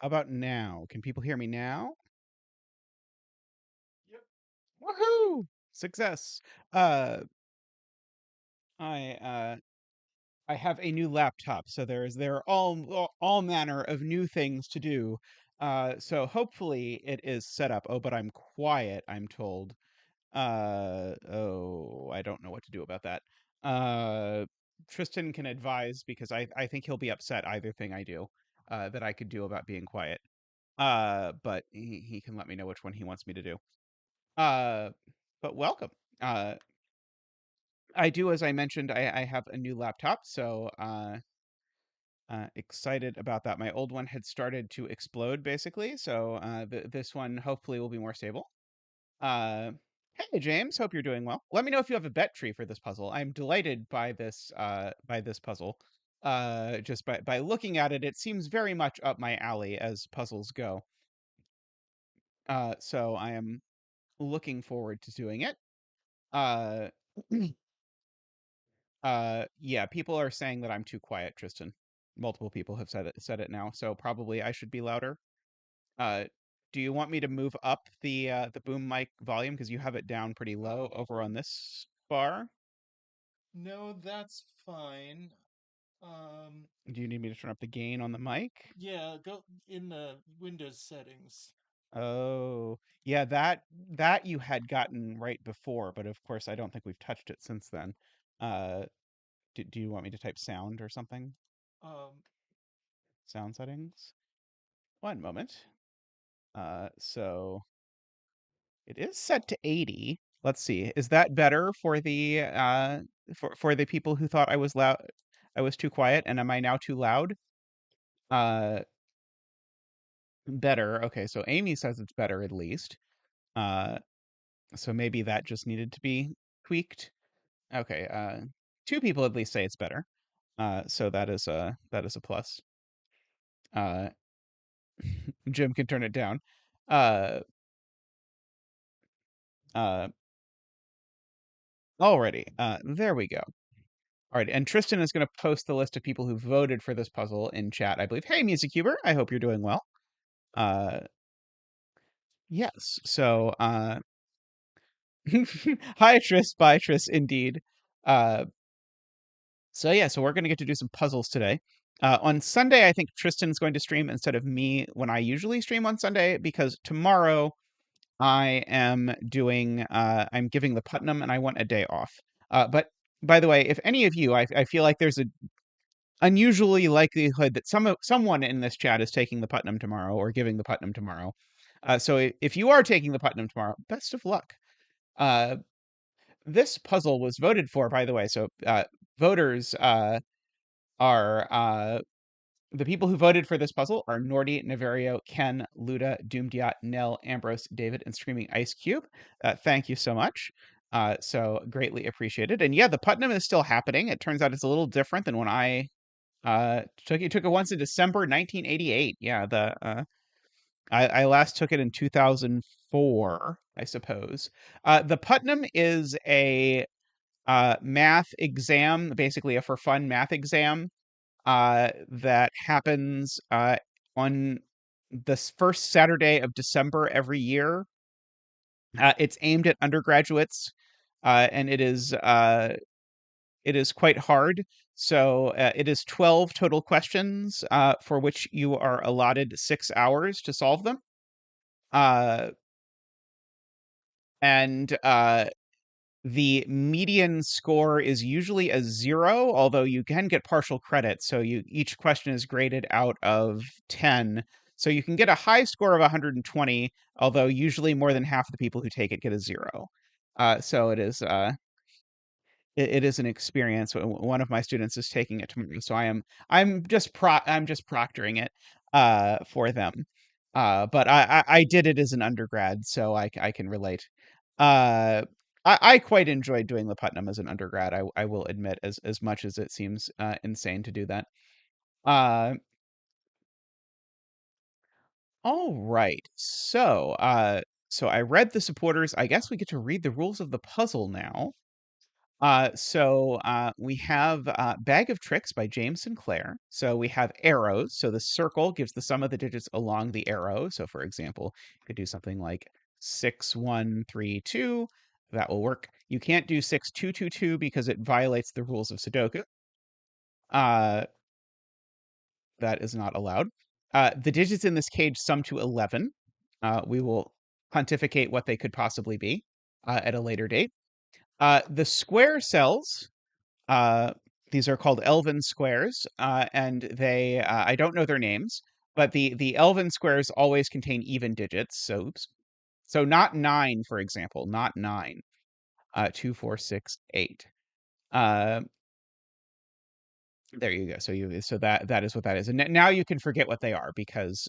How about now? Can people hear me now? Woohoo! Success. Uh, I I have a new laptop, so there are all manner of new things to do. So hopefully it is set up. Oh, but I'm quiet, I'm told. Oh, I don't know what to do about that. Uh, Tristan can advise because I think he'll be upset either thing I do. that I could do about being quiet. But he can let me know which one he wants me to do. Uh, but welcome. Uh, I do, as I mentioned, I have a new laptop, so excited about that. My old one had started to explode, basically, so this one hopefully will be more stable. Uh, hey, James, hope you're doing well. Let me know if you have a bet tree for this puzzle. I'm delighted by this puzzle. Just by looking at it, it seems very much up my alley as puzzles go. So I am looking forward to doing it. Uh, yeah, people are saying that I'm too quiet, Tristan. Multiple people have said it now, so probably I should be louder. Uh, do you want me to move up the boom mic volume because you have it down pretty low over on this bar? No, that's fine. Um, Do you need me to turn up the gain on the mic? yeah, go in the Windows settings. Oh, yeah, that you had gotten right before, but of course I don't think we've touched it since then. Uh, do you want me to type sound or something? Um, Sound settings? One moment. So it is set to 80. Let's see. Is that better for the people who thought I was loud, I was too quiet, and am I now too loud? Uh, better. Okay, so Amy says it's better at least. Uh, so maybe that just needed to be tweaked. Okay, two people at least say it's better. So that is a plus. Uh, Jim can turn it down. Uh, uh, Alrighty. There we go. All right, and Tristan is going to post the list of people who voted for this puzzle in chat, I believe. Hey, Music Cuber, I hope you're doing well. Uh, yes. So, hi, Tris. Bye, Tris. Indeed. Uh, so yeah, so we're going to get to do some puzzles today. On Sunday, I think Tristan's going to stream instead of me when I usually stream on Sunday because tomorrow I am doing. I'm giving the Putnam, and I want a day off. But by the way, if any of you, I feel like there's a unusually likelihood that someone in this chat is taking the Putnam tomorrow or giving the Putnam tomorrow. So if you are taking the Putnam tomorrow, best of luck. Uh, this puzzle was voted for, by the way. So voters are the people who voted for this puzzle are Nordy, Naverio, Ken, Luda, Doomdiat, Nell, Ambrose, David, and Screaming Ice Cube. Thank you so much. So greatly appreciated. And yeah, the Putnam is still happening. It turns out it's a little different than when I took it once in December 1988. Yeah, the I last took it in 2004, I suppose. The Putnam is a math exam, basically a for fun math exam that happens on the first Saturday of December every year. It's aimed at undergraduates, and it is quite hard. So it is 12 total questions for which you are allotted 6 hours to solve them. Uh, and the median score is usually a 0, although you can get partial credit. So each question is graded out of 10. So you can get a high score of 120, although usually more than half of the people who take it get a 0. So it is an experience. One of my students is taking it tomorrow, so I'm just proctoring it for them. But I did it as an undergrad, so I can relate. Uh, I quite enjoyed doing the Putnam as an undergrad. I will admit, as much as it seems insane to do that. Uh, all right. So I read the supporters. I guess we get to read the rules of the puzzle now. We have Bag of Tricks by James Sinclair. So we have arrows. So the circle gives the sum of the digits along the arrow. So for example, you could do something like 6132. That will work. You can't do 6222 because it violates the rules of Sudoku. Uh, that is not allowed. The digits in this cage sum to 11. We will pontificate what they could possibly be at a later date. The square cells uh, These are called Elven squares, and they I don't know their names, but the Elven squares always contain even digits. So oops. So not 9, for example, not 9. 2, 4, 6, 8. Uh, there you go. So that is what that is. And now you can forget what they are because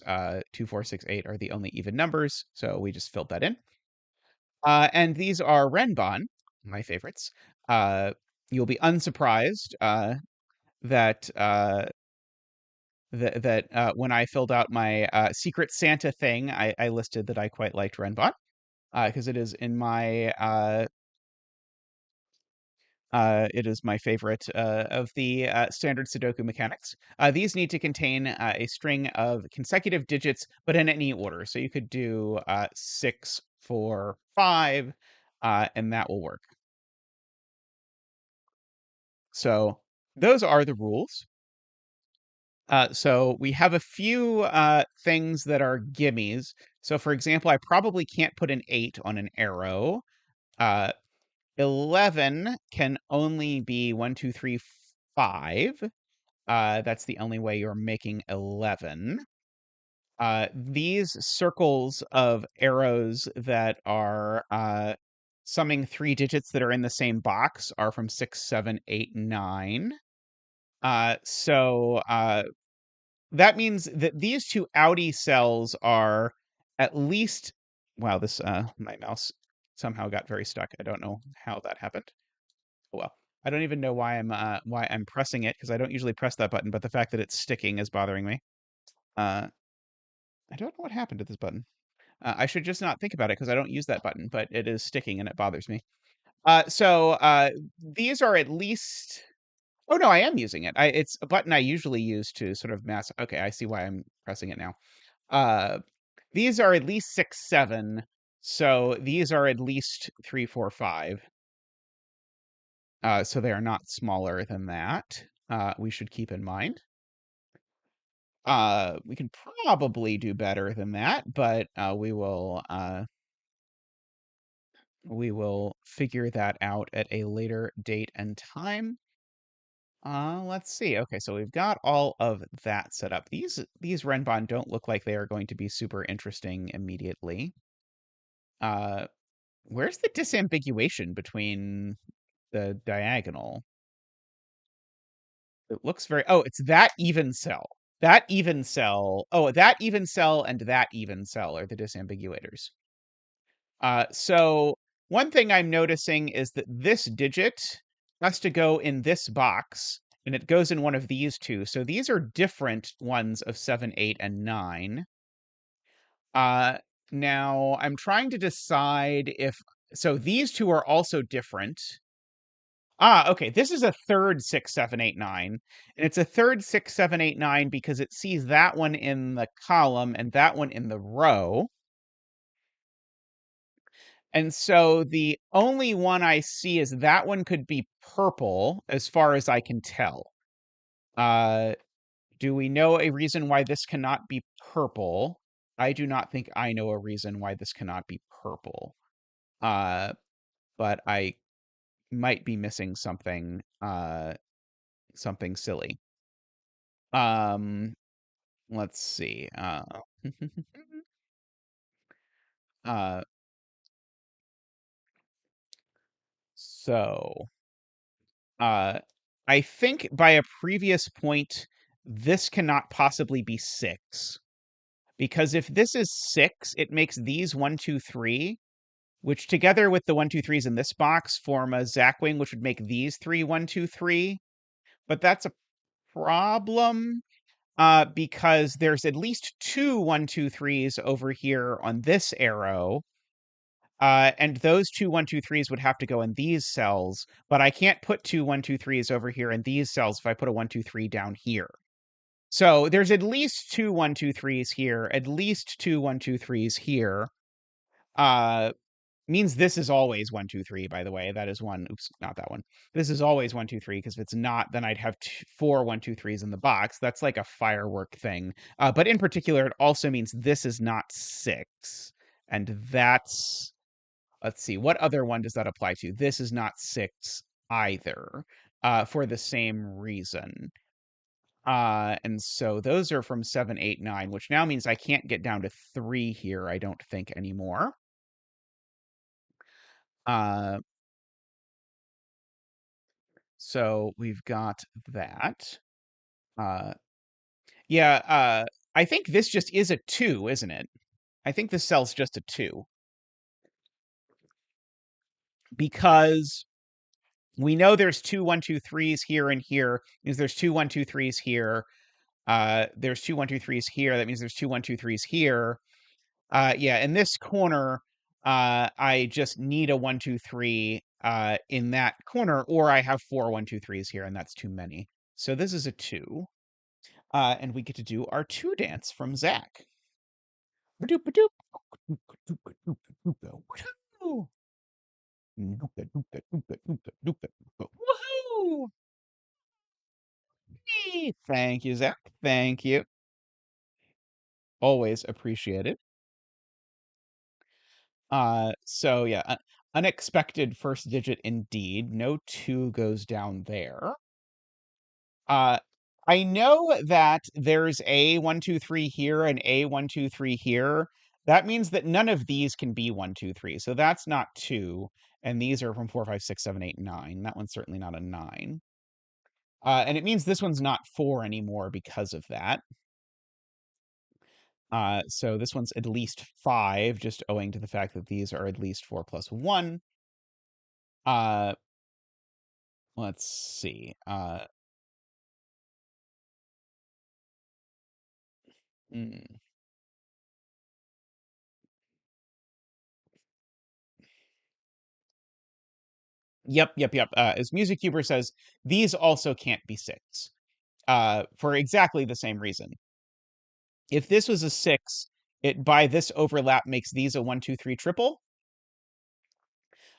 2, 4, 6, 8 are the only even numbers. So we just filled that in. And these are Renbon, my favorites. Uh, you'll be unsurprised that when I filled out my Secret Santa thing, I listed that I quite liked Renbon because it is my favorite of the standard Sudoku mechanics. These need to contain a string of consecutive digits, but in any order. So you could do 6, 4, 5, and that will work. So those are the rules. So we have a few things that are gimmies. So for example, I probably can't put an 8 on an arrow. Uh, 11 can only be 1, 2, 3, 5. That's the only way you're making 11. These circles of arrows that are summing 3 digits that are in the same box are from 6, 7, 8, 9. So that means that these two outie cells are at least. Wow, this my mouse somehow got very stuck. I don't know how that happened. Oh, well, I don't even know why I'm pressing it because I don't usually press that button, but the fact that it's sticking is bothering me. Uh, I don't know what happened to this button. I should just not think about it because I don't use that button, but it is sticking and it bothers me. So these are at least. Oh no, I am using it. It's a button I usually use to sort of mask. Okay, I see why I'm pressing it now. Uh, these are at least 6, 7. So these are at least 3, 4, 5. So they are not smaller than that. We should keep in mind. We can probably do better than that, but we will figure that out at a later date and time. Let's see. Okay, so we've got all of that set up. These Renbon don't look like they are going to be super interesting immediately. Uh, where's the disambiguation between the diagonal? It looks very. Oh, it's that even cell. That even cell. Oh, that even cell and that even cell are the disambiguators. So one thing I'm noticing is that this digit has to go in this box, and it goes in one of these two. So these are different ones of 7, 8, and 9. Uh, Now I'm trying to decide if. So these two are also different. Okay. This is a third 6, 7, 8, 9. And it's a third 6, 7, 8, 9 because it sees that one in the column and that one in the row. And so the only one I see is that one could be purple, as far as I can tell. Uh, do we know a reason why this cannot be purple? I do not think I know a reason why this cannot be purple. Uh, but I might be missing something silly. Um, let's see. Uh, so Uh, I think by a previous point, this cannot possibly be 6. Because if this is 6, it makes these 1, 2, 3, which together with the 1, 2, 3s in this box form a Zackwing, which would make these 3, 1, 2, 3. But that's a problem because there's at least 2, 1, 2, 3s over here on this arrow. And those 2, 1, 2, 3s would have to go in these cells, but I can't put 2, 1, 2, 3s over here in these cells if I put a 1, 2, 3 down here. So there's at least 2, 1, 2, 3s here, at least 2, 1, 2, 3s here. Uh, Means this is always 1, 2, 3, by the way. That is one. Oops, not that one. This is always 1, 2, 3, because if it's not, then I'd have 4, 1, 2, 3s in the box. That's like a firework thing. But in particular, it also means this is not 6. And that's. Let's see, what other one does that apply to? This is not 6 either. for the same reason. And so those are from 7, 8, 9, which now means I can't get down to 3 here, I don't think, anymore. Uh, so we've got that. Uh, yeah, I think this just is a 2, isn't it? I think this cell's just a 2. Because we know there's two 1, 2, 3s here and here. Means there's two 1, 2, 3s here. There's two 1, 2, 3s here. That means there's two 1, 2, 3s here. Yeah, in this corner, I just need a 1, 2, 3 in that corner, or I have four 1, 2, 3s here, and that's too many. So this is a 2. And we get to do our 2 dance from Zach. Ba-doop, ba-doop. Woohoo! Woohoo! Thank you, Zach. Thank you. Always appreciated. So yeah, unexpected first digit indeed. No 2 goes down there. Uh, I know that there's a 1, 2, 3 here and a 1, 2, 3 here. That means that none of these can be 1, 2, 3. So that's not 2. And these are from 4, 5, 6, 7, 8, 9. That one's certainly not a 9. And it means this one's not 4 anymore because of that. So this one's at least 5, just owing to the fact that these are at least 4 plus 1. Uh, let's see. Hmm. Yep. As MusicCuber says, these also can't be 6. For exactly the same reason. If this was a 6, it by this overlap makes these a 1, 2, 3 triple.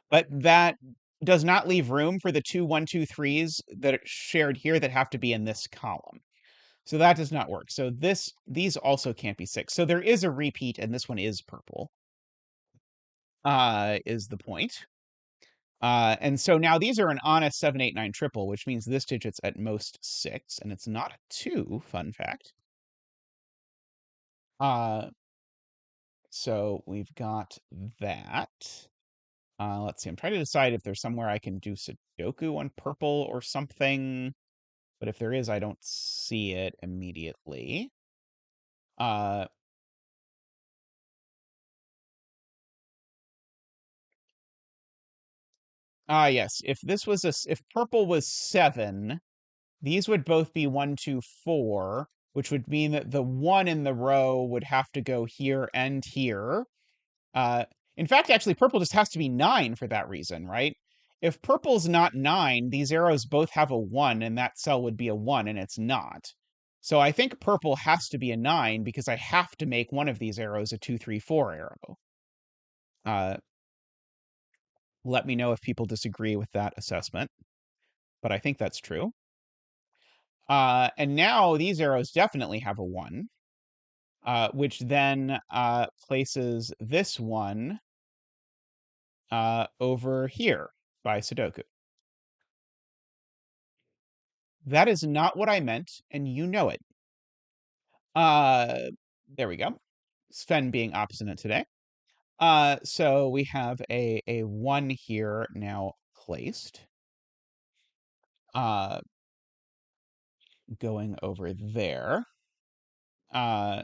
But that does not leave room for the two 1, 2, 3s that are shared here that have to be in this column. So that does not work. So these also can't be 6. So there is a repeat, and this one is purple. Is the point. And so now these are an honest 7, 8, 9 triple, which means this digit's at most 6, and it's not a 2, fun fact. Uh, so we've got that. Let's see, I'm trying to decide if there's somewhere I can do Sudoku on purple or something, but if there is, I don't see it immediately. Uh, yes, if purple was 7, these would both be 1, 2, 4, which would mean that the 1 in the row would have to go here and here. Uh, in fact, actually, purple just has to be 9 for that reason, right? If purple's not 9, these arrows both have a 1, and that cell would be a 1, and it's not. So I think purple has to be a 9 because I have to make one of these arrows a 2, 3, 4 arrow. Uh, let me know if people disagree with that assessment, but I think that's true. And now these arrows definitely have a 1, which then places this one over here by Sudoku. That is not what I meant, and you know it. Uh, there we go. Sven being obstinate today. So we have a 1 here now placed. Uh, going over there. Uh,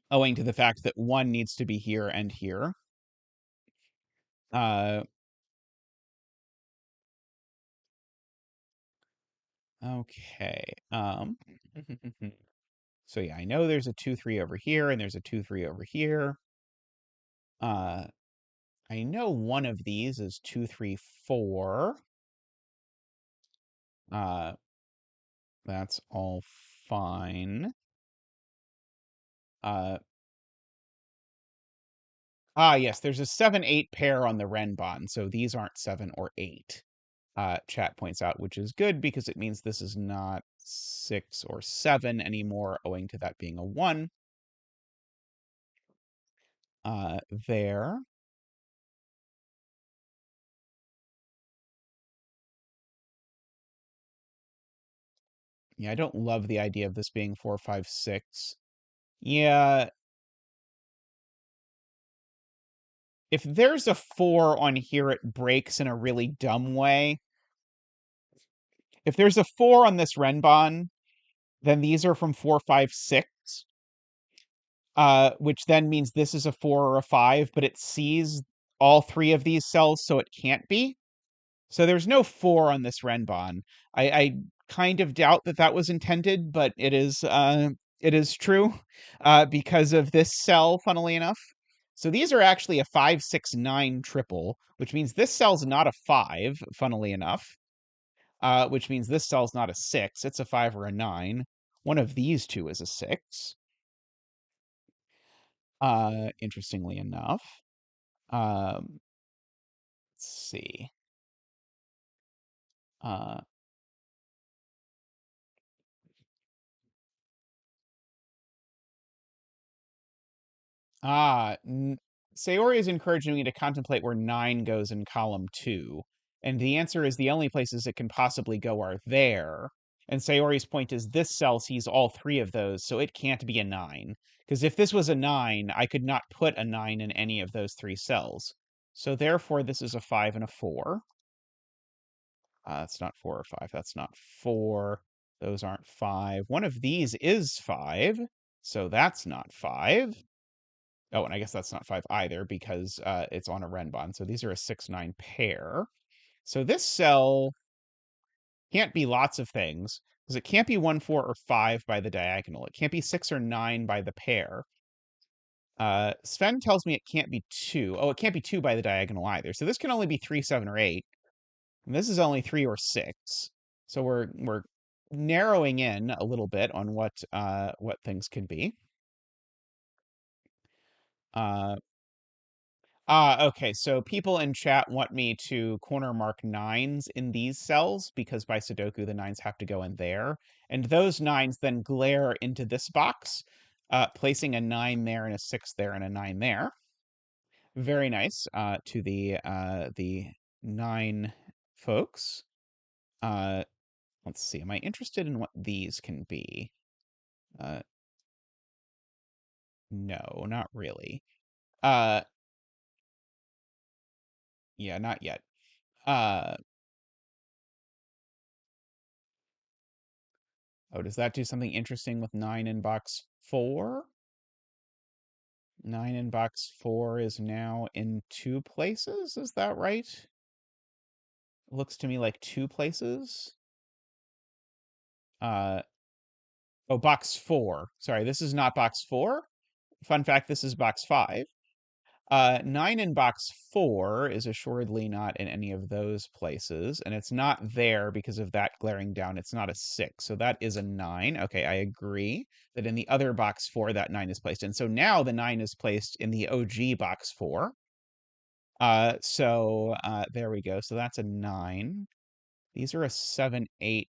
owing to the fact that 1 needs to be here and here. Uh, okay. So yeah, I know there's a 2, 3 over here, and there's a 2, 3 over here. Uh, I know one of these is 2, 3, 4. Uh, that's all fine. Uh, yes, there's a 7, 8 pair on the Renbon, so these aren't 7 or 8. Chat points out, which is good because it means this is not 6 or 7 anymore, owing to that being a 1. There. Yeah, I don't love the idea of this being 4, 5, 6. Yeah, if there's a 4 on here, it breaks in a really dumb way. If there's a 4 on this Renbon, then these are from 4, 5, 6, which then means this is a 4 or a 5, but it sees all three of these cells, so it can't be. So there's no 4 on this Renbon. I kind of doubt that that was intended, but it is true because of this cell, funnily enough. So these are actually a 5, 6, 9 triple, which means this cell's not a 5, funnily enough, which means this cell's not a 6. It's a 5 or a 9. One of these two is a 6, interestingly enough. Let's see. Uh, Ah, Sayori is encouraging me to contemplate where 9 goes in column 2. And the answer is the only places it can possibly go are there. And Sayori's point is this cell sees all three of those, so it can't be a 9. Because if this was a 9, I could not put a 9 in any of those three cells. So therefore, this is a 5 and a 4. That's not 4 or 5. That's not 4. Those aren't 5. One of these is 5, so that's not 5. Oh, and I guess that's not 5 either because it's on a Renbon. So these are a 6, 9 pair. So this cell can't be lots of things because it can't be 1, 4, or 5 by the diagonal. It can't be 6 or 9 by the pair. Sven tells me it can't be 2. Oh, it can't be 2 by the diagonal either. So this can only be 3, 7, or 8. And this is only 3 or 6. So we're narrowing in a little bit on what things could be. Uh, okay. So people in chat want me to corner mark 9s in these cells because by Sudoku, the 9s have to go in there. And those 9s then glare into this box, placing a 9 there and a 6 there and a 9 there. Very nice to the 9 folks. Let's see. Am I interested in what these can be? Uh, no, not really. Uh, yeah, not yet. Uh, Oh, does that do something interesting with 9 in box 4? 9 in box 4 is now in 2 places, is that right? Looks to me like 2 places. Uh, oh, box 4. Sorry, this is not box 4. Fun fact, this is box 5. 9 in box 4 is assuredly not in any of those places, and it's not there because of that glaring down. It's not a 6, so that is a 9. Okay, I agree that in the other box 4, that 9 is placed. And so now the 9 is placed in the OG box 4. There we go. So that's a 9. These are a 7, 8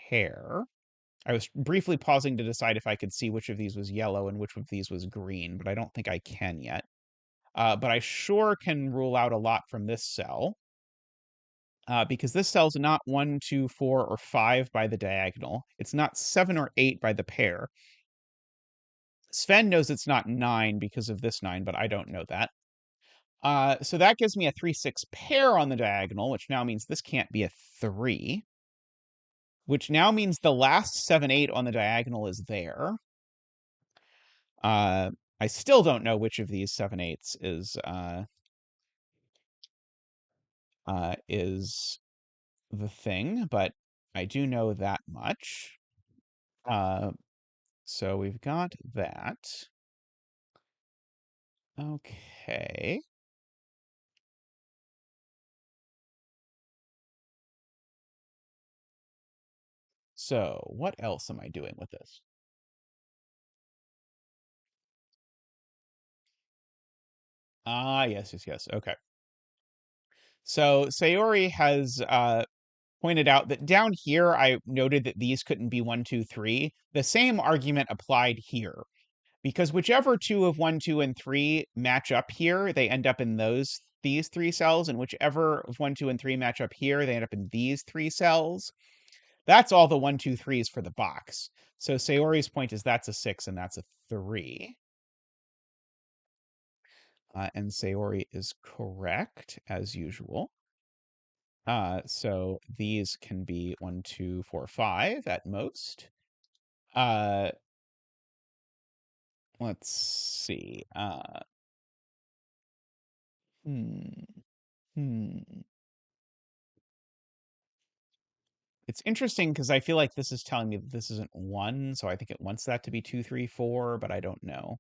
pair. I was briefly pausing to decide if I could see which of these was yellow and which of these was green, but I don't think I can yet. But I sure can rule out a lot from this cell because this cell's not 1, 2, 4, or 5 by the diagonal. It's not 7 or 8 by the pair. Sven knows it's not 9 because of this 9, but I don't know that. So that gives me a 3, 6 pair on the diagonal, which now means this can't be a 3, which now means the last 7, 8 on the diagonal is there. I still don't know which of these 7, 8s is the thing, but I do know that much. Uh, so we've got that. Okay. So what else am I doing with this? Ah, yes, yes, yes. Okay. So Sayori has pointed out that down here I noted that these couldn't be 1, 2, 3. The same argument applied here. Because whichever two of 1, 2, and 3 match up here, they end up in these 3 cells, and whichever of 1, 2, and 3 match up here, they end up in these 3 cells. that's all the 1, 2, 3s for the box. So Sayori's point is that's a 6 and that's a 3. And Sayori is correct, as usual. So these can be 1, 2, 4, 5 at most. Uh, let's see. Hmm. Hmm. It's interesting because I feel like this is telling me that this isn't 1, so I think it wants that to be 2, 3, 4, but I don't know.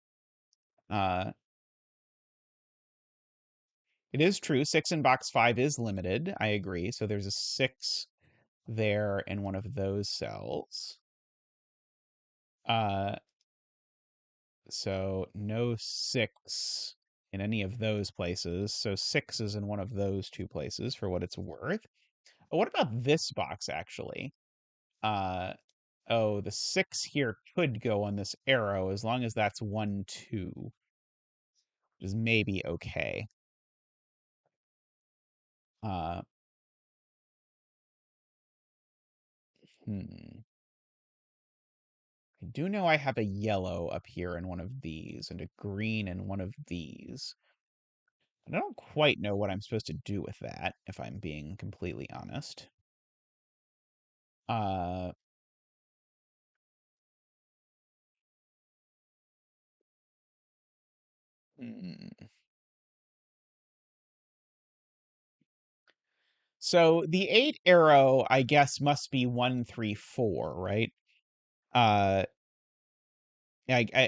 Uh, it is true. 6 in box 5 is limited. I agree. So there's a 6 there in one of those cells. Uh, so no 6 in any of those places. So 6 is in one of those two places for what it's worth. Oh, what about this box, actually? Uh, oh, the 6 here could go on this arrow as long as that's 1, 2, which is maybe okay. Uh, hmm. I do know I have a yellow up here in one of these and a green in one of these. I don't quite know what I'm supposed to do with that, if I'm being completely honest. Uh, hmm. So the 8 arrow, I guess, must be 1, 3, 4, right? Uh,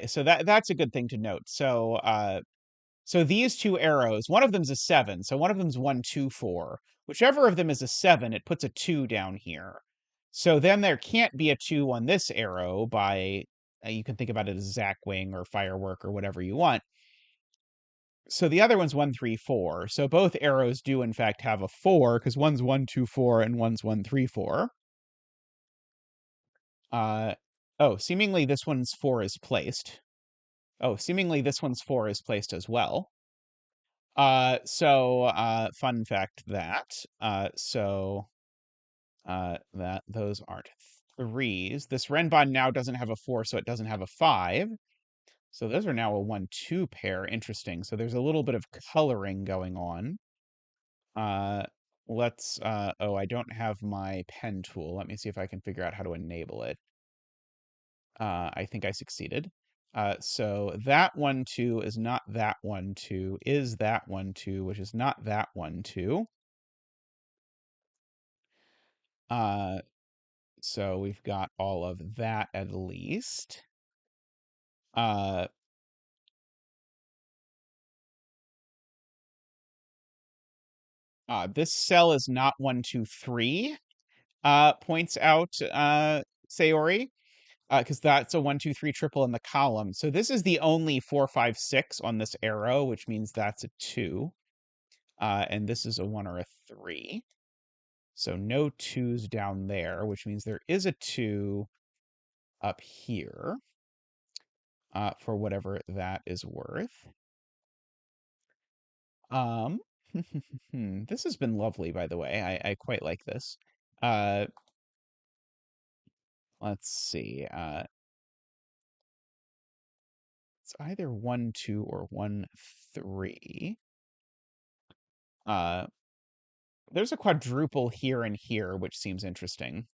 so that's a good thing to note. So these two arrows, one of them's a 7, so one of them's 1, 2, 4. Whichever of them is a 7, it puts a 2 down here. So then there can't be a 2 on this arrow by, you can think about it as Zackwing or Firework or whatever you want. So the other one's 1, 3, 4. So both arrows do in fact have a 4 because one's 1, 2, 4 and one's 1, 3, 4. Oh, seemingly this one's 4 is placed. Oh, seemingly this one's 4 is placed as well. Fun fact that, that those aren't 3s. This Renbon now doesn't have a 4, so it doesn't have a 5. So those are now a 1, 2 pair. Interesting. So there's a little bit of coloring going on. Uh, oh, I don't have my pen tool. Let me see if I can figure out how to enable it. I think I succeeded. So that 1, 2 is not that 1, 2, is that 1, 2, which is not that 1, 2. Uh, so we've got all of that at least. Uh, this cell is not 1, 2, 3, points out Sayori, because that's a 1, 2, 3 triple in the column. So this is the only 4, 5, 6 on this arrow, which means that's a 2. And this is a 1 or a 3. So no 2s down there, which means there is a 2 up here, for whatever that is worth. Um, this has been lovely, by the way. I quite like this. Uh, let's see. It's either 1, 2 or 1, 3. Uh, there's a quadruple here and here, which seems interesting.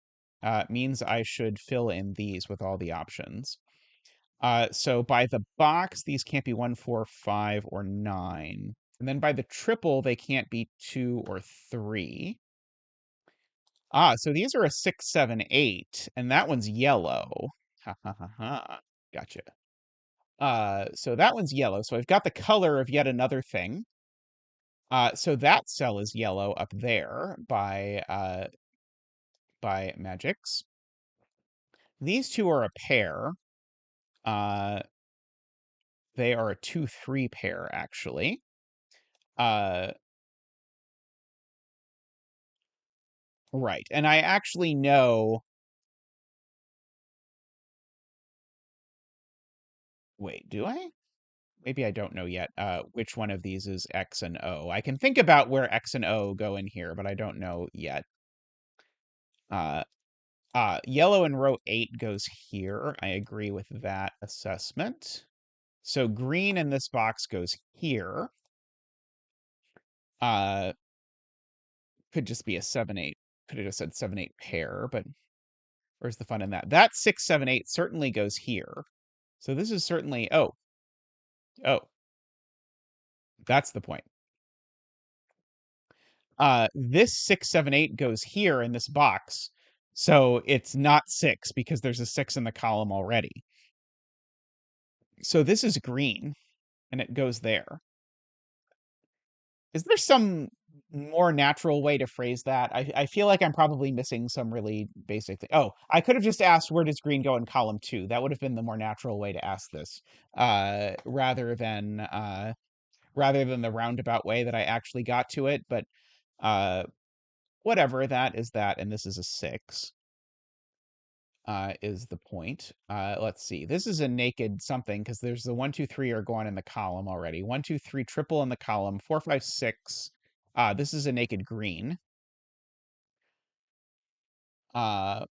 Means I should fill in these with all the options. So by the box, these can't be 1, 4, 5, or 9. And then by the triple, they can't be 2 or 3. So these are a 6, 7, 8, and that one's yellow. Ha ha ha ha. Gotcha. So that one's yellow. So I've got the color of yet another thing. So that cell is yellow up there by Magix. These two are a pair. Uh, they are a 2, 3 pair, actually. Uh, right. And I actually know. Wait, do I? Maybe I don't know yet which one of these is X and O. I can think about where X and O go in here, but I don't know yet. Uh, Yellow in row 8 goes here. I agree with that assessment. So green in this box goes here. Uh, could just be a 7-8. Could have just said 7-8 pair, but where's the fun in that? That 6-7-8 certainly goes here. So this is certainly, oh, that's the point. This 6-7-8 goes here in this box. So it's not 6 because there's a 6 in the column already. So this is green and it goes there. Is there some more natural way to phrase that? I feel like I'm probably missing some really basic thing. Oh, I could have just asked where does green go in column 2. That would have been the more natural way to ask this, rather than the roundabout way that I actually got to it. But uh, whatever, that is that, and this is a 6. Is the point. Let's see. This is a naked something because there's the 1, 2, 3 are going in the column already. 1, 2, 3 triple in the column. 4, 5, 6. This is a naked green. Uh,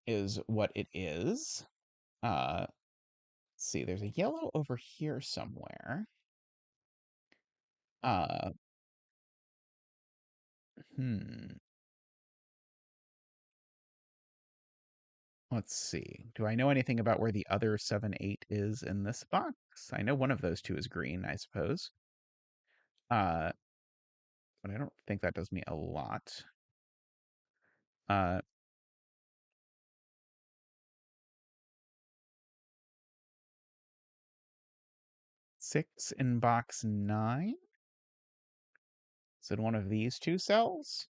is what it is. Let's see. There's a yellow over here somewhere. Uh, hmm. Let's see. Do I know anything about where the other 7-8 is in this box? I know one of those two is green, I suppose. Uh, but I don't think that does me a lot. Uh, 6 in box 9? Is it one of these two cells?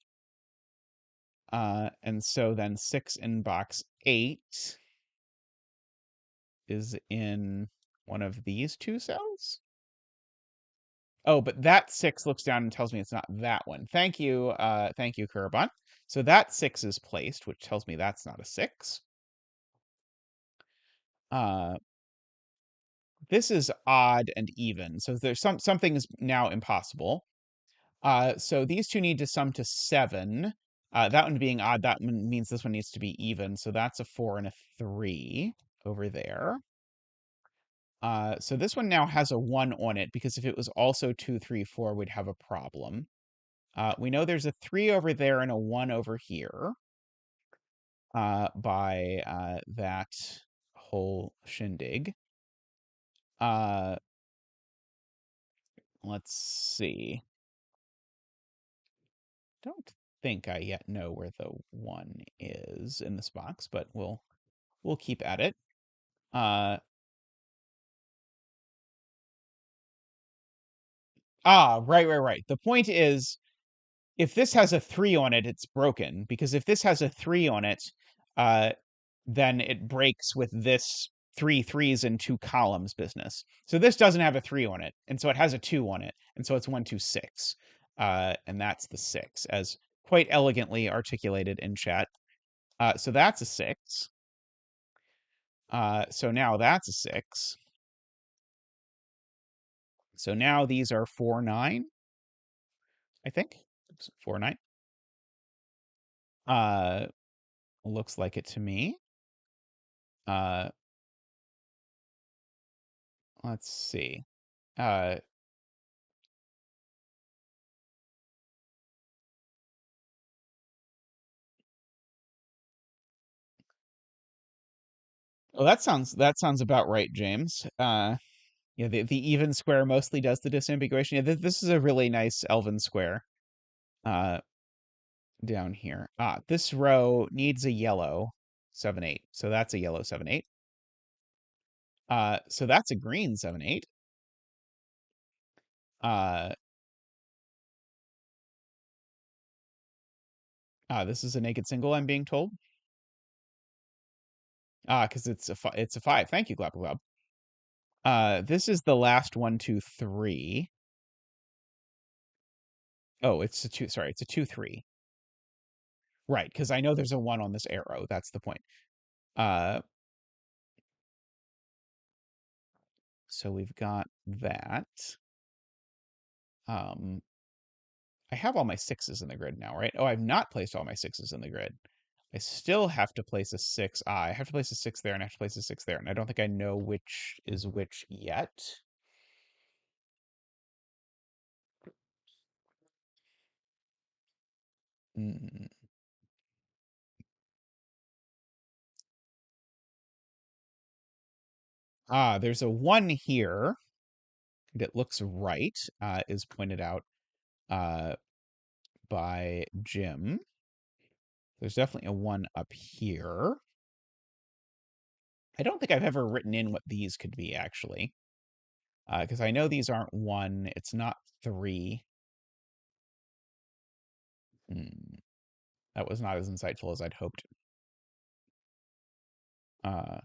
And so then 6 in box 8 is in one of these two cells? Oh, but that 6 looks down and tells me it's not that one. Thank you, Kurabon. So that 6 is placed, which tells me that's not a 6. Uh, this is odd and even, so there's something is now impossible. So these two need to sum to 7. That one being odd, that one means this one needs to be even, so that's a 4 and a 3 over there. So this one now has a 1 on it, because if it was also 2, 3, 4, we'd have a problem. We know there's a 3 over there and a 1 over here, by that whole shindig. Uh, let's see. Don't think I yet know where the 1 is in this box, but we'll keep at it. Uh, right. The point is, if this has a 3 on it, it's broken, because if this has a 3 on it, uh, then it breaks with this 3 threes in 2 columns business. So this doesn't have a 3 on it, and so it has a 2 on it, and so it's 1, 2, 6. And that's the 6, as quite elegantly articulated in chat. So that's a 6. So now that's a 6. So now these are 4, 9, I think. Oops, 4, 9. Uh, looks like it to me. Uh, let's see. Uh, oh, that sounds about right, James. Yeah, the even square mostly does the disambiguation. Yeah, this is a really nice Elven square. Uh, down here. This row needs a yellow 7-8. So that's a yellow 7-8. So that's a green 7-8. Uh, this is a naked single, I'm being told. Because it's a 5. Thank you, Glap Glap. This is the last 1, 2, 3. Oh, it's a 2. Sorry, it's a 2, 3. Right, because I know there's a 1 on this arrow. That's the point. Uh, so we've got that. I have all my 6s in the grid now, right? Oh, I've not placed all my 6s in the grid. I still have to place a 6. I have to place a 6 there, and I have to place a 6 there, and I don't think I know which is which yet. Hmm. There's a 1 here that looks right, is pointed out uh, by Jim. There's definitely a 1 up here. I don't think I've ever written in what these could be, actually. Because I know these aren't 1. It's not 3. Hmm. That was not as insightful as I'd hoped. Uh,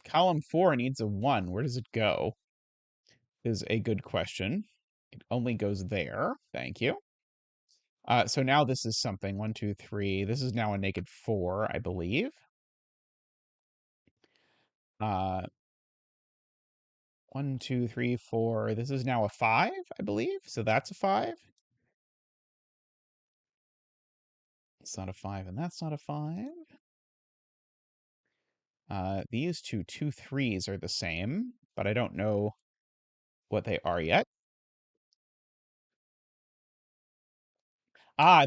column 4 needs a 1. Where does it go? Is a good question. It only goes there. Thank you. So now this is something. 1, 2, 3. This is now a naked 4, I believe. 1, 2, 3, 4. This is now a 5, I believe. So that's a 5. It's not a 5, and that's not a 5. These two threes are the same, but I don't know what they are yet.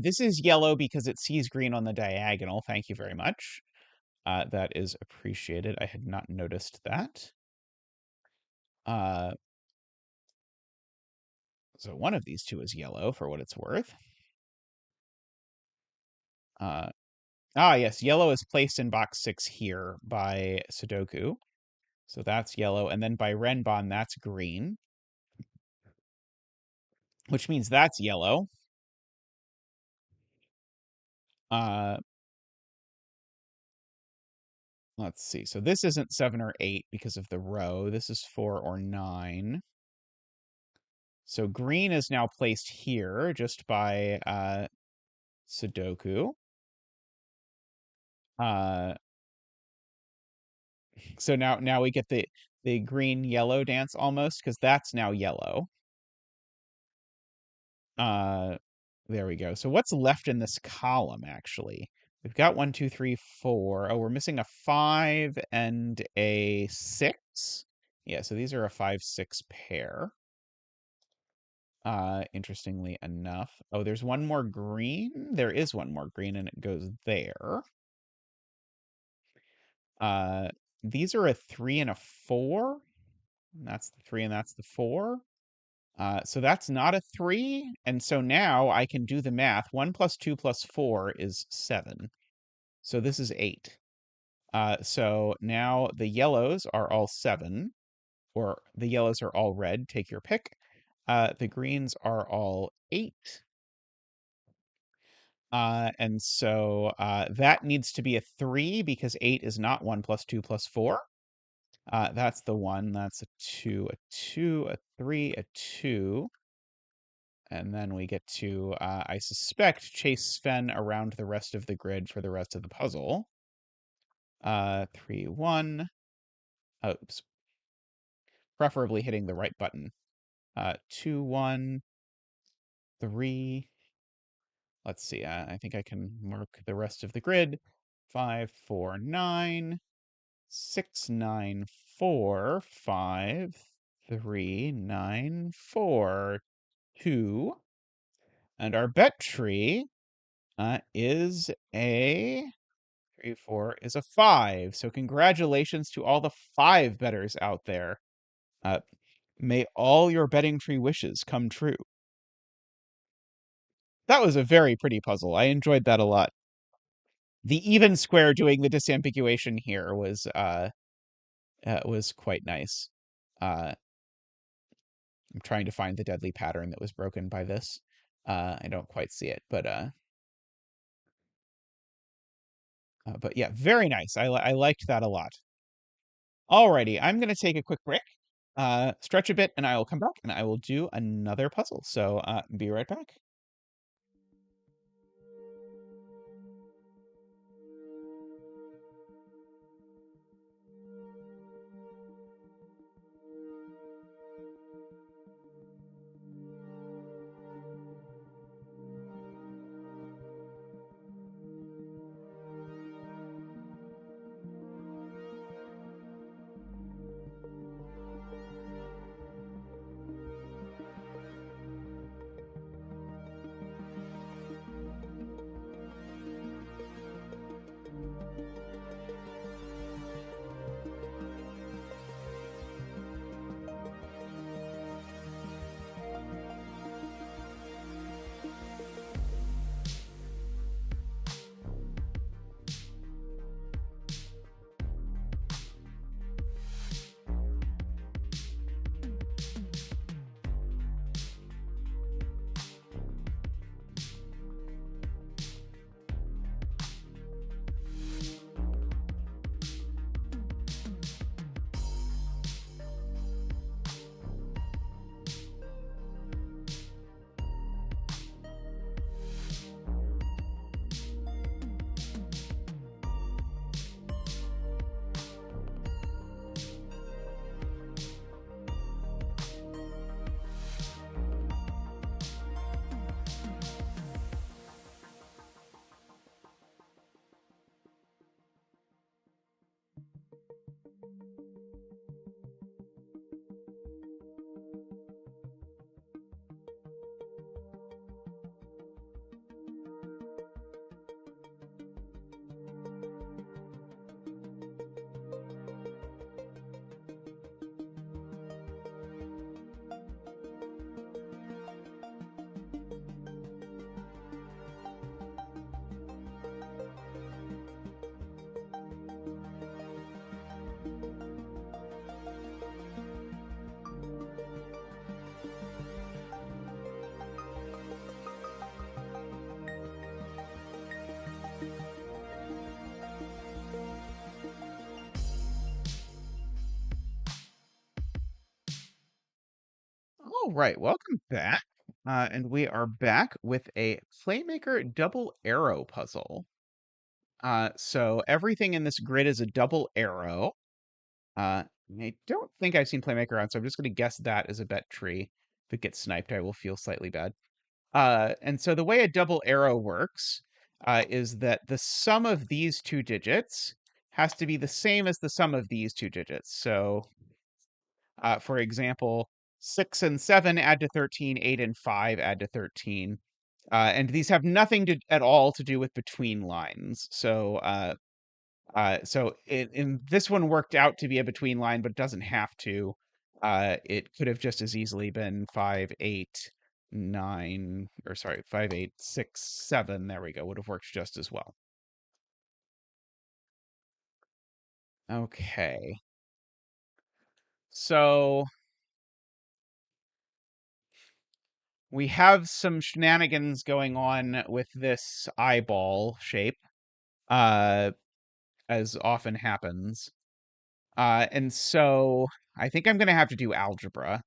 This is yellow because it sees green on the diagonal. Thank you very much. That is appreciated. I had not noticed that. Uh, so one of these two is yellow for what it's worth. Uh, yes, yellow is placed in box 6 here by Sudoku. So that's yellow. And then by Renbon, that's green, which means that's yellow. Uh, let's see. So this isn't 7 or 8 because of the row. This is 4 or 9. So green is now placed here just by Sudoku. Uh, so now we get the green yellow dance almost because that's now yellow. Uh, there we go. So what's left in this column actually? We've got 1, 2, 3, 4. Oh, we're missing a 5 and a 6. Yeah, so these are a 5, 6 pair. Interestingly enough. Oh, there's one more green. There is one more green, and it goes there. Uh, these are a 3 and a 4. And that's the 3 and that's the 4. So that's not a 3. And so now I can do the math. 1 plus 2 plus 4 is 7. So this is 8. So now the yellows are all 7, or the yellows are all red. Take your pick. The greens are all 8. And so that needs to be a 3 because 8 is not 1 plus 2 plus 4. That's the 1. That's a 2, a 2, a 3, a 2. And then we get to, I suspect, chase Sven around the rest of the grid for the rest of the puzzle. 3, 1. Oops. Preferably hitting the right button. 2, 1, 3. Let's see. I think I can mark the rest of the grid. 5, 4, 9. 6, 9, 4, 5, 3, 9, 4, 2. And our bet tree is a 3, 4 is a 5. So congratulations to all the 5 bettors out there. Uh, may all your betting tree wishes come true. That was a very pretty puzzle. I enjoyed that a lot. The even square doing the disambiguation here was quite nice. Uh, I'm trying to find the deadly pattern that was broken by this. I don't quite see it, but yeah, very nice. I liked that a lot. Alrighty, I'm gonna take a quick break, stretch a bit, and I will come back and I will do another puzzle. So be right back. All right, welcome back. And we are back with a Playmaker double arrow puzzle. So everything in this grid is a double arrow. I don't think I've seen Playmaker on, so I'm just going to guess that is a bet tree. If it gets sniped, I will feel slightly bad. And so the way a double arrow works is that the sum of these two digits has to be the same as the sum of these two digits. So for example, 6 and 7 add to 13, 8 and 5 add to 13. And these have nothing at all to do with between lines. So in this one worked out to be a between line, but it doesn't have to. It could have just as easily been 5, 8, 9, or sorry, 5, 8, 6, 7. There we go. Would have worked just as well. Okay. So we have some shenanigans going on with this eyeball shape, uh, as often happens. And so I think I'm gonna have to do algebra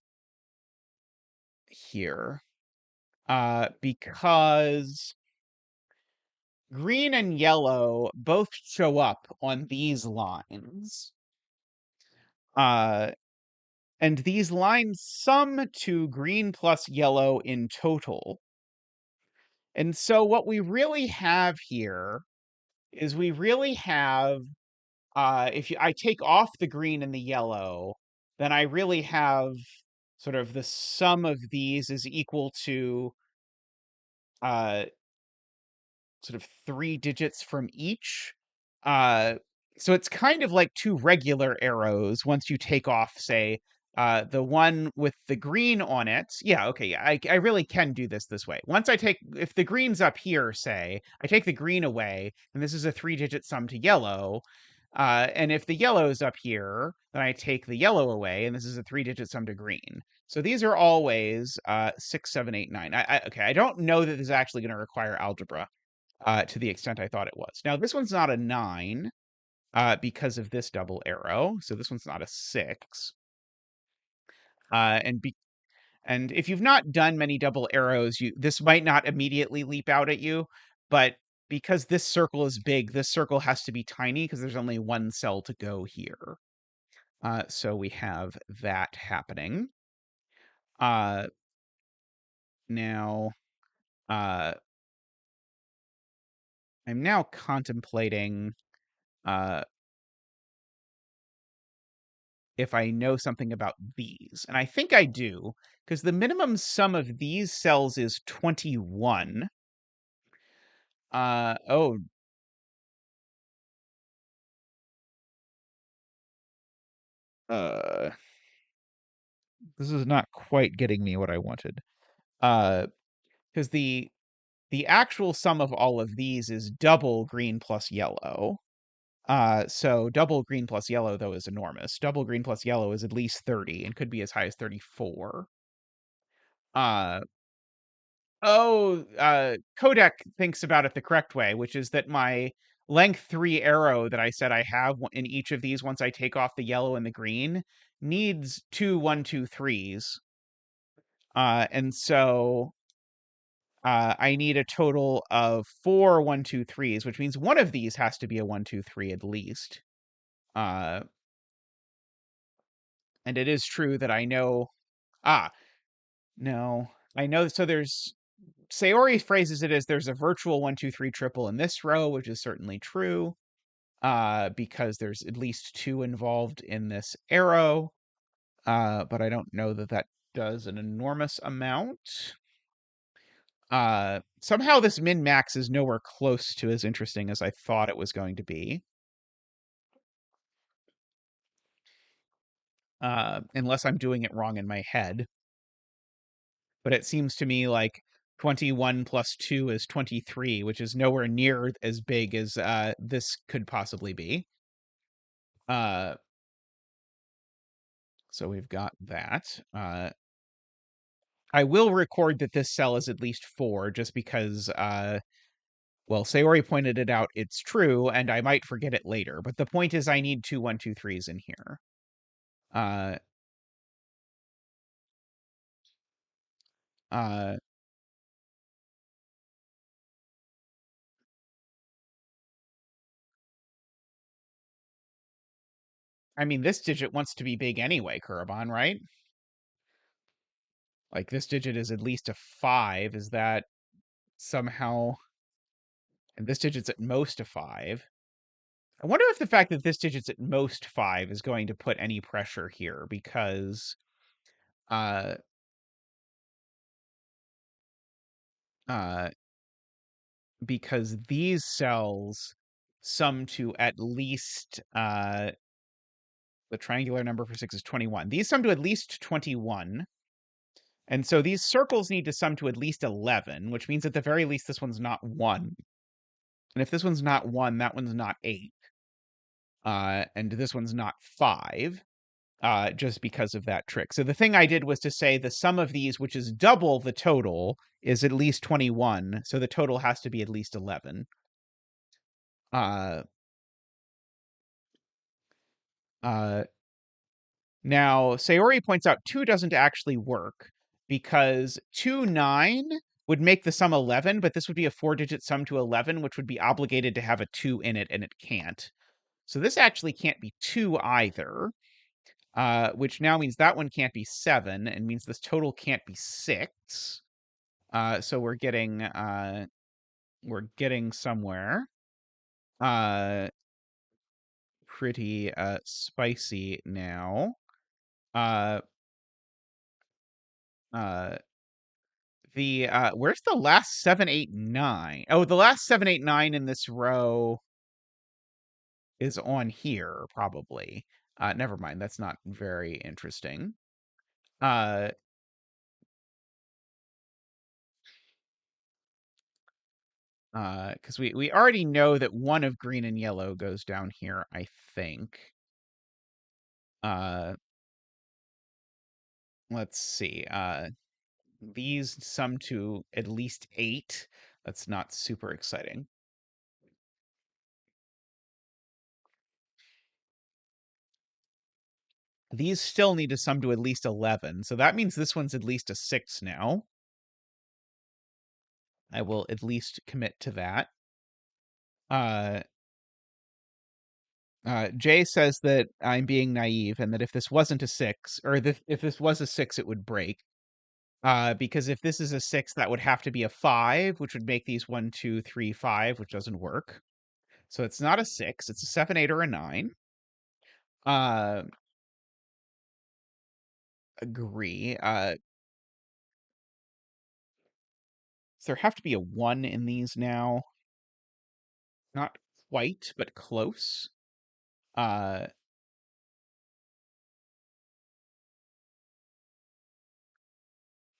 here. Because green and yellow both show up on these lines. Uh, and these lines sum to green plus yellow in total. And so what we really have here is we really have if I take off the green and the yellow, then I really have sort of the sum of these is equal to uh sort of 3 digits from each. Uh, so it's kind of like two regular arrows once you take off, say, the one with the green on it. Yeah, okay, yeah, I really can do this way. Once I take, if the green's up here, say, I take the green away, and this is a 3-digit sum to yellow. And if the yellow is up here, then I take the yellow away, and this is a 3-digit sum to green. So these are always 6, 7, 8, 9. Okay, I don't know that this is actually going to require algebra to the extent I thought it was. Now, this one's not a 9 because of this double arrow, so this one's not a 6. Uh, and be- and if you've not done many double arrows, this might not immediately leap out at you, but because this circle is big, this circle has to be tiny because there's only one cell to go here. So we have that happening. Uh, Now, uh, I'm now contemplating uh, if I know something about these. And I think I do, because the minimum sum of these cells is 21. Oh, uh, this is not quite getting me what I wanted. Uh, because the actual sum of all of these is double green plus yellow. So double green plus yellow, though, is enormous. Double green plus yellow is at least 30 and could be as high as 34. Uh, Codec thinks about it the correct way, which is that my length 3 arrow that I said I have in each of these once I take off the yellow and the green needs 2 1 2 3s. And so I need a total of 4 1 2 3s, which means one of these has to be a 1 2 3 at least. Uh, and it is true that I know. Ah, no. I know. So there's Sayori phrases it as there's a virtual 1 2 3 triple in this row, which is certainly true. because there's at least 2 involved in this arrow, but I don't know that that does an enormous amount. Somehow this min-max is nowhere close to as interesting as I thought it was going to be. Unless I'm doing it wrong in my head. But it seems to me like 21 plus 2 is 23, which is nowhere near as big as this could possibly be. So we've got that. I will record that this cell is at least 4, just because, well, Sayori pointed it out, it's true, and I might forget it later. But the point is I need 2 1 2 3s in here. Uh, uh, I mean, this digit wants to be big anyway, Kurabon, right? Like, this digit is at least a 5. Is that somehow... And this digit's at most a 5. I wonder if the fact that this digit's at most 5 is going to put any pressure here, because... Uh, uh, because these cells sum to at least... the triangular number for 6 is 21. These sum to at least 21. And so these circles need to sum to at least 11, which means at the very least this one's not 1. And if this one's not 1, that one's not 8. And this one's not 5, just because of that trick. So the thing I did was to say the sum of these, which is double the total, is at least 21. So the total has to be at least 11. Uh, uh, Now, Sayori points out 2 doesn't actually work, because 2, 9 would make the sum 11, but this would be a 4-digit sum to 11, which would be obligated to have a 2 in it, and it can't. So this actually can't be 2 either, which now means that one can't be 7, and means this total can't be 6. So we're getting somewhere. Pretty spicy now. Uh, uh, Where's the last 7, 8, 9? Oh, the last 7, 8, 9 in this row is on here, probably. Never mind, that's not very interesting. Uh, because we already know that one of green and yellow goes down here, I think. Uh, let's see. These sum to at least 8. That's not super exciting. These still need to sum to at least 11, so that means this one's at least a 6 now. I will at least commit to that. Uh, Jay says that I'm being naive, and that if this wasn't a 6, or if this was a 6, it would break. Because if this is a 6, that would have to be a 5, which would make these 1, 2, 3, 5, which doesn't work. So it's not a 6, it's a 7, 8, or a 9. Uh, agree. Does there have to be a 1 in these now? Not quite, but close. Uh,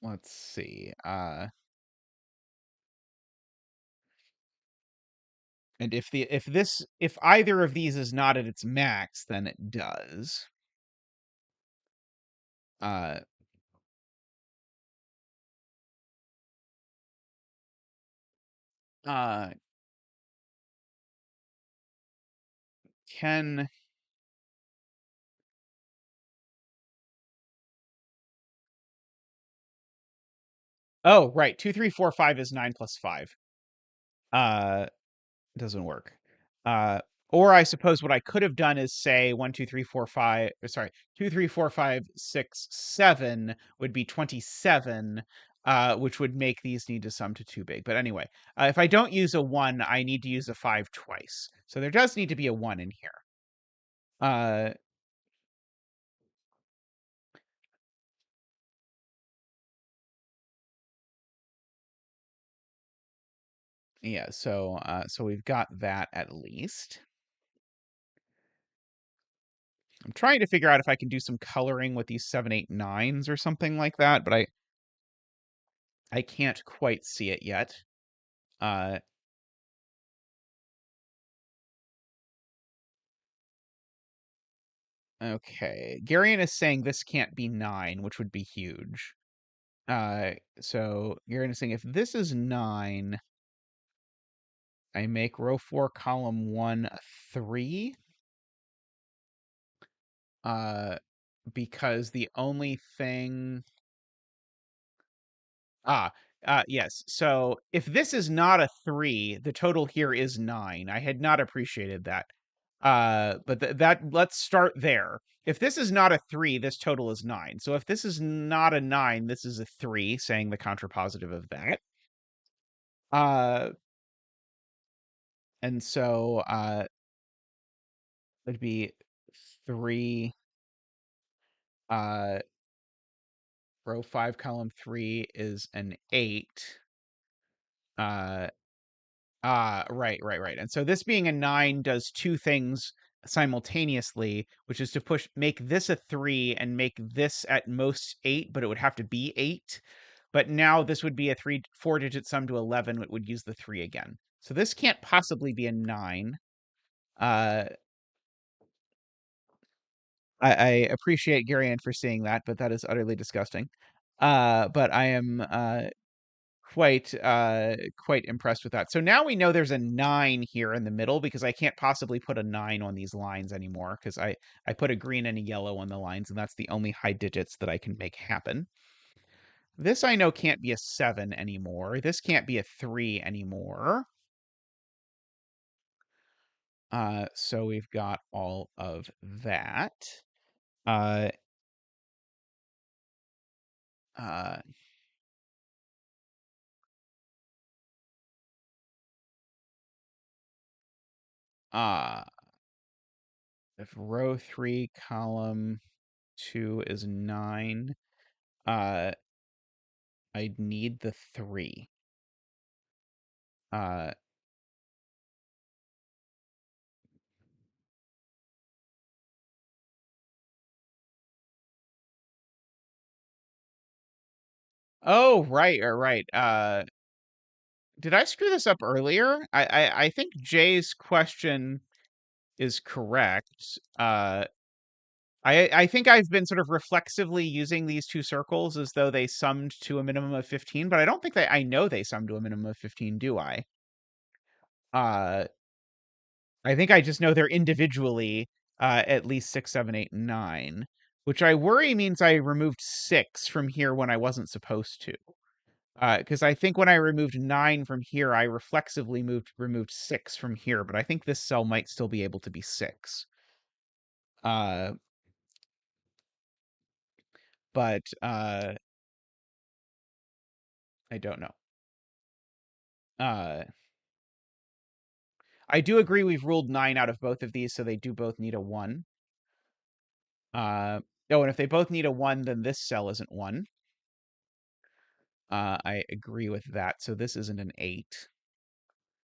let's see. And if either of these is not at its max, then it does. Uh, uh, can Oh, right. 2, 3, 4, 5 is 9 plus 5. Uh, doesn't work. Or I suppose what I could have done is say 1, 2, 3, 4, 5. Sorry, 2, 3, 4, 5, 6, 7 would be 27. which would make these need to sum to 2 big. But anyway, if I don't use a 1, I need to use a 5 twice. So there does need to be a 1 in here. Uh, yeah, so we've got that at least. I'm trying to figure out if I can do some coloring with these 7, 8, 9s or something like that, but I can't quite see it yet. Uh, okay. Garion is saying this can't be 9, which would be huge. So Garion is saying if this is 9, I make row 4, column 1 a 3. Uh, because the only thing Ah, yes. So if this is not a 3, the total here is 9. I had not appreciated that. But that let's start there. If this is not a 3, this total is 9. So if this is not a 9, this is a 3, saying the contrapositive of that. Uh, and so it'd be 3 uh row 5 column 3 is an 8. Uh right. And so this being a 9 does two things simultaneously, which is to make this a 3 and make this at most 8, but it would have to be 8. But now this would be a 4-digit sum to 11, it would use the 3 again. So this can't possibly be a 9. Uh, I appreciate Gary for seeing that, but that is utterly disgusting. But I am quite impressed with that. So now we know there's a 9 here in the middle because I can't possibly put a 9 on these lines anymore because I put a green and a yellow on the lines, and that's the only high digits that I can make happen. This I know can't be a 7 anymore. This can't be a 3 anymore. So we've got all of that. Uh, uh, uh, if row 3, column 2 is 9, uh, I'd need the 3. Uh, oh, right. Did I screw this up earlier? I think Jay's question is correct. I think I've been sort of reflexively using these two circles as though they summed to a minimum of 15, but I don't think I know they sum to a minimum of 15, do I? Uh, I think I just know they're individually at least 6, 7, 8, 9, which I worry means I removed 6 from here when I wasn't supposed to. Because I think when I removed 9 from here, I reflexively removed 6 from here, but I think this cell might still be able to be 6. Uh, but I don't know. Uh, I do agree we've ruled 9 out of both of these, so they do both need a 1. Oh, and if they both need a 1, then this cell isn't 1. I agree with that. So this isn't an 8.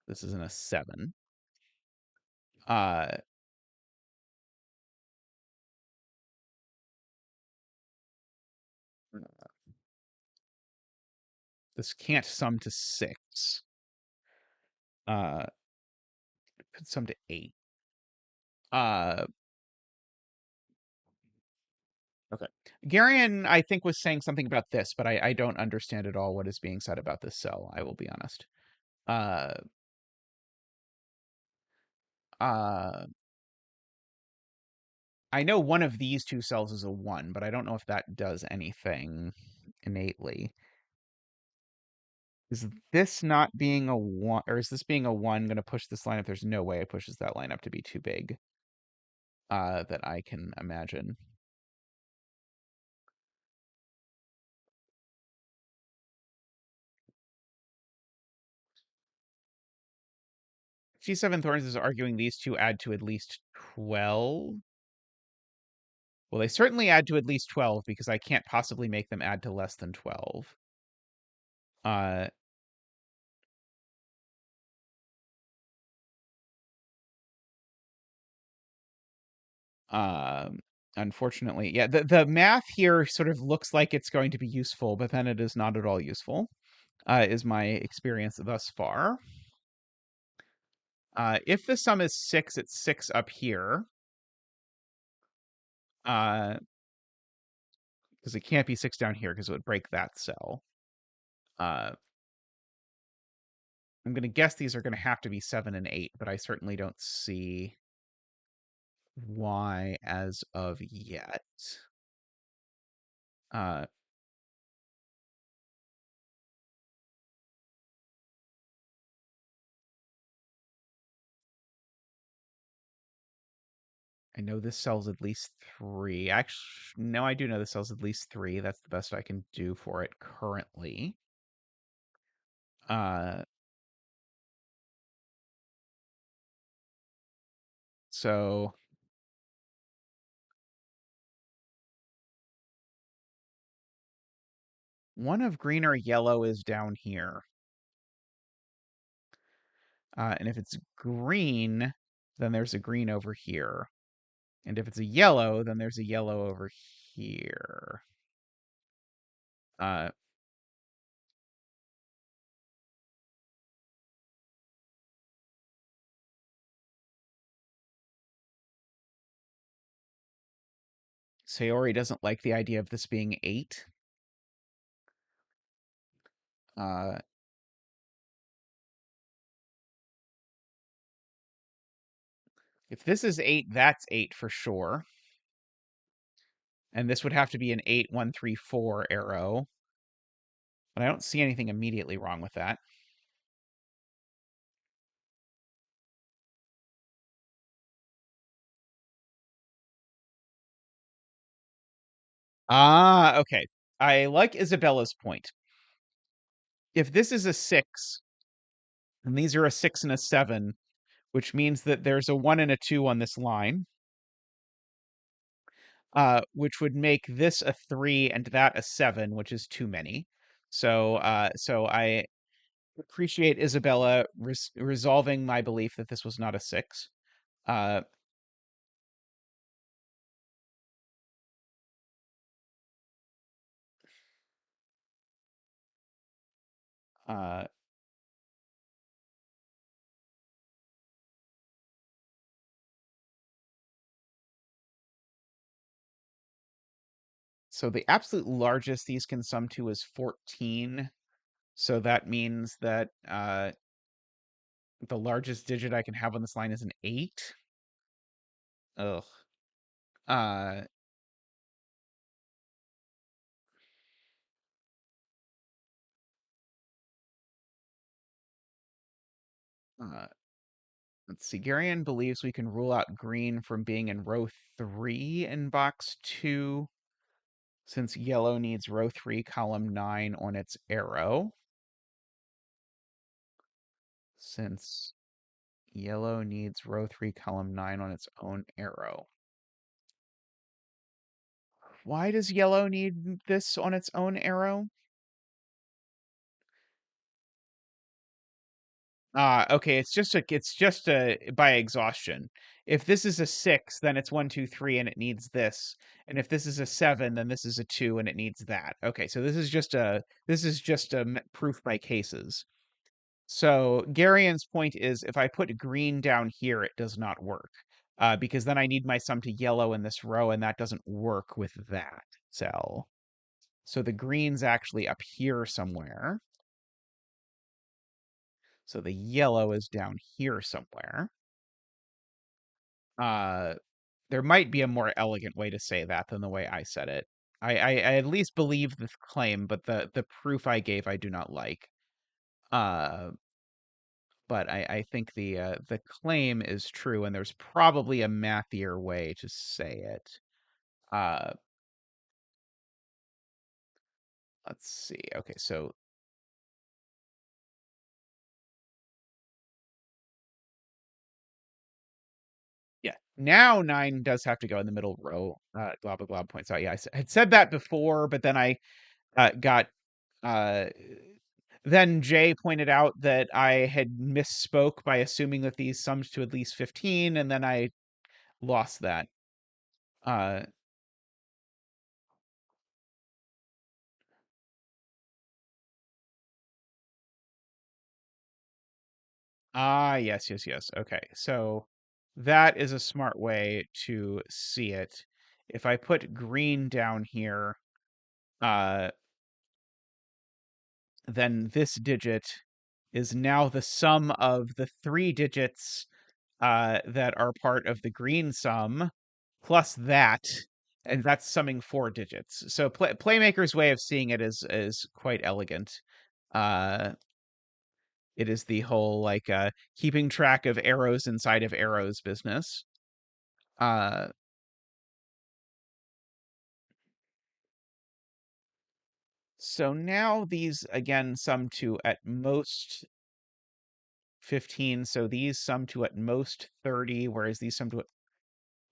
This isn't a 7. Uh, this can't sum to 6. It could sum to 8. Uh, Okay. Garion, I think, was saying something about this, but I don't understand at all what is being said about this cell, I will be honest. Uh, uh, I know one of these two cells is a 1, but I don't know if that does anything innately. Is this not being a 1, or is this being a 1 going to push this line up? There's no way it pushes that line up to be too big that I can imagine. G7 Thorns is arguing these two add to at least 12. Well, they certainly add to at least 12 because I can't possibly make them add to less than 12. Uh, um, Unfortunately, yeah, the math here sort of looks like it's going to be useful, but then it is not at all useful, is my experience thus far. If the sum is 6, it's 6 up here. Because it can't be 6 down here because it would break that cell. Uh, I'm going to guess these are going to have to be 7 and 8, but I certainly don't see why as of yet. Uh, I know this sells at least 3. Actually, no, I do know this sells at least 3. That's the best I can do for it currently. Uh, so one of green or yellow is down here. And if it's green, then there's a green over here. And if it's a yellow, then there's a yellow over here. Uh, Sayori doesn't like the idea of this being 8. Uh, if this is 8, that's 8 for sure. And this would have to be an 8, 1, 3, 4 arrow. But I don't see anything immediately wrong with that. Ah, okay. I like Isabella's point. If this is a 6, and these are a 6 and a 7, which means that there's a 1 and a 2 on this line, which would make this a 3 and that a 7, which is too many. So I appreciate Isabella resolving my belief that this was not a 6. Uh, uh, so the absolute largest these can sum to is 14. So that means that the largest digit I can have on this line is an 8. Ugh. Uh, uh, let's see. Garion believes we can rule out green from being in row 3 in box 2, since yellow needs row 3, column 9 on its arrow. Since yellow needs row 3, column 9 on its own arrow. Why does yellow need this on its own arrow? Okay, it's just a by exhaustion. If this is a 6, then it's 1, 2, 3, and it needs this. And if this is a 7, then this is a 2, and it needs that. Okay, so this is just a proof by cases. So Garion's point is if I put green down here, it does not work. Because then I need my sum to yellow in this row, and that doesn't work with that cell. So the green's actually up here somewhere. So the yellow is down here somewhere. Uh, there might be a more elegant way to say that than the way I said it. I at least believe the claim, but the proof I gave I do not like. Uh, but I think the claim is true, and there's probably a mathier way to say it. Uh, let's see. Okay, so Now 9 does have to go in the middle row. Glob Glob points out. Yeah, had said that before, but then I got uh then Jay pointed out that I had misspoke by assuming that these summed to at least 15, and then I lost that. Uh yes, yes, yes. Okay. So that is a smart way to see it. If I put green down here, uh then this digit is now the sum of the 3 digits that are part of the green sum plus that, and that's summing 4 digits. So Playmaker's way of seeing it is quite elegant. Uh, it is the whole like keeping track of arrows inside of arrows business. Uh, so now these again sum to at most 15. So these sum to at most 30, whereas these sum to at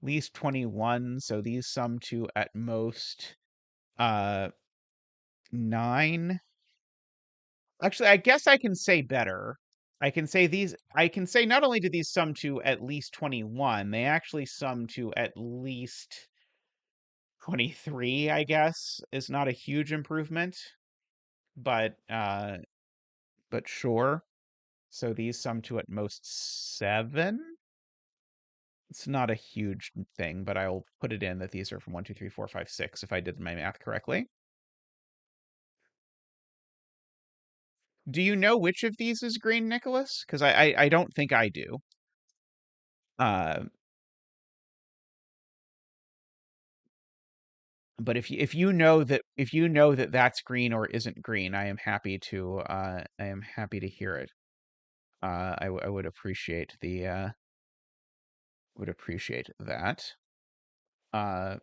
least 21. So these sum to at most uh 9. Actually, I guess I can say better. I can say not only do these sum to at least 21, they actually sum to at least 23, I guess. Is not a huge improvement, but sure. So these sum to at most 7. It's not a huge thing, but I'll put it in that these are from 1, 2, 3, 4, 5, 6 if I did my math correctly. Do you know which of these is green, Nicholas? Because I don't think I do. Uh, but if you know that that's green or isn't green, I am happy to hear it. I would appreciate that. Uh,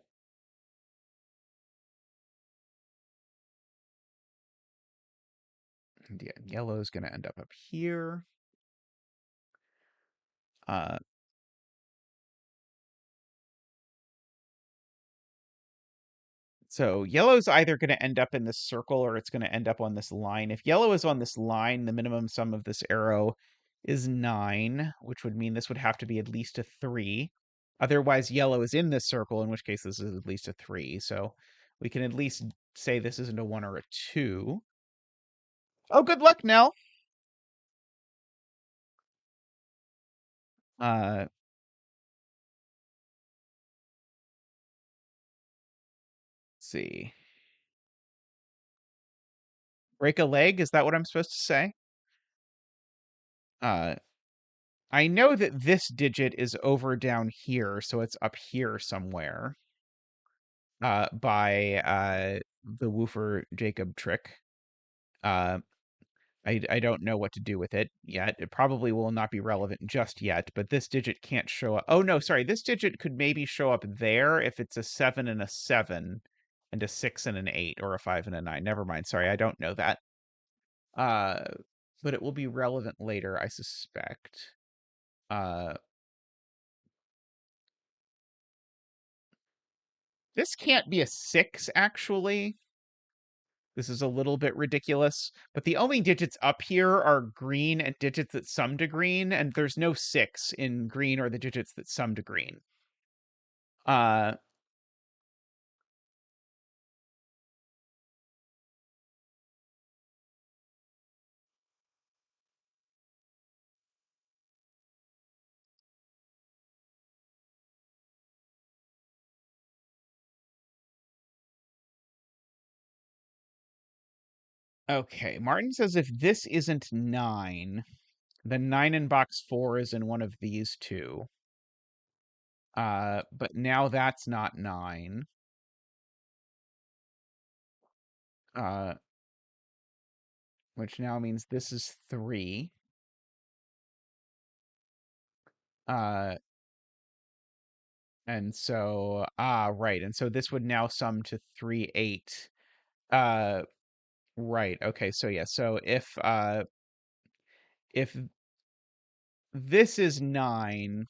yeah, yellow's gonna end up here. Uh, So yellow's either going to end up in this circle or it's going to end up on this line. If yellow is on this line, the minimum sum of this arrow is 9, which would mean this would have to be at least a 3. Otherwise, yellow is in this circle, in which case this is at least a 3. So we can at least say this isn't a 1 or a 2. Oh, good luck, Nell. Let's see. Break a leg? Is that what I'm supposed to say? Uh, I know that this digit is over down here, so it's up here somewhere. By the Woofer Jacob trick. Uh, I don't know what to do with it yet. It probably will not be relevant just yet, but this digit can't show up. Oh no, sorry. This digit could maybe show up there if it's a 7 and a 7 and a 6 and an 8 or a 5 and a 9. Never mind. Sorry, I don't know that. Uh, but it will be relevant later, I suspect. Uh, this can't be a 6 actually. This is a little bit ridiculous, but the only digits up here are green and digits that sum to green, and there's no 6 in green or the digits that sum to green. Uh, okay, Martin says if this isn't 9, then 9 in box 4 is in one of these two. But now that's not 9. Uh, which now means this is 3. Uh, and so, right. And so this would now sum to 3, 8. Uh, right. Okay. So yeah. So if this is 9,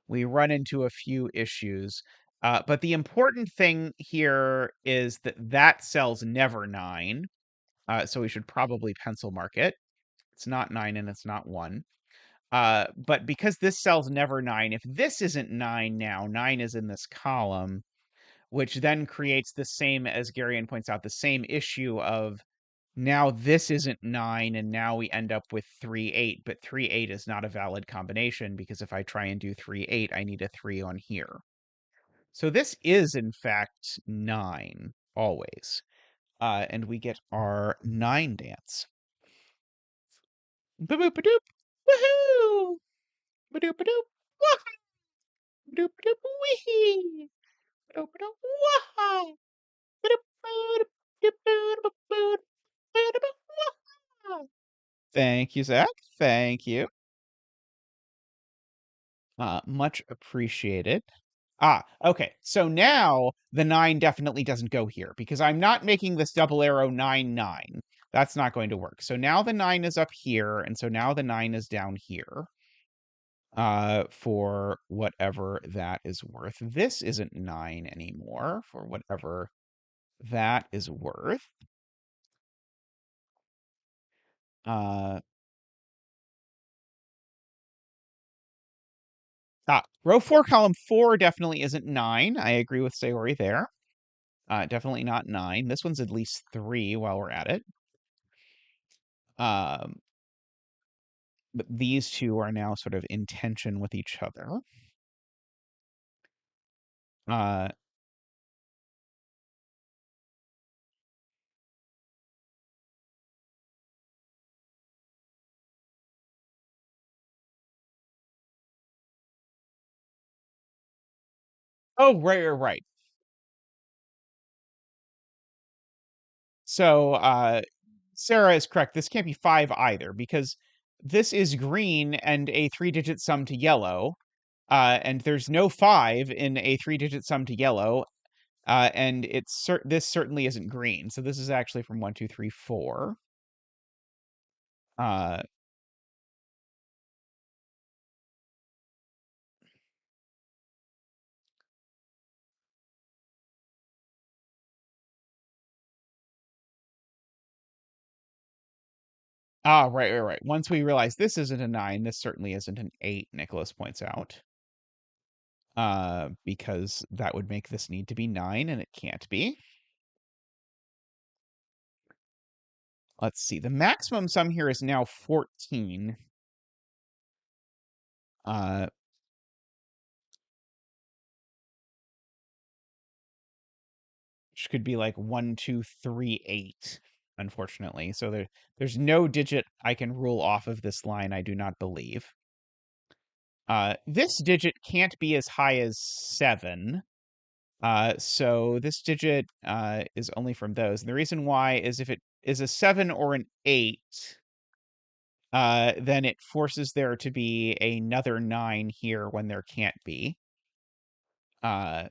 we run into a few issues. But the important thing here is that that cell's never 9. So we should probably pencil mark it. It's not 9 and it's not 1. But because this cell's never 9, if this isn't 9 now, 9 is in this column, which then creates the same, as Garion points out, the same issue of now this isn't 9, and now we end up with 3, 8, but 3, 8 is not a valid combination because if I try and do 3, 8, I need a 3 on here. So this is, in fact, 9, always. And we get our 9 dance. Ba-boop-a-doop! Woohoo! Ba-doop-a-doop! Wah! Ba-doop-a-doop! Wee! Ba-doop-a-doop! Wah! Ba-doop-a-doop! Ba-doop-a-doop! Thank you, Zach. Thank you. Much appreciated. Okay. So now the 9 definitely doesn't go here because I'm not making this double arrow 9, 9. That's not going to work. So now the 9 is up here, and so now the 9 is down here. For whatever that is worth. This isn't 9 anymore, for whatever that is worth. Uh, row 4, column 4 definitely isn't 9. I agree with Sayori there. Definitely not 9. This one's at least 3 while we're at it. Um, but these two are now sort of in tension with each other. Uh, oh, right. So, Sarah is correct. This can't be 5 either because this is green and a 3-digit sum to yellow. And there's no 5 in a 3-digit sum to yellow. And this certainly isn't green. So this is actually from 1, 2, 3, 4. Uh, right. Once we realize this isn't a 9, this certainly isn't an 8, Nicholas points out. Because that would make this need to be 9, and it can't be. Let's see. The maximum sum here is now 14. Uh, which could be like 1, 2, 3, 8, unfortunately. So there's no digit I can rule off of this line, I do not believe. This digit can't be as high as 7. So this digit is only from those. And the reason why is if it is a 7 or an 8, then it forces there to be another 9 here when there can't be. Uh,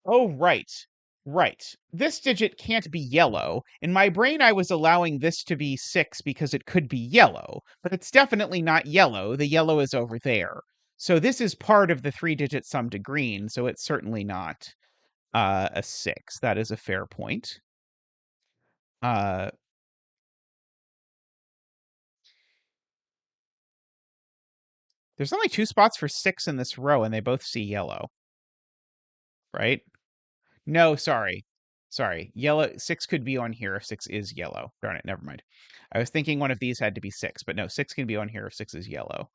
oh, right. Right. This digit can't be yellow. In my brain, I was allowing this to be 6 because it could be yellow, but it's definitely not yellow. The yellow is over there. So this is part of the 3-digit sum to green, so it's certainly not a 6. That is a fair point. Uh, there's only 2 spots for 6 in this row, and they both see yellow, right? No, sorry. Sorry. Yellow 6 could be on here if 6 is yellow. Darn it, never mind. I was thinking one of these had to be 6, but no, 6 can be on here if 6 is yellow.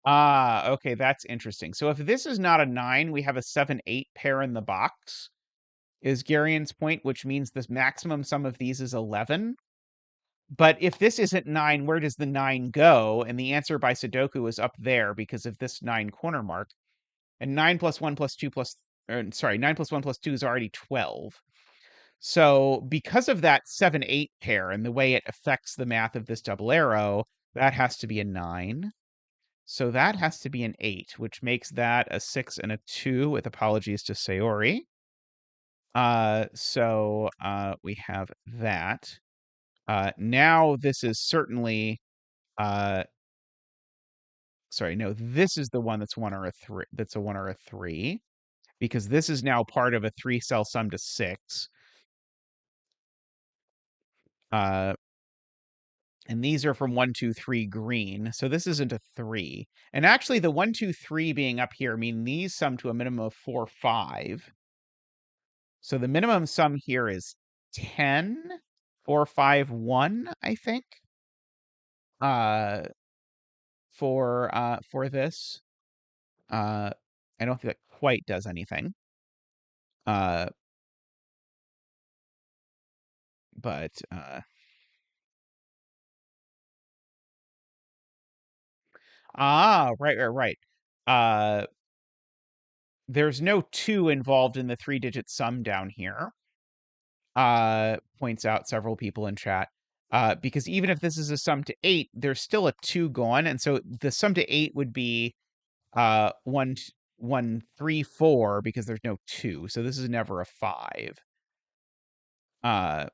Uh, okay, that's interesting. So if this is not a 9, we have a 7, 8 pair in the box, is Garion's point, which means the maximum sum of these is 11. But if this isn't 9, where does the 9 go? And the answer by Sudoku is up there because of this 9 corner mark. And 9 plus 1 plus 2 plus, or sorry, 9 plus 1 plus 2 is already 12. So because of that 7-8 pair and the way it affects the math of this double arrow, that has to be a 9. So that has to be an 8, which makes that a 6 and a 2, with apologies to Sayori. We have that. Now this is certainly, uh, sorry, no, this is the one that's 1 or a 3, that's a 1 or a 3, because this is now part of a 3-cell sum to 6. Uh, and these are from 1, 2, 3 green, so this isn't a 3. And actually, the 1, 2, 3 being up here mean these sum to a minimum of 4, 5. So the minimum sum here is 10, 4, 5, 1, I think. Uh, for this. I don't think that quite does anything. Uh, but right. Uh, there's no 2 involved in the 3-digit sum down here. Points out several people in chat. Because even if this is a sum to 8, there's still a 2 gone, and so the sum to 8 would be 1, 1, 3, 4, because there's no 2. So this is never a 5. Uh,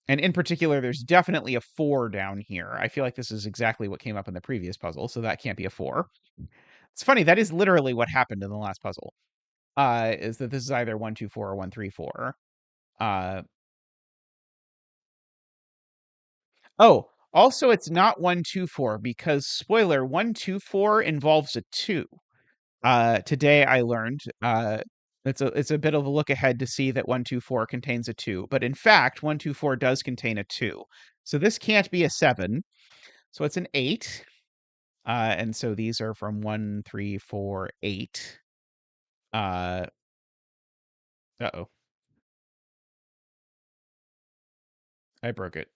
and in particular, there's definitely a 4 down here. I feel like this is exactly what came up in the previous puzzle, so that can't be a 4. It's funny, that is literally what happened in the last puzzle. Is that this is either 1, 2, 4 or 1, 3, 4. Uh, oh, also it's not 1, 2, 4 because spoiler, 1, 2, 4 involves a 2. Today I learned it's a bit of a look ahead to see that 1, 2, 4 contains a 2, but in fact 1, 2, 4 does contain a 2. So this can't be a 7. So it's an 8. And so these are from 1, 3, 4, 8. Uh uh-oh. I broke it.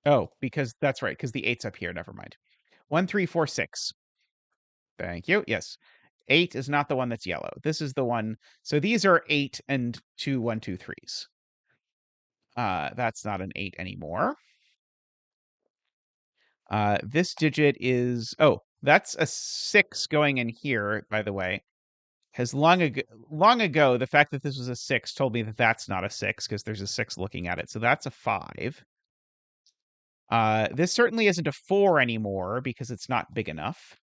Oh, because that's right, because the 8's up here. Never mind. 1, 3, 4, 6. Thank you. Yes. 8 is not the one that's yellow. This is the one. So these are 8 and 2, 1, 2, 3s. That's not an 8 anymore. This digit is, oh, that's a 6 going in here, by the way. Has long ago, the fact that this was a 6 told me that that's not a 6 because there's a 6 looking at it. So that's a 5. This certainly isn't a 4 anymore because it's not big enough.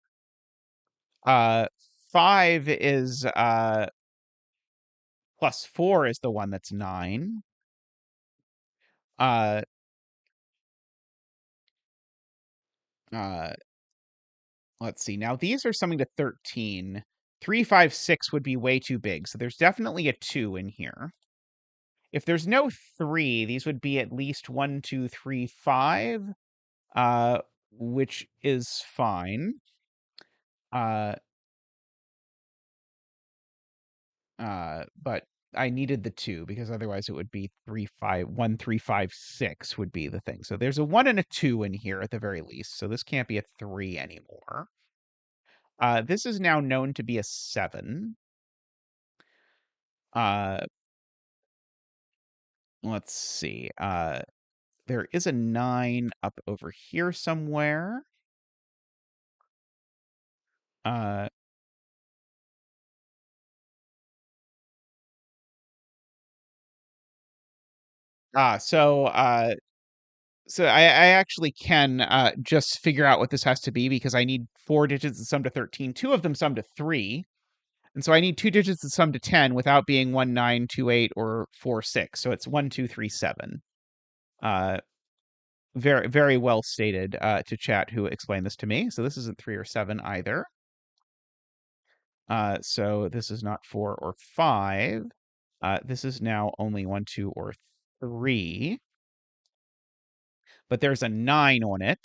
Uh, 5 is plus 4 is the one that's 9. Uh, uh, let's see. Now these are summing to 13. 3, 5, 6 would be way too big. So there's definitely a 2 in here. If there's no 3, these would be at least 1, 2, 3, 5, uh, which is fine. Uh, but I needed the 2 because otherwise it would be 3, 5, 1, 3, 5, 6 would be the thing. So there's a 1 and a 2 in here at the very least. So this can't be a 3 anymore. This is now known to be a 7. Uh, let's see. There is a 9 up over here somewhere. Uh, ah, so so I actually can just figure out what this has to be because I need 4 digits that sum to 13. 2 of them sum to 3. And so I need 2 digits that sum to 10 without being 1, 9, 2, 8, or 4, 6. So it's 1, 2, 3, 7. Uh, very, very well stated to chat who explained this to me. So this isn't 3 or 7 either. So this is not 4 or 5. This is now only 1, 2, or 3. But there's a 9 on it.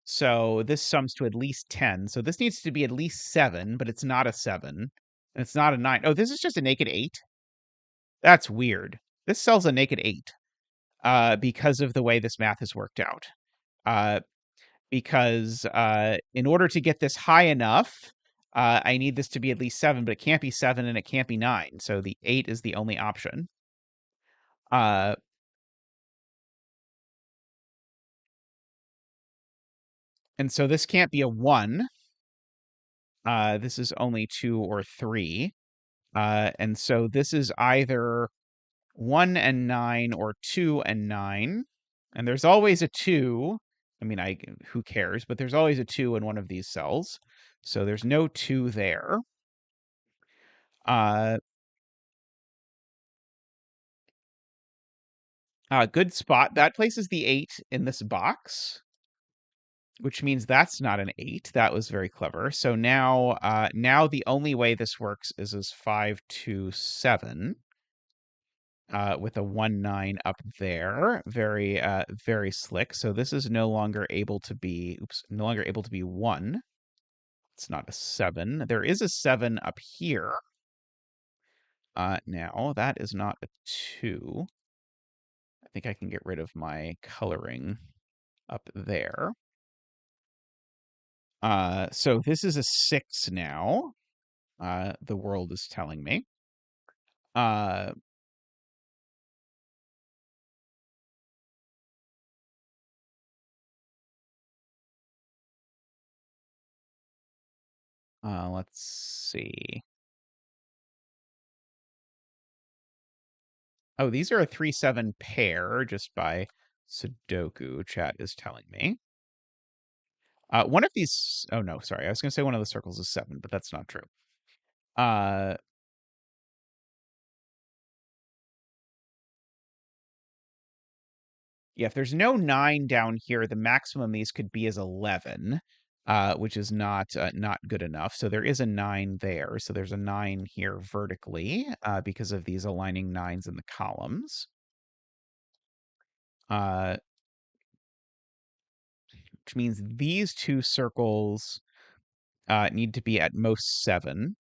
So this sums to at least 10. So this needs to be at least 7, but it's not a 7. And it's not a 9. Oh, this is just a naked 8? That's weird. This sells a naked 8. because of the way this math has worked out. Uh, because in order to get this high enough, I need this to be at least 7, but it can't be 7 and it can't be 9. So the 8 is the only option. Uh, and so this can't be a 1. This is only 2 or 3. And so this is either 1 and 9 or 2 and 9. And there's always a 2. I mean, who cares? But there's always a 2 in one of these cells. So there's no 2 there. Uh, Good spot. That places the 8 in this box, which means that's not an 8. That was very clever. So now the only way this works is as 5, 2, 7. With a 1, 9 up there. Very slick. So this is no longer able to be, no longer able to be 1. It's not a 7. There is a 7 up here. Now that is not a 2. I think I can get rid of my coloring up there. So this is a 6 now. The world is telling me. Uh, let's see. Oh, these are a 3-7 pair just by Sudoku, chat is telling me. One of these, oh no, sorry. I was going to say one of the circles is 7, but that's not true. Uh, yeah, if there's no 9 down here, the maximum these could be is 11, which is not good enough. So there is a 9 there. So there's a 9 here vertically because of these aligning 9s in the columns. Uh, which means these two circles need to be at most 7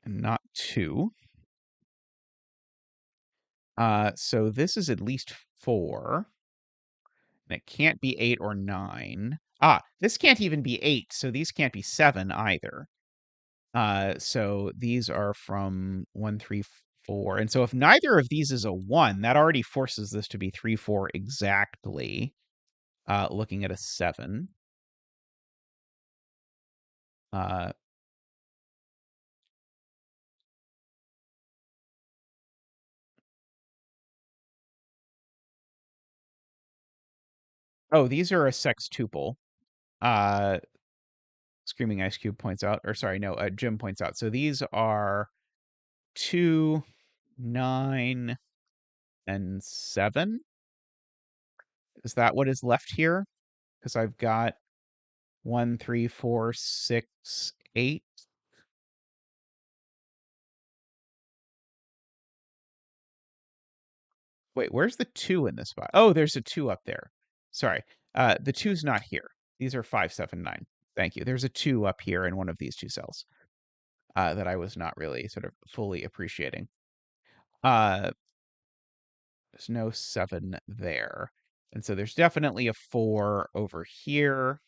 and not 2. So this is at least 4. And it can't be 8 or 9. This can't even be 8, so these can't be 7 either. So these are from 1, 3, 4. And so if neither of these is a 1, that already forces this to be 3, 4 exactly. Looking at a 7. Uh, oh, these are a sextuple. Uh, Screaming Ice Cube points out, or sorry, no, Jim points out. So these are 2, 9, and 7. Is that what is left here? Because I've got 1, 3, 4, 6, 8. Wait, where's the 2 in this spot? Oh, there's a 2 up there. Sorry. The 2's not here. These are 5, 7, 9. Thank you. There's a 2 up here in one of these two cells that I was not really sort of fully appreciating. There's no 7 there. And so there's definitely a 4 over here.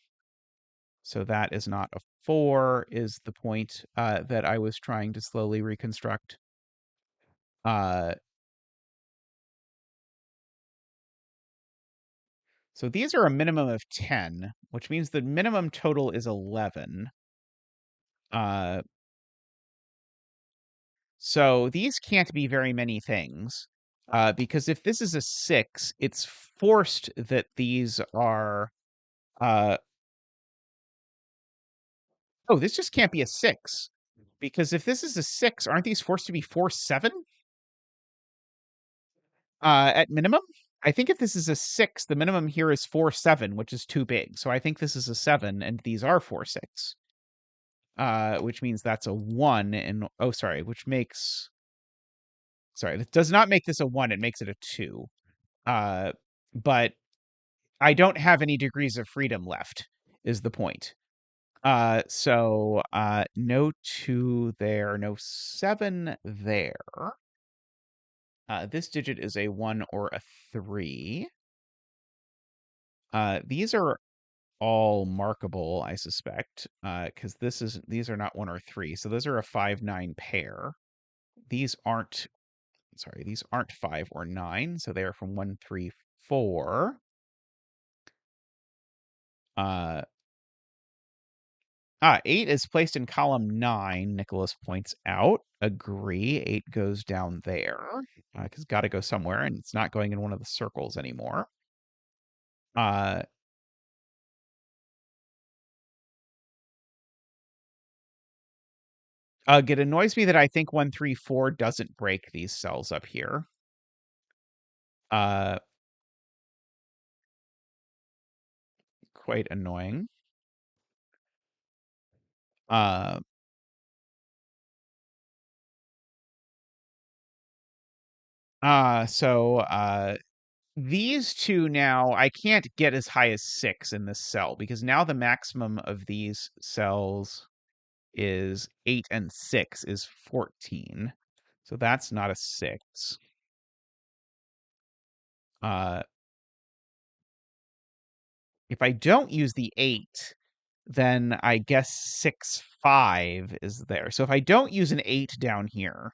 So that is not a 4, is the point that I was trying to slowly reconstruct. Uh, so these are a minimum of 10, which means the minimum total is 11. Uh, so these can't be very many things. Because if this is a 6, it's forced that these are oh, this just can't be a 6. Because if this is a 6, aren't these forced to be 4, 7? At minimum? I think if this is a 6, the minimum here is 4, 7, which is too big. So I think this is a 7, and these are 4, 6. Which means that's a 1, and oh, sorry, which makes sorry, it does not make this a 1, it makes it a 2. Uh, but I don't have any degrees of freedom left, is the point. So no 2 there, no 7 there. This digit is a 1 or a 3. These are all markable, I suspect, because these are not 1 or 3. So those are a 5-9 pair. These aren't, sorry, these aren't 5 or 9, so they are from 1, 3, 4. 8 is placed in column 9, Nicholas points out. Agree. 8 goes down there, because got to go somewhere, and it's not going in one of the circles anymore. Uh, it annoys me that I think 1, 3, 4 doesn't break these cells up here. Uh, quite annoying. Uh, so these two now, I can't get as high as 6 in this cell because now the maximum of these cells is 8 and 6 is 14. So that's not a 6. Uh, if I don't use the 8, then I guess 6, 5 is there. So if I don't use an 8 down here,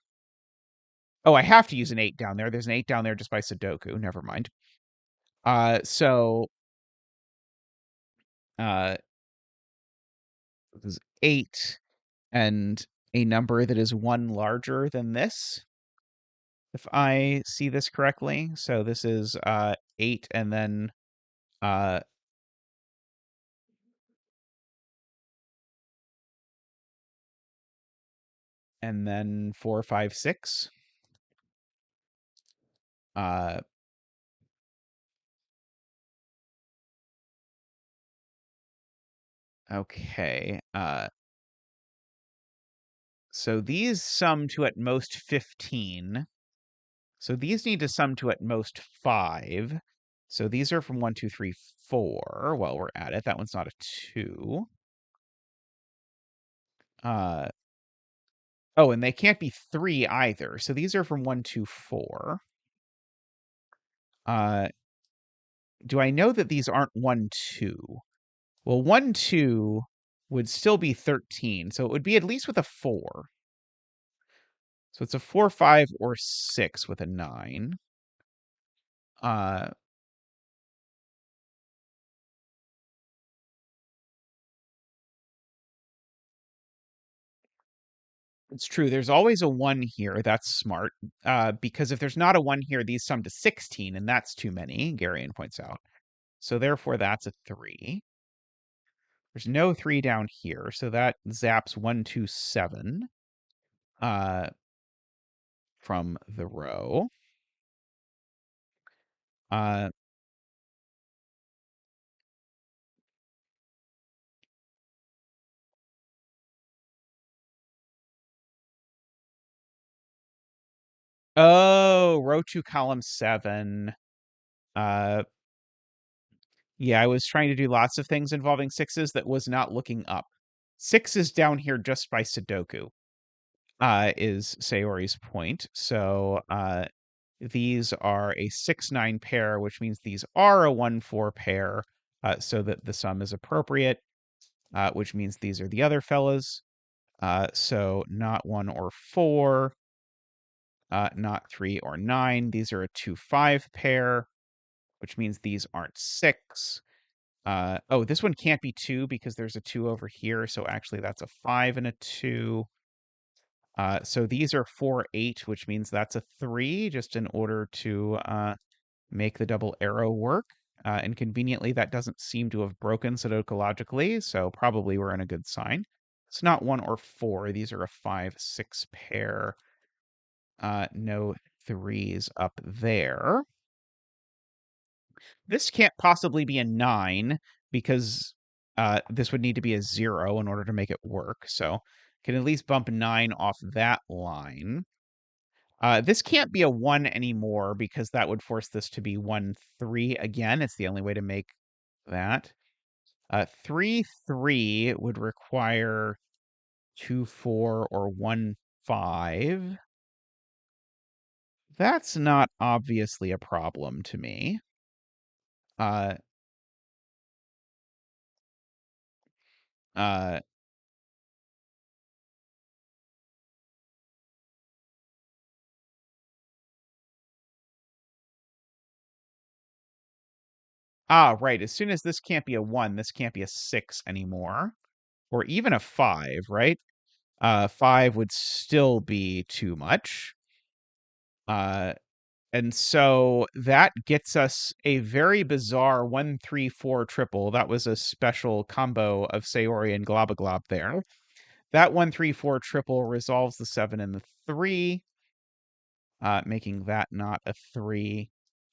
oh, I have to use an 8 down there. There's an 8 down there just by sudoku. Never mind. So uh, this is 8 and a number that is 1 larger than this, if I see this correctly. So this is 8 uh, and then 4, 5, 6. Uh, okay. So these sum to at most 15. So these need to sum to at most 5. So these are from 1, 2, 3, 4. While we're at it, that one's not a 2. Uh, oh, and they can't be 3 either. So these are from 1, 2, 4. Uh, do I know that these aren't 1, 2? Well, 1, 2 would still be 13. So it would be at least with a 4. So it's a 4, 5, or 6 with a 9. Uh, it's true. There's always a 1 here. That's smart. Because if there's not a 1 here, these sum to 16, and that's too many, Garion points out. So therefore, that's a 3. There's no 3 down here, so that zaps 1, 2, 7 from the row. Uh, oh, row 2, column 7. Uh, yeah, I was trying to do lots of things involving 6s that was not looking up. 6 is down here just by sudoku, is Sayori's point. So these are a 6-9 pair, which means these are a 1-4 pair, so that the sum is appropriate, which means these are the other fellas. So not 1 or 4, not 3 or 9. These are a 2-5 pair, which means these aren't 6. Oh, this one can't be 2 because there's a 2 over here. So actually, that's a 5 and a 2. So these are 4, 8, which means that's a 3, just in order to make the double arrow work. And conveniently, that doesn't seem to have broken sudokologically, so probably we're in a good sign. It's not 1 or 4. These are a 5, 6 pair. No 3s up there. This can't possibly be a 9 because this would need to be a 0 in order to make it work. So can at least bump 9 off that line. This can't be a 1 anymore because that would force this to be 1, 3 again. It's the only way to make that. 3, 3 would require 2, 4, or 1, 5. That's not obviously a problem to me. Uh, uh, right. As soon as this can't be a 1, this can't be a 6 anymore, or even a 5, right? 5 would still be too much. Uh, and so that gets us a very bizarre 1-3-4 triple. That was a special combo of Sayori and Globaglob there. That 1-3-4 triple resolves the 7 and the 3, making that not a 3,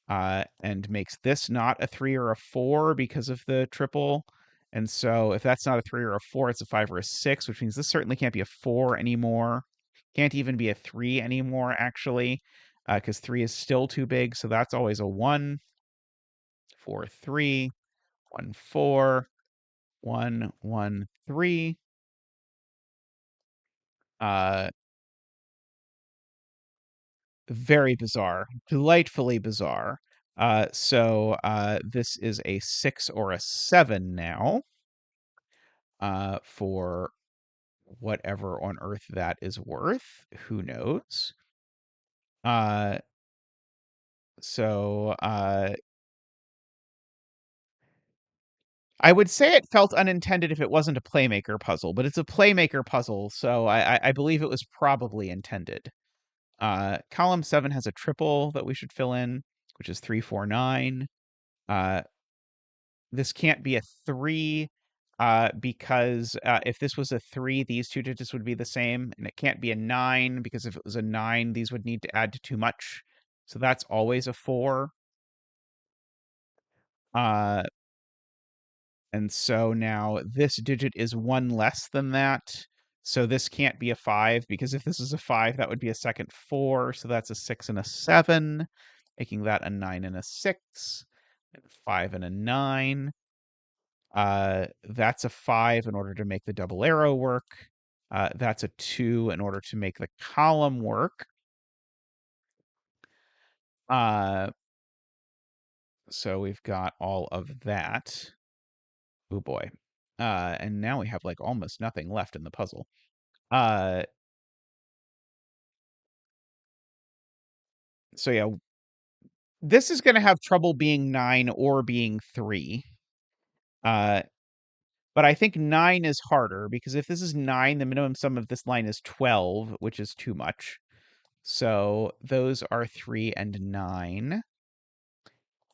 and makes this not a 3 or a 4 because of the triple. And so if that's not a 3 or a 4, it's a 5 or a 6, which means this certainly can't be a 4 anymore. Can't even be a 3 anymore, actually, because 3 is still too big. So that's always a 1, 4, 3, 1, 4, 1, 1, 3. Uh, Very bizarre, delightfully bizarre. So this is a 6 or a 7 now, for whatever on earth that is worth. Who knows? Uh, so I would say it felt unintended if it wasn't a playmaker puzzle, but it's a playmaker puzzle, so I believe it was probably intended. Column 7 has a triple that we should fill in, which is 3, 4, 9. Uh, this can't be a 3, because if this was a 3, these two digits would be the same, and it can't be a 9 because if it was a 9, these would need to add to too much. So that's always a 4. Uh, and so now this digit is 1 less than that. So this can't be a 5 because if this is a 5, that would be a second 4. So that's a 6 and a 7, making that a 9 and a 6, and 5 and a 9. That's a 5 in order to make the double arrow work. That's a 2 in order to make the column work. Uh, so we've got all of that. Oh boy. And now we have like almost nothing left in the puzzle. Uh, so yeah, this is going to have trouble being 9 or being 3. Uh, but I think 9 is harder because if this is 9, the minimum sum of this line is 12, which is too much. So those are 3 and 9.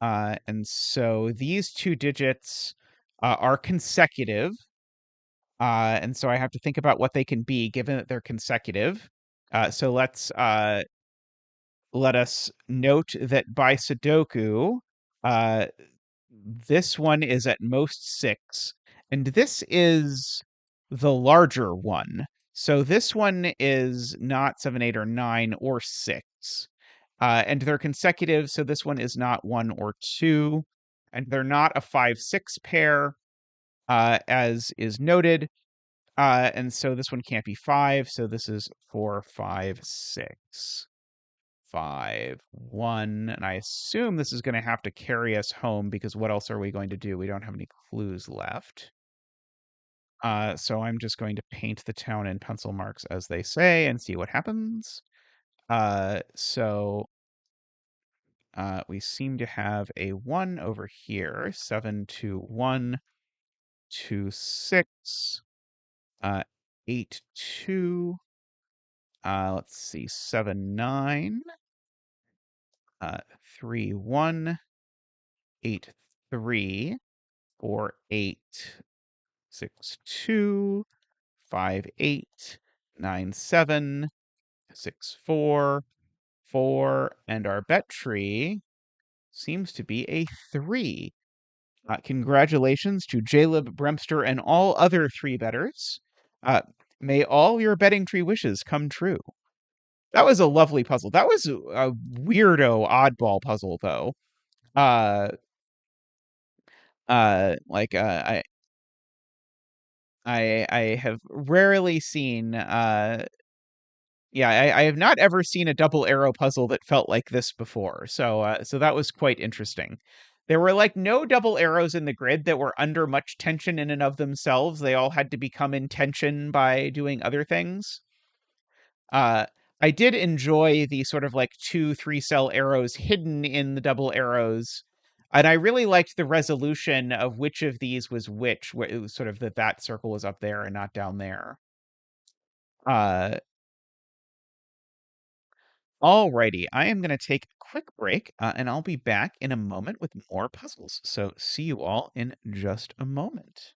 And so these two digits are consecutive. And so I have to think about what they can be given that they're consecutive. So let us note that by Sudoku, uh, this one is at most 6, and this is the larger one. So this one is not 7, 8, or 9, or 6. And they're consecutive, so this one is not 1 or 2. And they're not a 5-6 pair, as is noted. And so this one can't be 5, so this is 4, 5, 6. 5, 1, and I assume this is going to have to carry us home because what else are we going to do? We don't have any clues left. So I'm just going to paint the town in pencil marks, as they say, and see what happens. So we seem to have a 1 over here. 7, 2, 1, 2, 6, 8, 2. Let's see, 7, 9, 3, 1, 8, 3. 4, 8, 6, 2, 5, 8, 9, 7, 6, 4, 4, and our bet tree seems to be a 3. Congratulations to Jaleb, Bremster, and all other 3 betters. Uh, may all your betting tree wishes come true. That was a lovely puzzle. That was a weirdo oddball puzzle, though. Uh, like I have rarely seen Yeah, I have not ever seen a double arrow puzzle that felt like this before. So that was quite interesting. There were like no double arrows in the grid that were under much tension in and of themselves. They all had to become in tension by doing other things. Uh, I did enjoy the sort of like 2, 3 cell arrows hidden in the double arrows. And I really liked the resolution of which of these was which, where it was sort of that circle was up there and not down there. Uh, Alrighty, I am going to take a quick break, and I'll be back in a moment with more puzzles. So see you all in just a moment.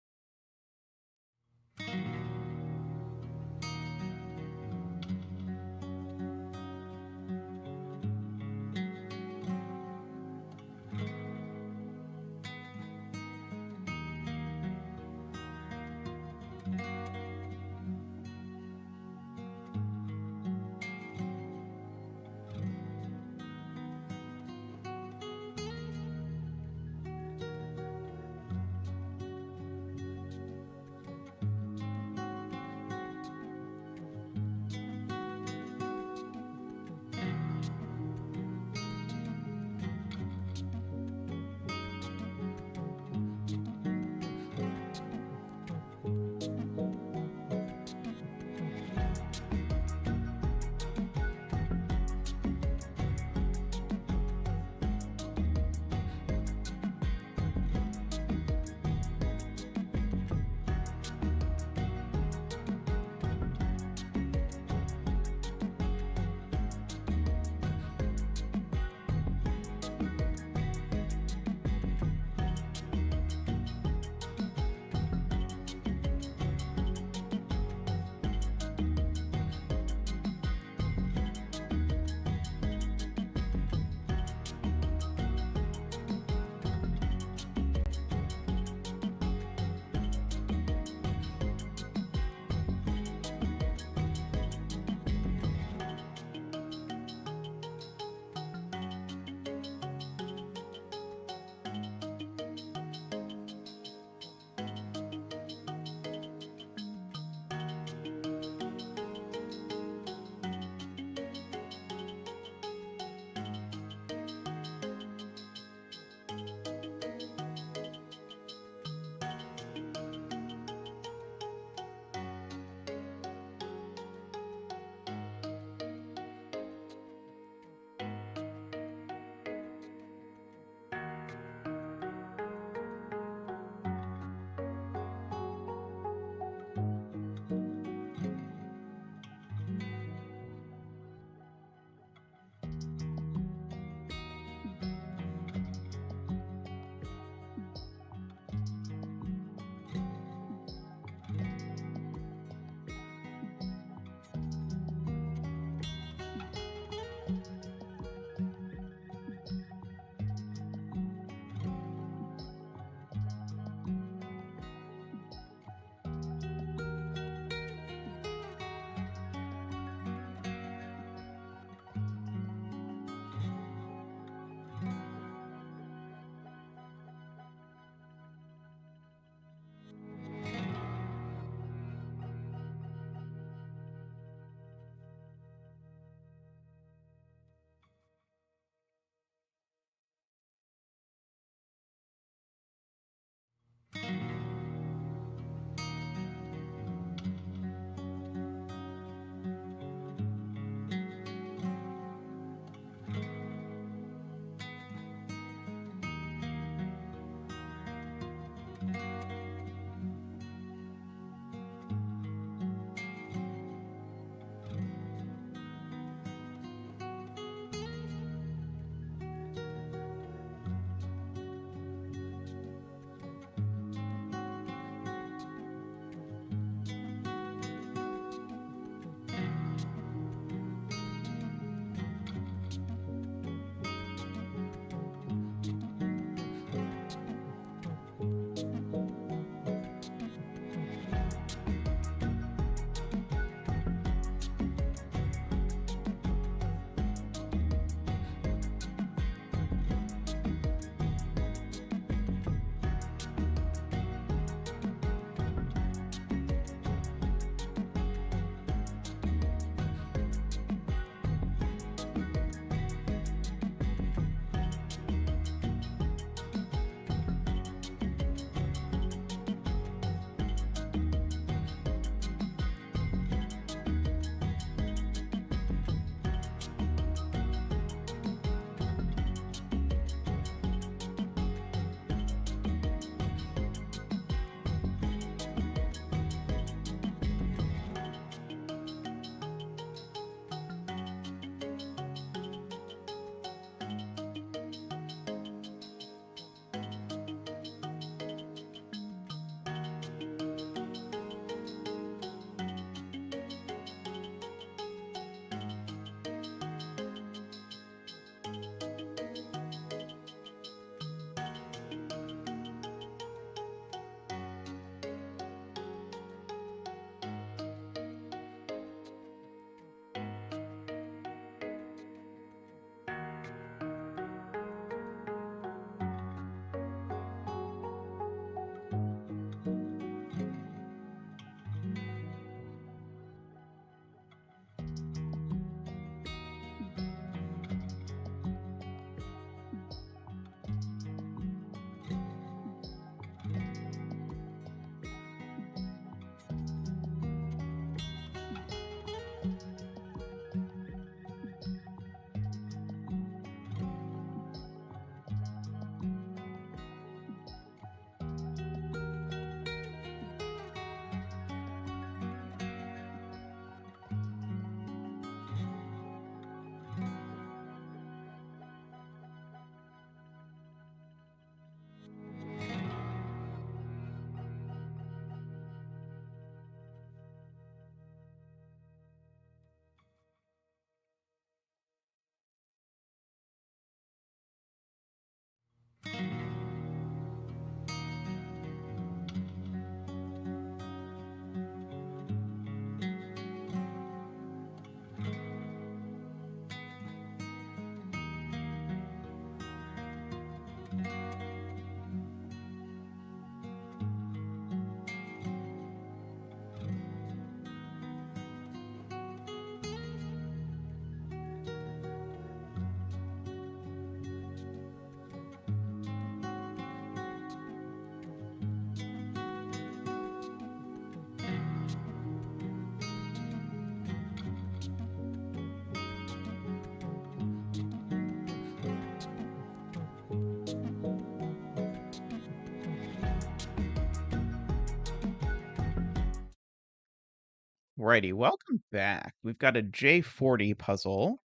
Righty, welcome back. We've got a J40 puzzle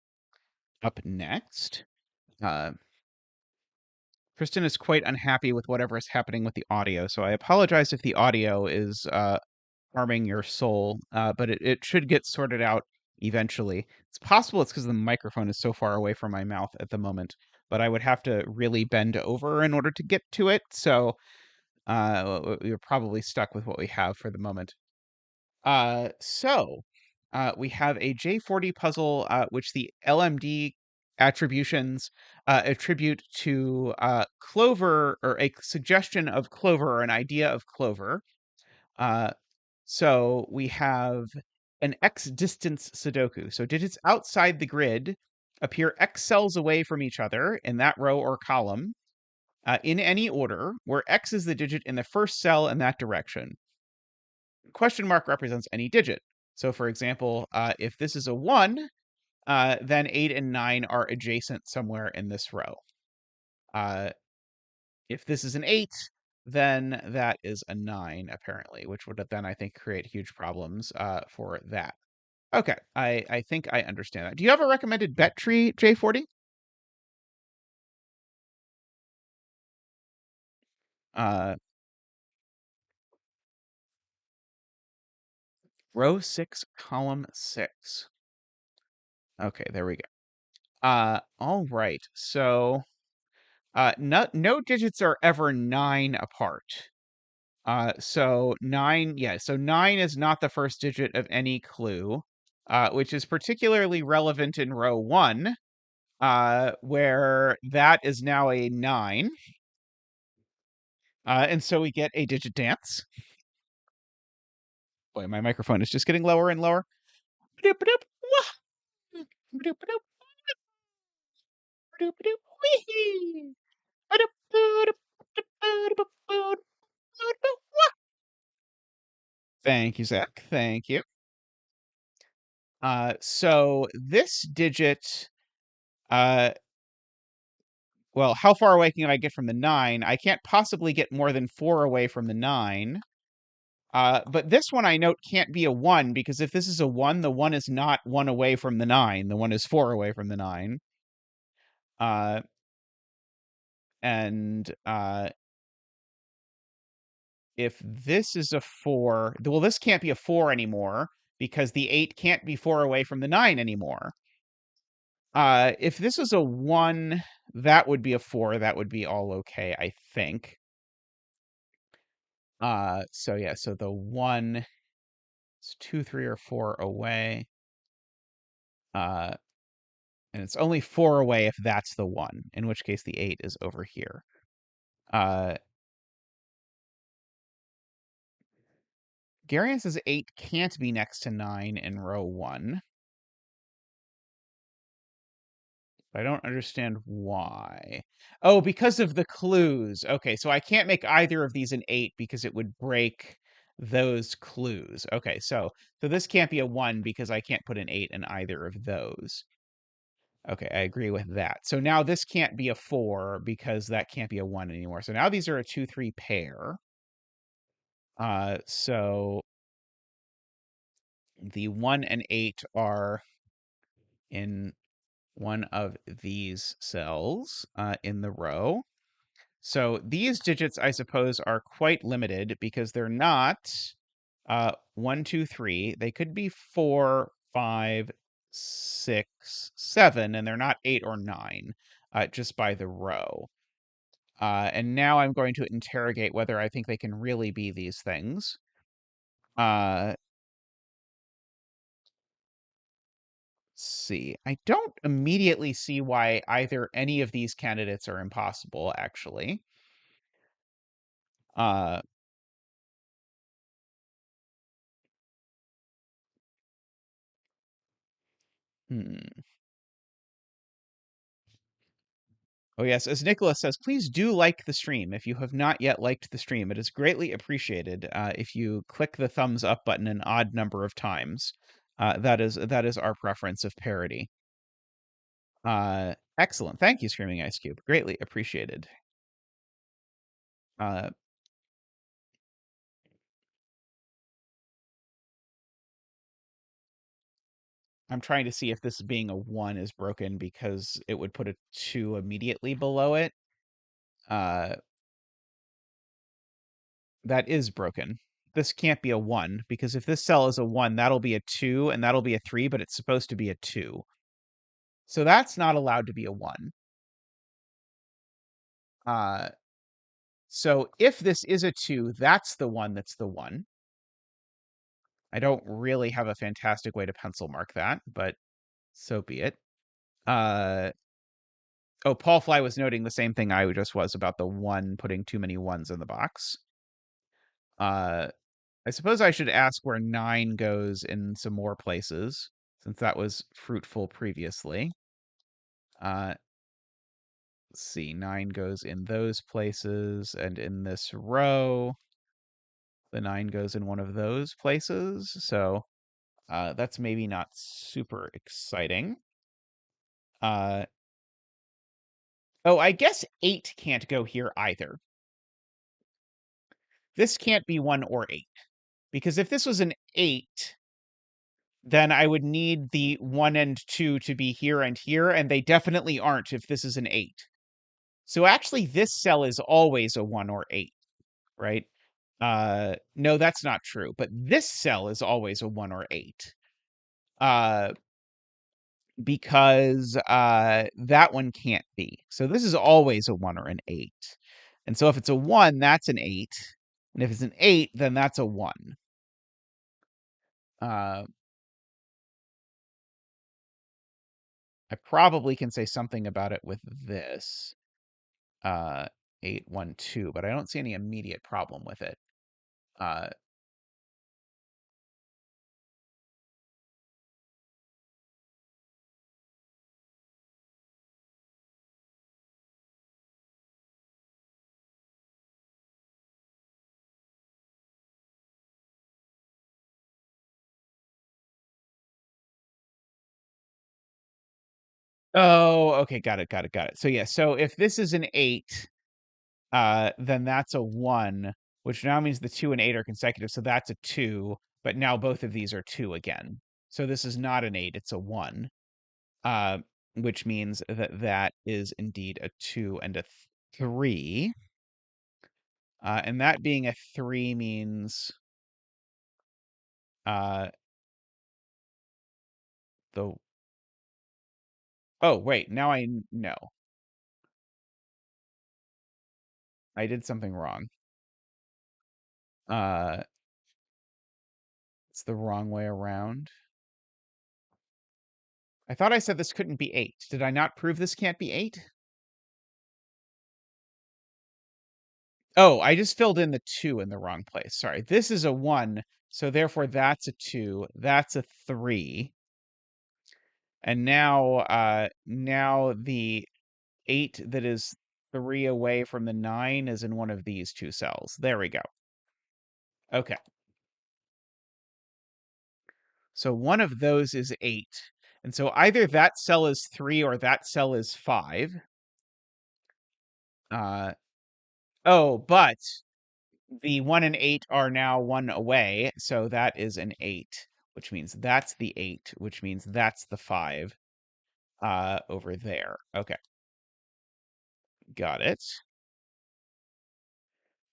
up next. Uh, Kristen is quite unhappy with whatever is happening with the audio, so I apologize if the audio is harming your soul, but it should get sorted out eventually. It's possible it's because the microphone is so far away from my mouth at the moment, but I would have to really bend over in order to get to it, so we're probably stuck with what we have for the moment. We have a J40 puzzle, which the LMD attributions attribute to Clover, or a suggestion of Clover, or an idea of Clover. Uh, so we have an X distance Sudoku. So digits outside the grid appear X cells away from each other in that row or column, in any order, where X is the digit in the first cell in that direction. Question mark represents any digit. So for example, if this is a 1, then 8 and 9 are adjacent somewhere in this row. Uh, if this is an 8, then that is a 9, apparently, which would then, I think, create huge problems for that. Okay, I think I understand that. Do you have a recommended bet tree, J40? Uh, row 6, column 6. Okay, there we go. All right. So no digits are ever 9 apart. So 9, yeah, so 9 is not the first digit of any clue, which is particularly relevant in row 1, where that is now a 9. And so we get a digit dance. Boy, my microphone is just getting lower and lower. Thank you, Zach. Thank you. So this digit, uh, well, how far away can I get from the 9? I can't possibly get more than 4 away from the 9. But this one I note can't be a 1, because if this is a 1, the 1 is not 1 away from the 9. The 1 is 4 away from the 9. Uh, and if this is a 4, well, this can't be a 4 anymore, because the 8 can't be 4 away from the 9 anymore. If this is a 1, that would be a 4. That would be all okay, I think. So yeah, so the 1 is 2, 3, or 4 away. Uh, and it's only 4 away if that's the 1, in which case the 8 is over here. Uh, Garion says 8 can't be next to 9 in row 1. I don't understand why. Oh, because of the clues. Okay, so I can't make either of these an 8 because it would break those clues. Okay, so this can't be a 1 because I can't put an 8 in either of those. Okay, I agree with that. So now this can't be a 4 because that can't be a 1 anymore. So now these are a 2, 3 pair. So the 1 and 8 are in one of these cells in the row. So these digits, I suppose, are quite limited because they're not 1, 2, 3. They could be 4, 5, 6, 7, and they're not 8 or 9, just by the row. And now I'm going to interrogate whether I think they can really be these things. Let's see. I don't immediately see why either any of these candidates are impossible, actually. Uh, hmm. Oh, yes. As Nicholas says, please do like the stream. If you have not yet liked the stream, it is greatly appreciated if you click the thumbs up button an odd number of times. That is our preference of parody. Excellent. Thank you, Screaming Ice Cube. Greatly appreciated. Uh, I'm trying to see if this being a 1 is broken because it would put a 2 immediately below it. Uh, that is broken. This can't be a 1 because if this cell is a 1, that'll be a 2 and that'll be a 3, but it's supposed to be a 2. So that's not allowed to be a 1. Uh, so if this is a 2, that's the one that's the 1. I don't really have a fantastic way to pencil mark that, but so be it. Uh, oh, Paul Fly was noting the same thing I just was about the 1 putting too many 1s in the box. Uh, I suppose I should ask where 9 goes in some more places, since that was fruitful previously. Let's see, 9 goes in those places, and in this row, the 9 goes in one of those places. So that's maybe not super exciting. Oh, I guess 8 can't go here either. This can't be 1 or 8, because if this was an 8, then I would need the 1 and 2 to be here and here, and they definitely aren't if this is an 8. So actually, this cell is always a 1 or 8, right? No, that's not true, but this cell is always a 1 or 8. Uh, because that one can't be. So this is always a 1 or an 8. And so if it's a 1, that's an 8. And if it's an 8, then that's a 1. Uh, I probably can say something about it with this. 8, 1, 2, but I don't see any immediate problem with it. Uh, oh, okay, got it, got it, got it. So yeah, so if this is an 8, then that's a 1, which now means the 2 and 8 are consecutive, so that's a 2, but now both of these are 2 again. So this is not an 8, it's a 1, uh, which means that that is indeed a 2 and a 3. And that being a 3 means uh, the... Oh, wait, now I know. I did something wrong. Uh, it's the wrong way around. I thought I said this couldn't be 8. Did I not prove this can't be 8? Oh, I just filled in the 2 in the wrong place. Sorry. This is a 1, so therefore that's a 2. That's a 3. And now the 8 that is 3 away from the 9 is in one of these two cells. There we go. Okay. So one of those is 8. And so either that cell is 3 or that cell is 5. Uh, oh, but the 1 and 8 are now 1 away, so that is an 8, which means that's the 8, which means that's the 5 over there. Okay. Got it.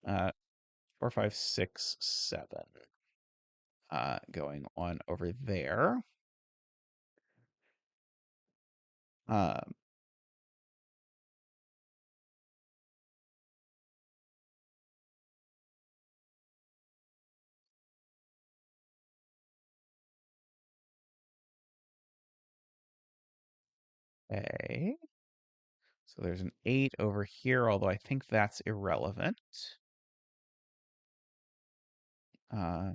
4, 5, 6, 7. Going on over there. Um, okay. So there's an 8 over here, although I think that's irrelevant. Uh,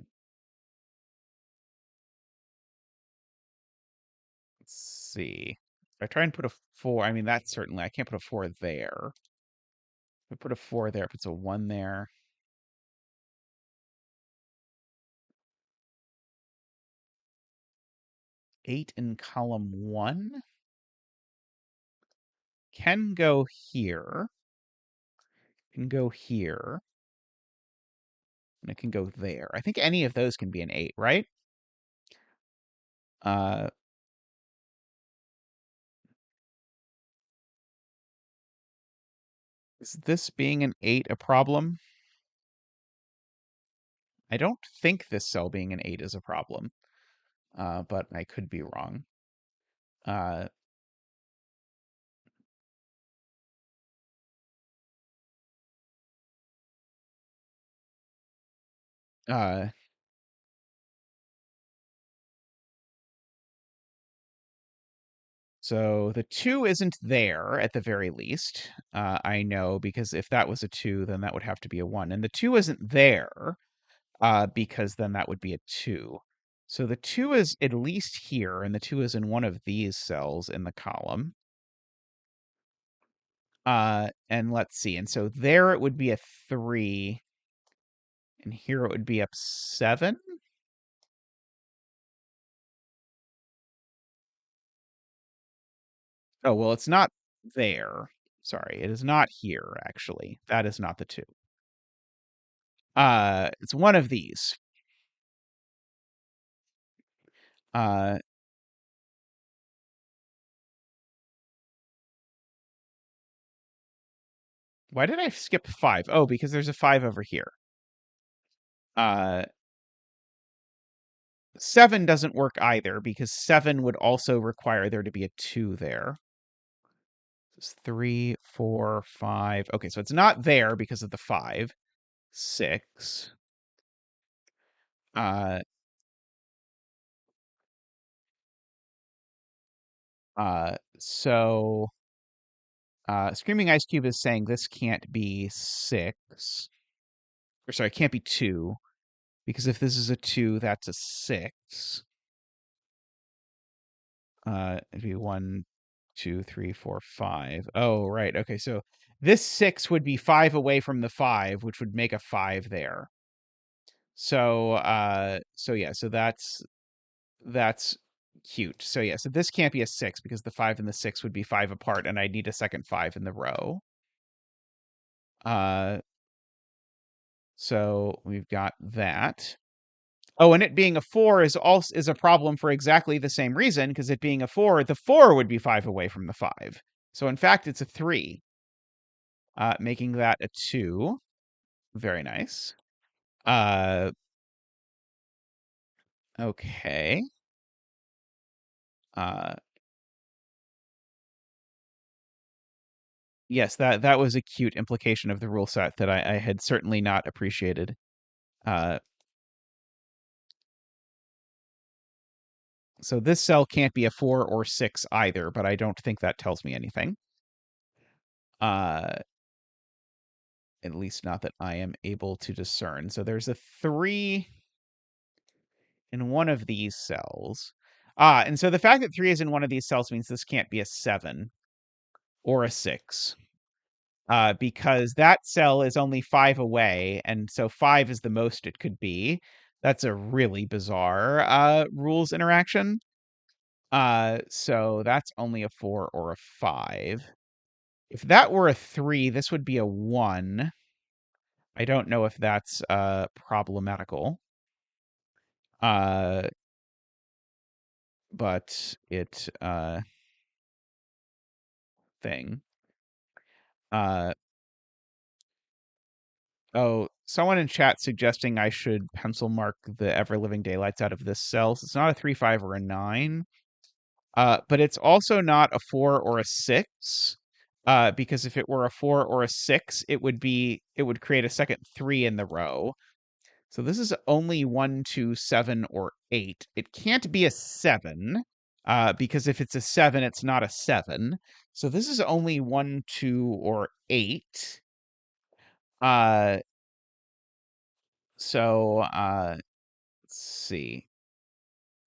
let's see. If I try and put a 4, I mean, that's certainly, I can't put a 4 there. If I put a 4 there, if it's a 1 there. 8 in column 1 can go here, can go here, and it can go there. I think any of those can be an 8, right? Uh, Is this being an 8 a problem? I don't think this cell being an 8 is a problem, but I could be wrong. Uh, uh, so the 2 isn't there at the very least. I know because if that was a 2, then that would have to be a 1. And the 2 isn't there because then that would be a 2. So the 2 is at least here, and the 2 is in one of these cells in the column. And let's see. And so there it would be a 3, and here it would be up 7. Oh, well, it's not there. Sorry, it is not here, actually. That is not the 2. It's one of these. Uh, why did I skip 5? Oh, because there's a 5 over here. Uh, 7 doesn't work either because 7 would also require there to be a 2 there. It's 3, 4, 5. Okay, so it's not there because of the 5. 6. Uh, so Screaming Ice Cube is saying this can't be 6. Or sorry, it can't be 2. Because if this is a 2, that's a 6. It'd be 1, 2, 3, 4, 5. Oh, right. Okay, so this 6 would be 5 away from the 5, which would make a 5 there. So yeah, so that's cute. So yeah, so this can't be a 6 because the 5 and the 6 would be 5 apart, and I'd need a second 5 in the row. Uh, so we've got that. Oh, and it being a 4 is a problem for exactly the same reason, because it being a 4, the 4 would be 5 away from the 5. So in fact, it's a 3, making that a 2. Very nice. Uh, okay. Uh, yes, that was a cute implication of the rule set that I had certainly not appreciated. Uh, so this cell can't be a 4 or 6 either, but I don't think that tells me anything. Uh, at least not that I am able to discern. So there's a 3 in one of these cells. And so the fact that 3 is in one of these cells means this can't be a 7 or a 6. Because that cell is only 5 away, and so 5 is the most it could be. That's a really bizarre rules interaction. So that's only a 4 or a 5. If that were a 3, this would be a 1. I don't know if that's problematical. Uh, but it thing. Uh, oh, someone in chat suggesting I should pencil mark the ever living daylights out of this cell. So it's not a 3, 5, or a 9. But it's also not a 4 or a 6. Because if it were a 4 or a 6, it would create a second 3 in the row. So this is only 1, 2, 7, or 8. It can't be a 7, because if it's a 7, it's not a 7. So this is only 1, 2, or 8. Uh, so let's see.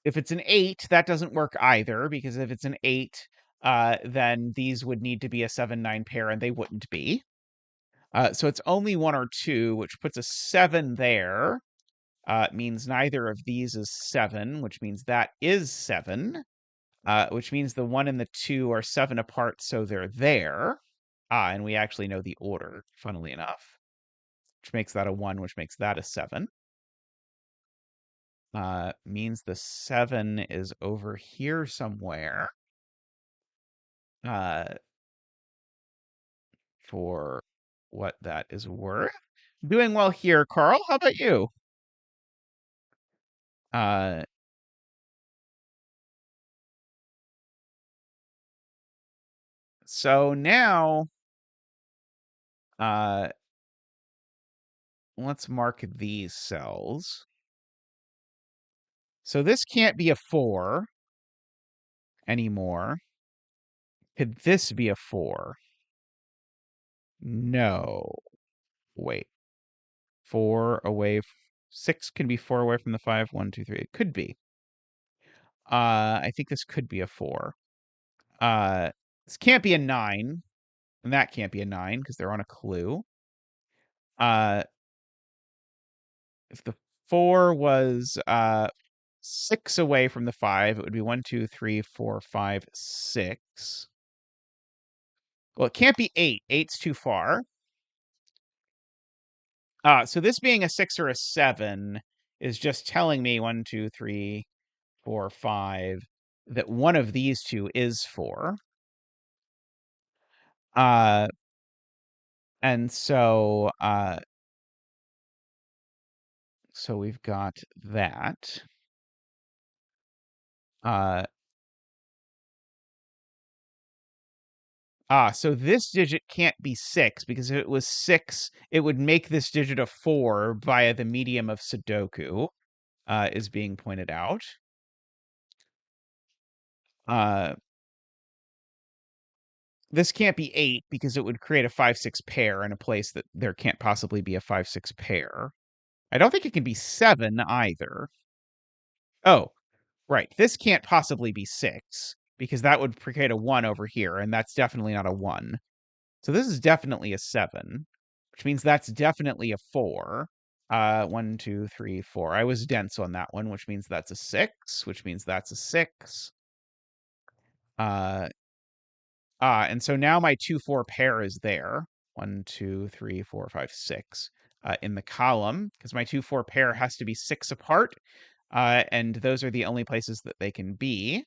If it's an 8, that doesn't work either, because if it's an 8, then these would need to be a 7, 9 pair, and they wouldn't be. So it's only 1 or 2, which puts a 7 there. Means neither of these is 7, which means that is 7. Which means the 1 and the 2 are 7 apart, so they're there. And we actually know the order, funnily enough, which makes that a 1, which makes that a 7. Means the 7 is over here somewhere. Uh, for what that is worth. Doing well here, Carl. How about you? Uh, so now, uh, let's mark these cells. So this can't be a 4 anymore. Could this be a 4? No. Wait. 4 away. 6 can be 4 away from the 5. 1, 2, 3. It could be. I think this could be a 4. Uh, this can't be a 9, and that can't be a 9 because they're on a clue. If the 4 was 6 away from the 5, it would be 1, 2, 3, 4, 5, 6. Well, it can't be 8. 8's too far. So this being a 6 or a 7 is just telling me 1, 2, 3, 4, 5 that one of these two is 4. Uh, and so we've got that. Uh, so this digit can't be 6 because if it was 6, it would make this digit a 4 via the medium of sudoku, is being pointed out. Uh, this can't be 8 because it would create a 5-6 pair in a place that there can't possibly be a 5-6 pair. I don't think it can be 7 either. Oh, right. This can't possibly be 6 because that would create a 1 over here, and that's definitely not a 1. So this is definitely a 7, which means that's definitely a 4. 1, 2, 3, 4. I was dense on that one, which means that's a 6, which means that's a 6. Uh, and so now my 2, 4 pair is there. 1, 2, 3, 4, 5, 6 in the column because my 2, 4 pair has to be 6 apart. And those are the only places that they can be.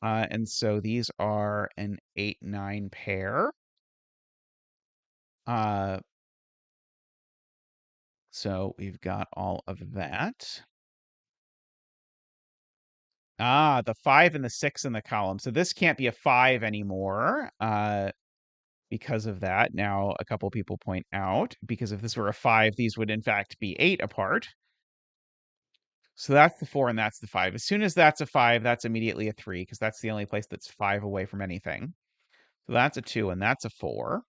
And so these are an 8, 9 pair. Uh, so we've got all of that. The 5 and the 6 in the column. So this can't be a 5 anymore because of that. Now, a couple people point out, because if this were a 5, these would in fact be 8 apart. So that's the 4 and that's the 5. As soon as that's a 5, that's immediately a 3 because that's the only place that's 5 away from anything. So that's a 2 and that's a 4.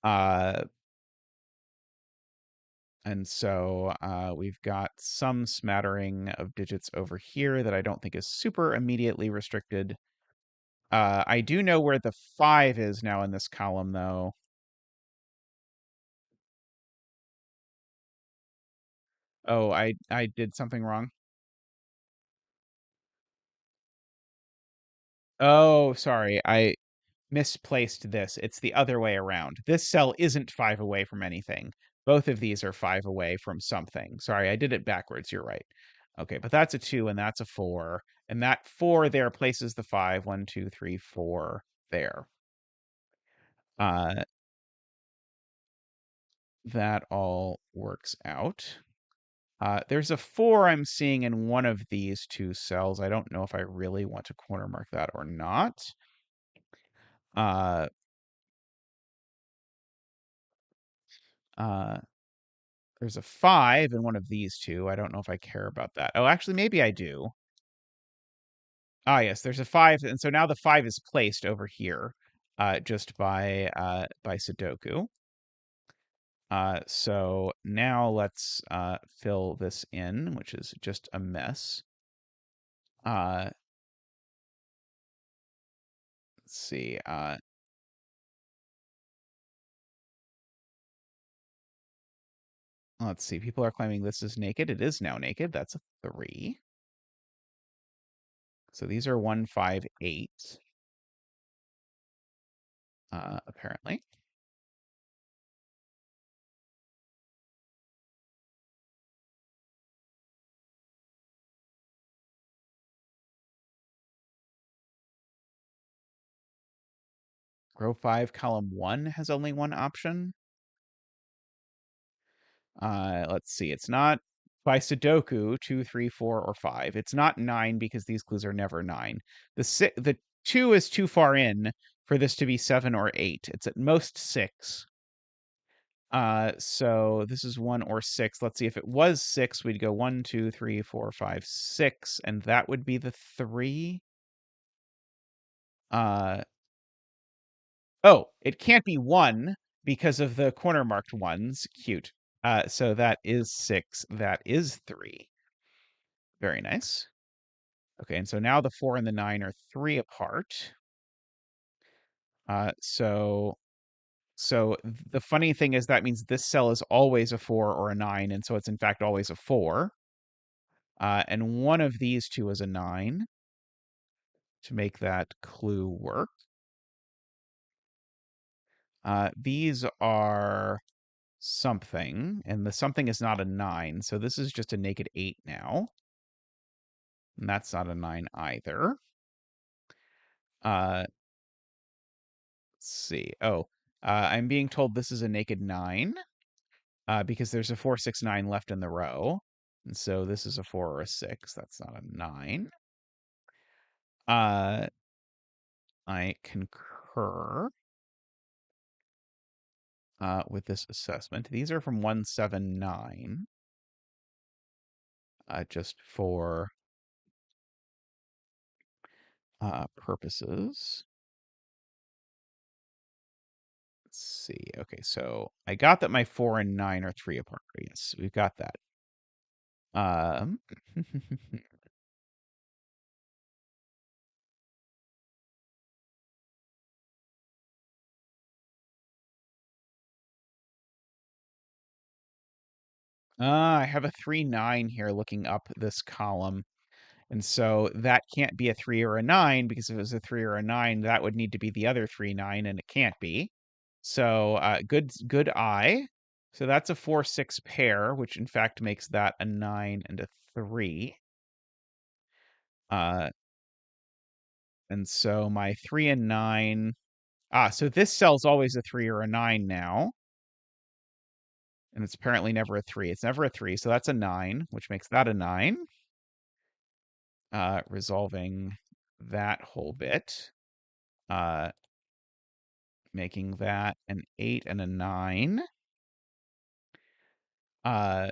Uh, and so we've got some smattering of digits over here that I don't think is super immediately restricted. I do know where the 5 is now in this column, though. Oh, I did something wrong. Oh, sorry. I misplaced this. It's the other way around. This cell isn't 5 away from anything. Both of these are 5 away from something. Sorry, I did it backwards. You're right. Okay, but that's a 2 and that's a 4. And that 4 there places the 5. 1, 2, 3, 4 there. Uh, that all works out. There's a 4 I'm seeing in one of these two cells. I don't know if I really want to corner mark that or not. Uh, uh, there's a 5 in one of these two. I don't know if I care about that. Oh, actually, maybe I do. Yes, there's a 5, and so now the 5 is placed over here, just by sudoku. So now let's fill this in, which is just a mess. Let's see. Let's see. People are claiming this is naked. It is now naked. That's a 3. So these are 1, 5, 8. Apparently. Row 5, column 1 has only one option. Let's see. It's not by Sudoku 2, 3, 4, or 5. It's not 9 because these clues are never 9. The 2 is too far in for this to be 7 or 8. It's at most 6. So this is 1 or 6. Let's see. If it was 6, we'd go 1, 2, 3, 4, 5, 6, and that would be the 3. Uh, oh, it can't be 1 because of the corner marked ones. Cute. So that is 6. That is 3. Very nice. Okay, and so now the 4 and the 9 are 3 apart. So the funny thing is that means this cell is always a 4 or a 9, and so it's in fact always a 4. And one of these two is a 9 to make that clue work. These are something, and the something is not a 9, so this is just a naked 8 now. And that's not a 9 either. Let's see. Oh, I'm being told this is a naked 9 because there's a 4, 6, 9 left in the row. And so this is a 4 or a 6. That's not a 9. Uh, I concur with this assessment. These are from 179, just for purposes. Let's see. Okay, so I got that my 4 and 9 are 3 apart. Yes, we've got that. Um, I have a 3, 9 here looking up this column. And so that can't be a 3 or a 9, because if it was a 3 or a 9, that would need to be the other 3, 9, and it can't be. So good eye. So that's a 4, 6 pair, which in fact makes that a 9 and a 3. Uh, and so my 3 and 9. So this cell's always a 3 or a 9 now. And it's apparently never a 3. It's never a 3, so that's a 9, which makes that a 9. Resolving that whole bit. Making that an 8 and a 9. Uh,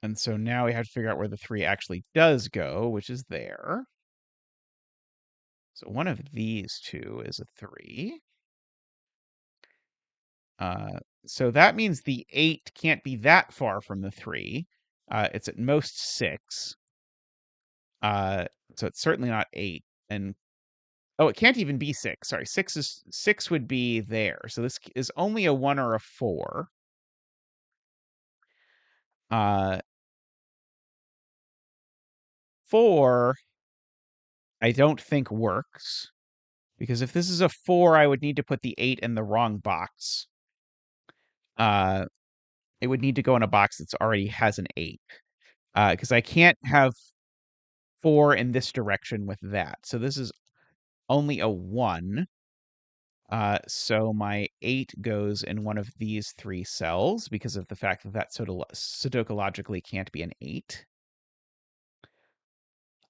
and so now we have to figure out where the 3 actually does go, which is there. So one of these two is a 3. So that means the 8 can't be that far from the 3. It's at most 6. So it's certainly not 8. And oh, it can't even be 6. Sorry, 6 would be there. So this is only a 1 or a 4. Uh, 4, I don't think works, because if this is a 4, I would need to put the 8 in the wrong box. It would need to go in a box that's already has an 8, because I can't have 4 in this direction with that. So this is only a 1. So my 8 goes in one of these 3 cells because of the fact that that Sudoku logically can't be an 8.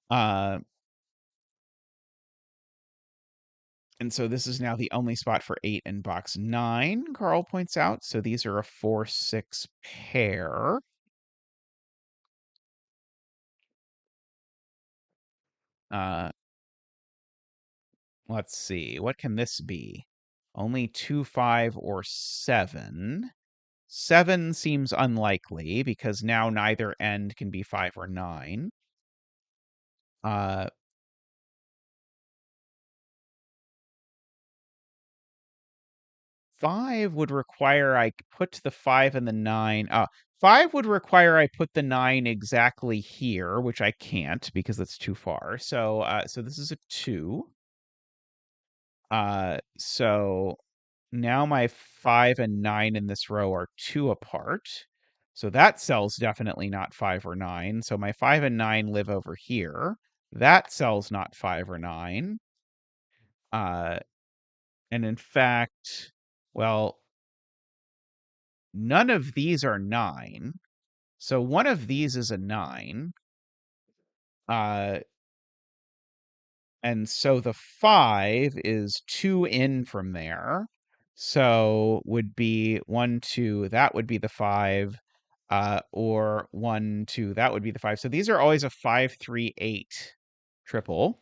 Uh, and so this is now the only spot for 8 in box 9, Carl points out. So these are a 4, 6 pair. Uh, let's see. What can this be? Only 2, 5, or 7. 7 seems unlikely because now neither end can be 5 or 9. Uh, 5 would require I put the 5 and the 9. 5 would require I put the 9 exactly here, which I can't because it's too far. So this is a 2. So now my 5 and 9 in this row are 2 apart. So that cell's definitely not 5 or 9. So my 5 and 9 live over here. That cell's not 5 or 9. And in fact, well, none of these are 9. So one of these is a 9. Uh, and so the 5 is 2 in from there. So would be 1, 2, that would be the 5. Or 1, 2, that would be the 5. So these are always a 5, 3, 8 triple.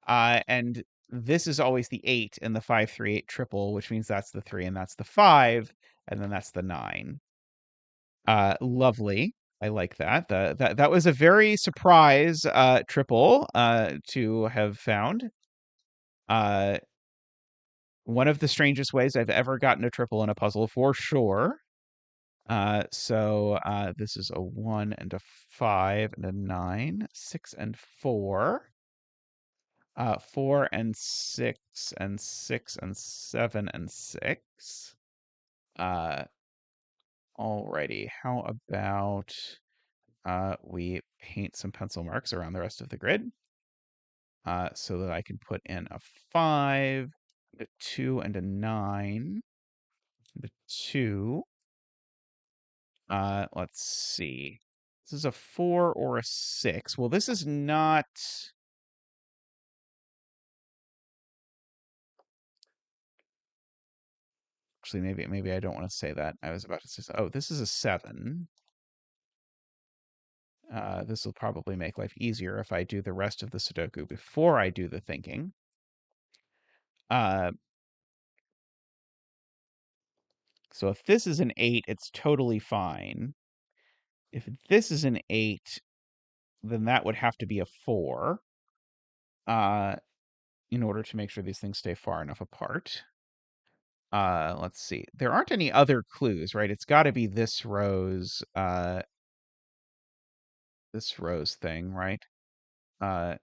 And this is always the 8 in the 5, 3, 8 triple, which means that's the 3 and that's the 5, and then that's the 9. Lovely. I like that. That was a very surprise triple to have found. Uh, one of the strangest ways I've ever gotten a triple in a puzzle for sure. So this is a 1 and a 5 and a 9, 6 and 4. 4 and 6 and 6 and 7 and 6. Uh, Alrighty. How about we paint some pencil marks around the rest of the grid so that I can put in a 5, a 2, and a 9, and a 2. Let's see. This is a 4 or a 6. Well, this is not. Actually, maybe I don't want to say that. I was about to say, oh, this is a 7. This will probably make life easier if I do the rest of the Sudoku before I do the thinking. Uh, so if this is an 8, it's totally fine. If this is an 8, then that would have to be a 4 uh, in order to make sure these things stay far enough apart. Let's see. There aren't any other clues, right? It's got to be this row's thing, right? Uh,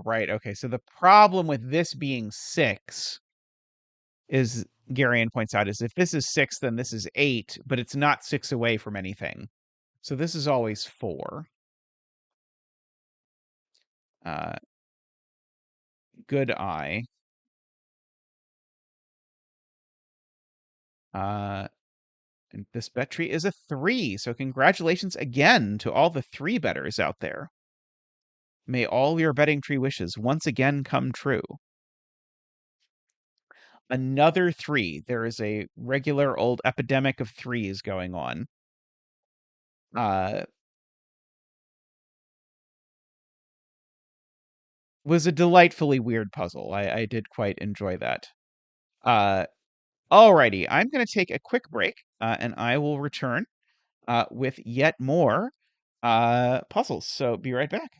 right. Okay. So the problem with this being 6 is, Garion points out, is if this is 6, then this is 8, but it's not 6 away from anything. So this is always 4. Uh, Good eye. And this bet tree is a 3. So congratulations again to all the 3 betters out there. May all your betting tree wishes once again come true. Another 3. There is a regular old epidemic of 3s going on. Was a delightfully weird puzzle. I did quite enjoy that. Alrighty, I'm going to take a quick break, and I will return with yet more puzzles. So be right back.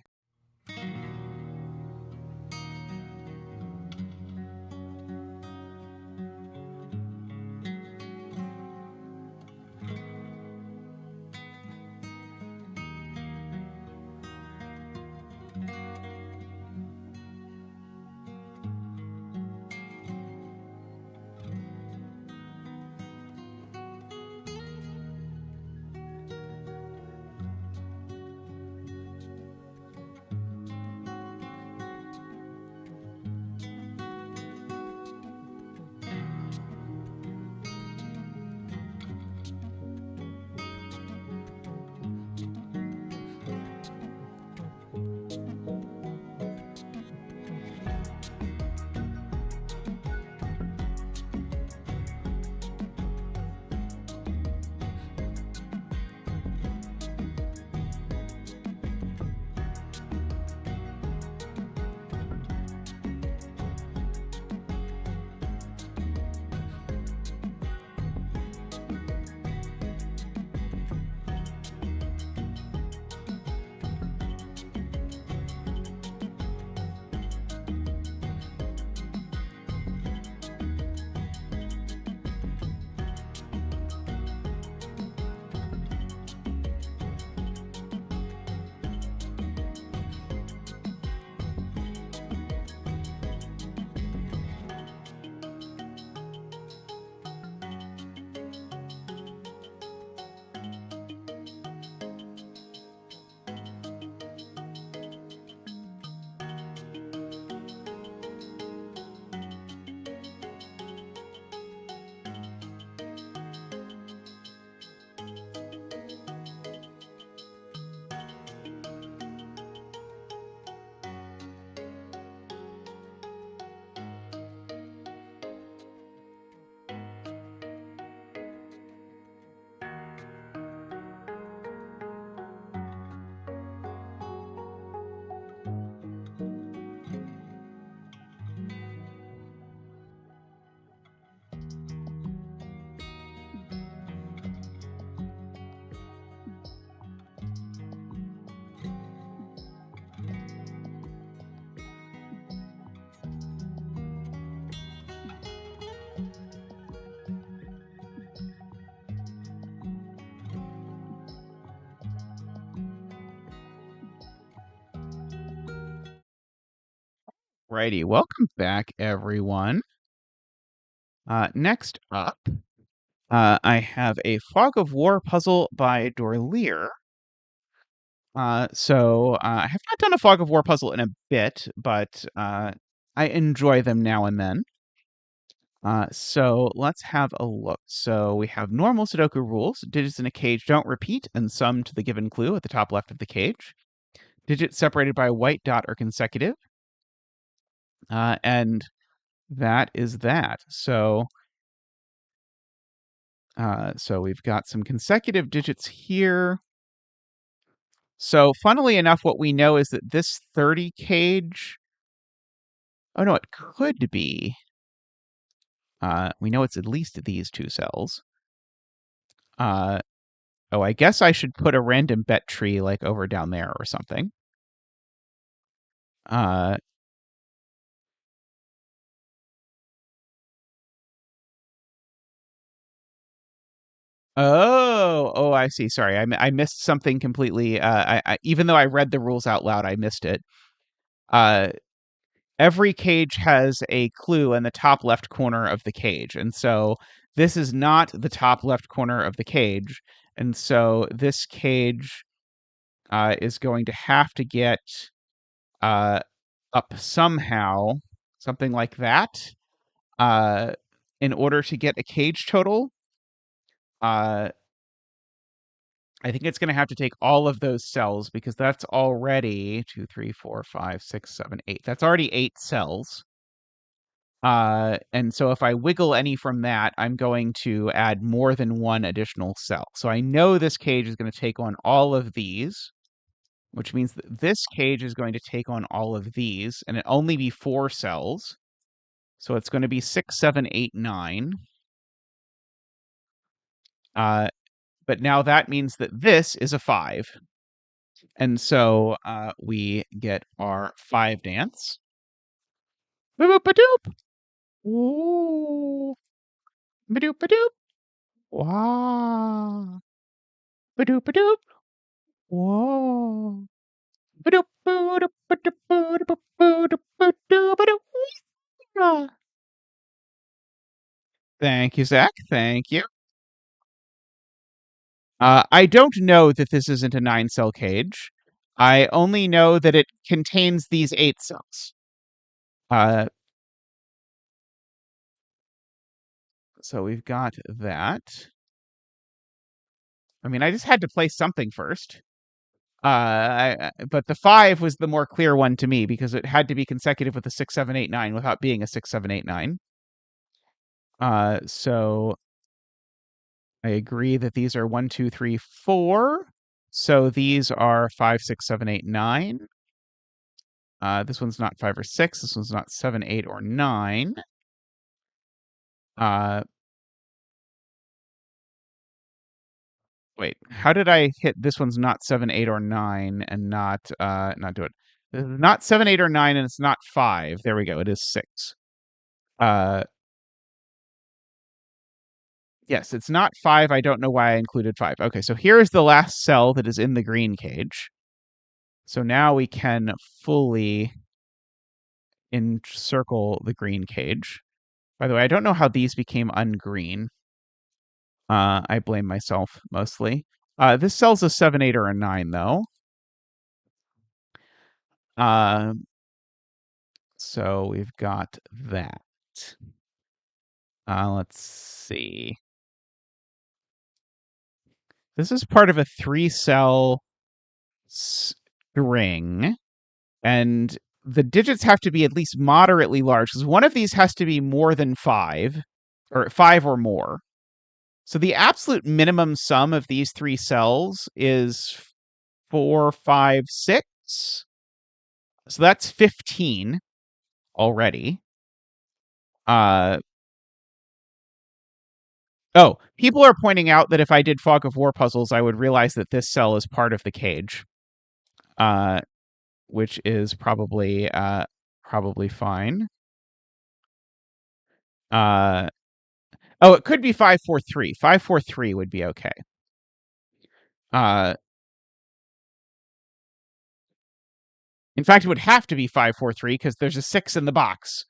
Righty, welcome back, everyone. Next up, I have a Fog of War puzzle by Dorlier. I have not done a Fog of War puzzle in a bit, but I enjoy them now and then. So let's have a look. So we have normal Sudoku rules. Digits in a cage don't repeat and sum to the given clue at the top left of the cage. Digits separated by a white dot are consecutive. And that is that. So we've got some consecutive digits here. So funnily enough, what we know is that this 30 cage, oh no, it could be. We know it's at least these two cells. Oh, I guess I should put a random bet tree like over down there or something. Uh, oh, I see. Sorry, I missed something completely. Even though I read the rules out loud, I missed it. Uh, every cage has a clue in the top left corner of the cage. And so this is not the top left corner of the cage. And so this cage is going to have to get uh, up somehow, something like that, uh, in order to get a cage total. Uh, I think it's going to have to take all of those cells because that's already 2, 3, 4, 5, 6, 7, 8. That's already 8 cells. And so if I wiggle any from that, I'm going to add more than one additional cell. So I know this cage is going to take on all of these, which means that this cage is going to take on all of these, and it only be 4 cells. So it's going to be 6, 7, 8, 9. But now that means that this is a 5. And so we get our 5 dance. Boop, boop, ba-doop. Ooh. Ba-doop, ba-doop. Wow. Ba-doop, ba-doop. Whoa. Ba-doop, ba-doop, ba-doop, ba-doop, ba-doop, ba-doop, ba-doop. Ah. Thank you, Zach. Thank you. I don't know that this isn't a 9-cell cage. I only know that it contains these 8 cells. Uh, so we've got that. I mean, I just had to place something first. But the 5 was the more clear one to me because it had to be consecutive with a 6, 7, 8, 9 without being a 6, 7, 8, 9. So I agree that these are 1, 2, 3, 4. So these are 5, 6, 7, 8, 9. This one's not 5 or 6. This one's not 7, 8, or 9. Uh, wait, how did I hit this one's not 7, 8, or 9 and not do it? This is not 7, 8, or 9, and it's not 5. There we go. It is 6. Yes, it's not 5. I don't know why I included 5. Okay, so here is the last cell that is in the green cage. So now we can fully encircle the green cage. By the way, I don't know how these became ungreen. I blame myself mostly. This cell's a 7, 8, or a 9, though. So we've got that. Let's see. This is part of a 3-cell string, and the digits have to be at least moderately large because one of these has to be more than 5, or 5 or more. So the absolute minimum sum of these 3 cells is 4, 5, 6. So that's 15 already. Oh, people are pointing out that if I did Fog of War puzzles, I would realize that this cell is part of the cage, which is probably fine. It could be 543. 543 would be okay. Uh, In fact, it would have to be 543 because there's a 6 in the box.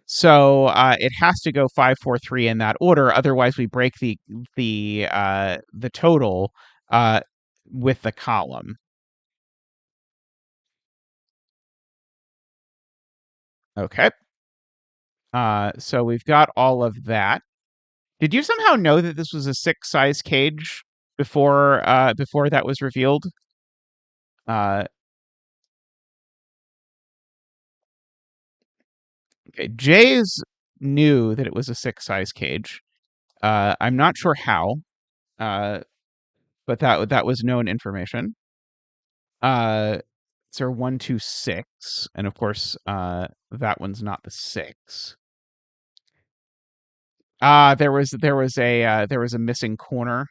So it has to go 543 in that order. Otherwise, we break the total uh, with the column. Okay. So we've got all of that. Did you somehow know that this was a 6 size cage before that was revealed? Uh, okay, Jays knew that it was a 6 size cage. I'm not sure how, uh, but that was known information. Uh, so 126, and of course, that one's not the 6. There was a missing corner.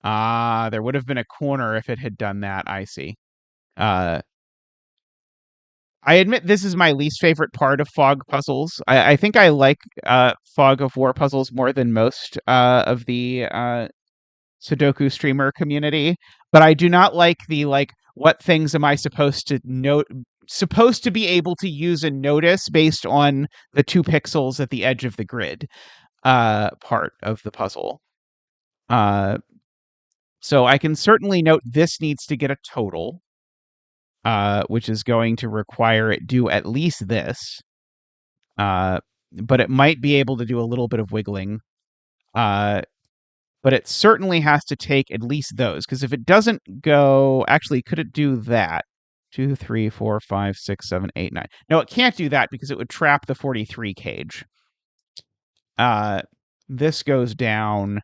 There would have been a corner if it had done that. I see. Uh, I admit this is my least favorite part of fog puzzles. I think I like fog of war puzzles more than most of the Sudoku streamer community, but I do not like the what things am I supposed to be able to use and notice based on the 2 pixels at the edge of the grid part of the puzzle. So I can certainly note this needs to get a total, which is going to require it do at least this. But it might be able to do a little bit of wiggling. But it certainly has to take at least those, because if it doesn't go, actually, could it do that? 2, 3, 4, 5, 6, 7, 8, 9. No, it can't do that because it would trap the 43 cage. This goes down.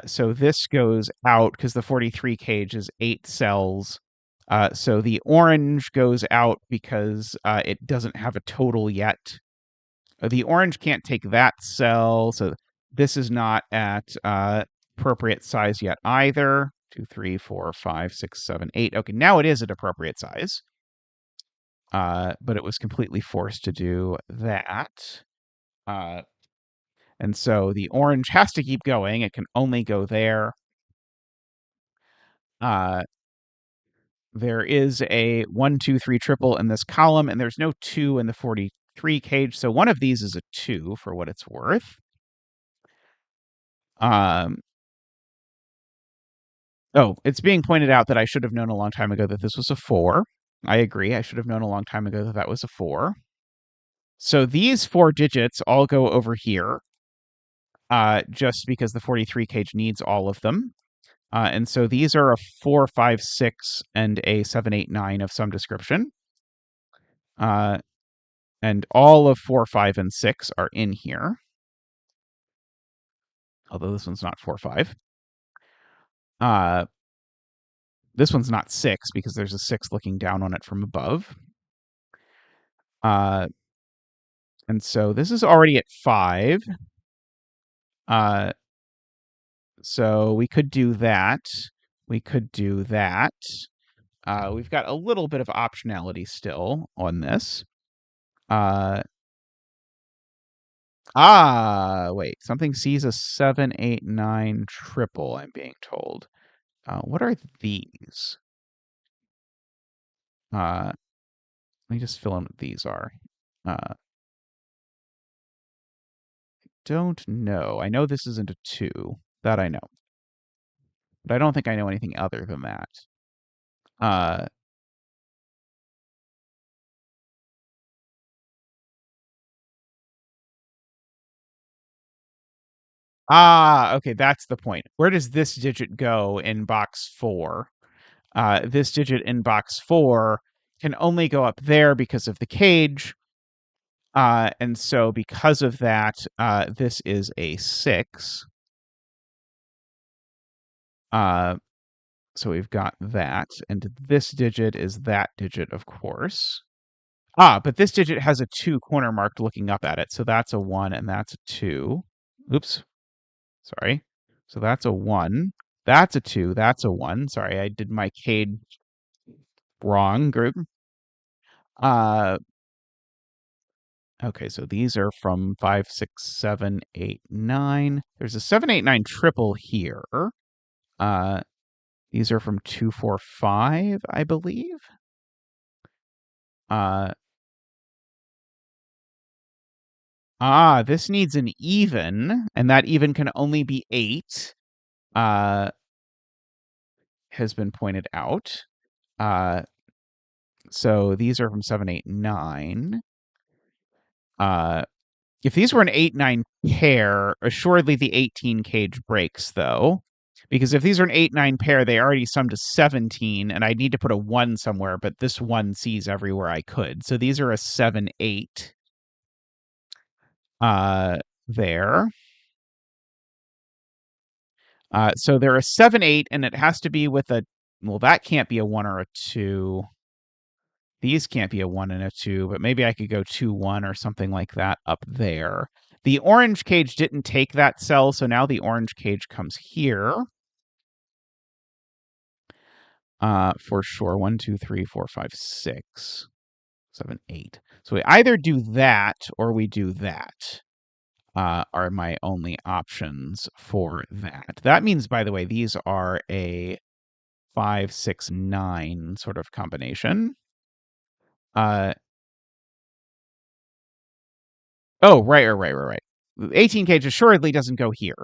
So this goes out because the 43 cage is 8 cells. So the orange goes out because it doesn't have a total yet. The orange can't take that cell, so this is not at appropriate size yet either. 2, 3, 4, 5, 6, 7, 8. Okay, now it is at appropriate size. But it was completely forced to do that. And so the orange has to keep going. It can only go there. There is a 1, 2, 3 triple in this column, and there's no 2 in the 43 cage, so one of these is a 2 for what it's worth. Um, Oh, it's being pointed out that I should have known a long time ago that this was a 4. I agree. I should have known a long time ago that that was a 4. So these 4 digits all go over here, just because the 43 cage needs all of them. And so these are a 4, 5, 6, and a 7, 8, 9 of some description. And all of 4, 5, and 6 are in here. Although this one's not 4, 5. This one's not 6 because there's a 6 looking down on it from above. And so this is already at 5. So we could do that. We could do that. We've got a little bit of optionality still on this. Wait. Something sees a 7, 8, 9 triple, I'm being told. What are these? Let me just fill in what these are. Don't know. I know this isn't a 2. That I know. But I don't think I know anything other than that. Uh, okay, that's the point. Where does this digit go in box 4? This digit in box 4 can only go up there because of the cage. And so because of that, this is a 6. So we've got that. And this digit is that digit, of course. But this digit has a 2 corner marked looking up at it. So that's a 1 and that's a 2. Oops. Sorry. So that's a 1. That's a 2. That's a 1. Sorry, I did my cage wrong group. Okay, so these are from 5, 6, 7, 8, 9. There's a 7, 8, 9 triple here. These are from 2, 4, 5, I believe. Uh, this needs an even, and that even can only be 8, has been pointed out. So these are from 7, 8, 9. If these were an 8, 9 pair, assuredly the 18 cage breaks, though. Because if these are an 8, 9 pair, they already sum to 17, and I need to put a 1 somewhere, but this 1 sees everywhere I could. So these are a 7, 8 there. So they're a 7, 8, and it has to be with a... Well, that can't be a 1 or a 2. These can't be a 1 and a 2, but maybe I could go 2, 1 or something like that up there. The orange cage didn't take that cell, so now the orange cage comes here. For sure. 1, 2, 3, 4, 5, 6, 7, 8. So we either do that or we do that. Are my only options for that. That means, by the way, these are a 5, 6, 9 sort of combination. Oh, right. 18 cage assuredly doesn't go here,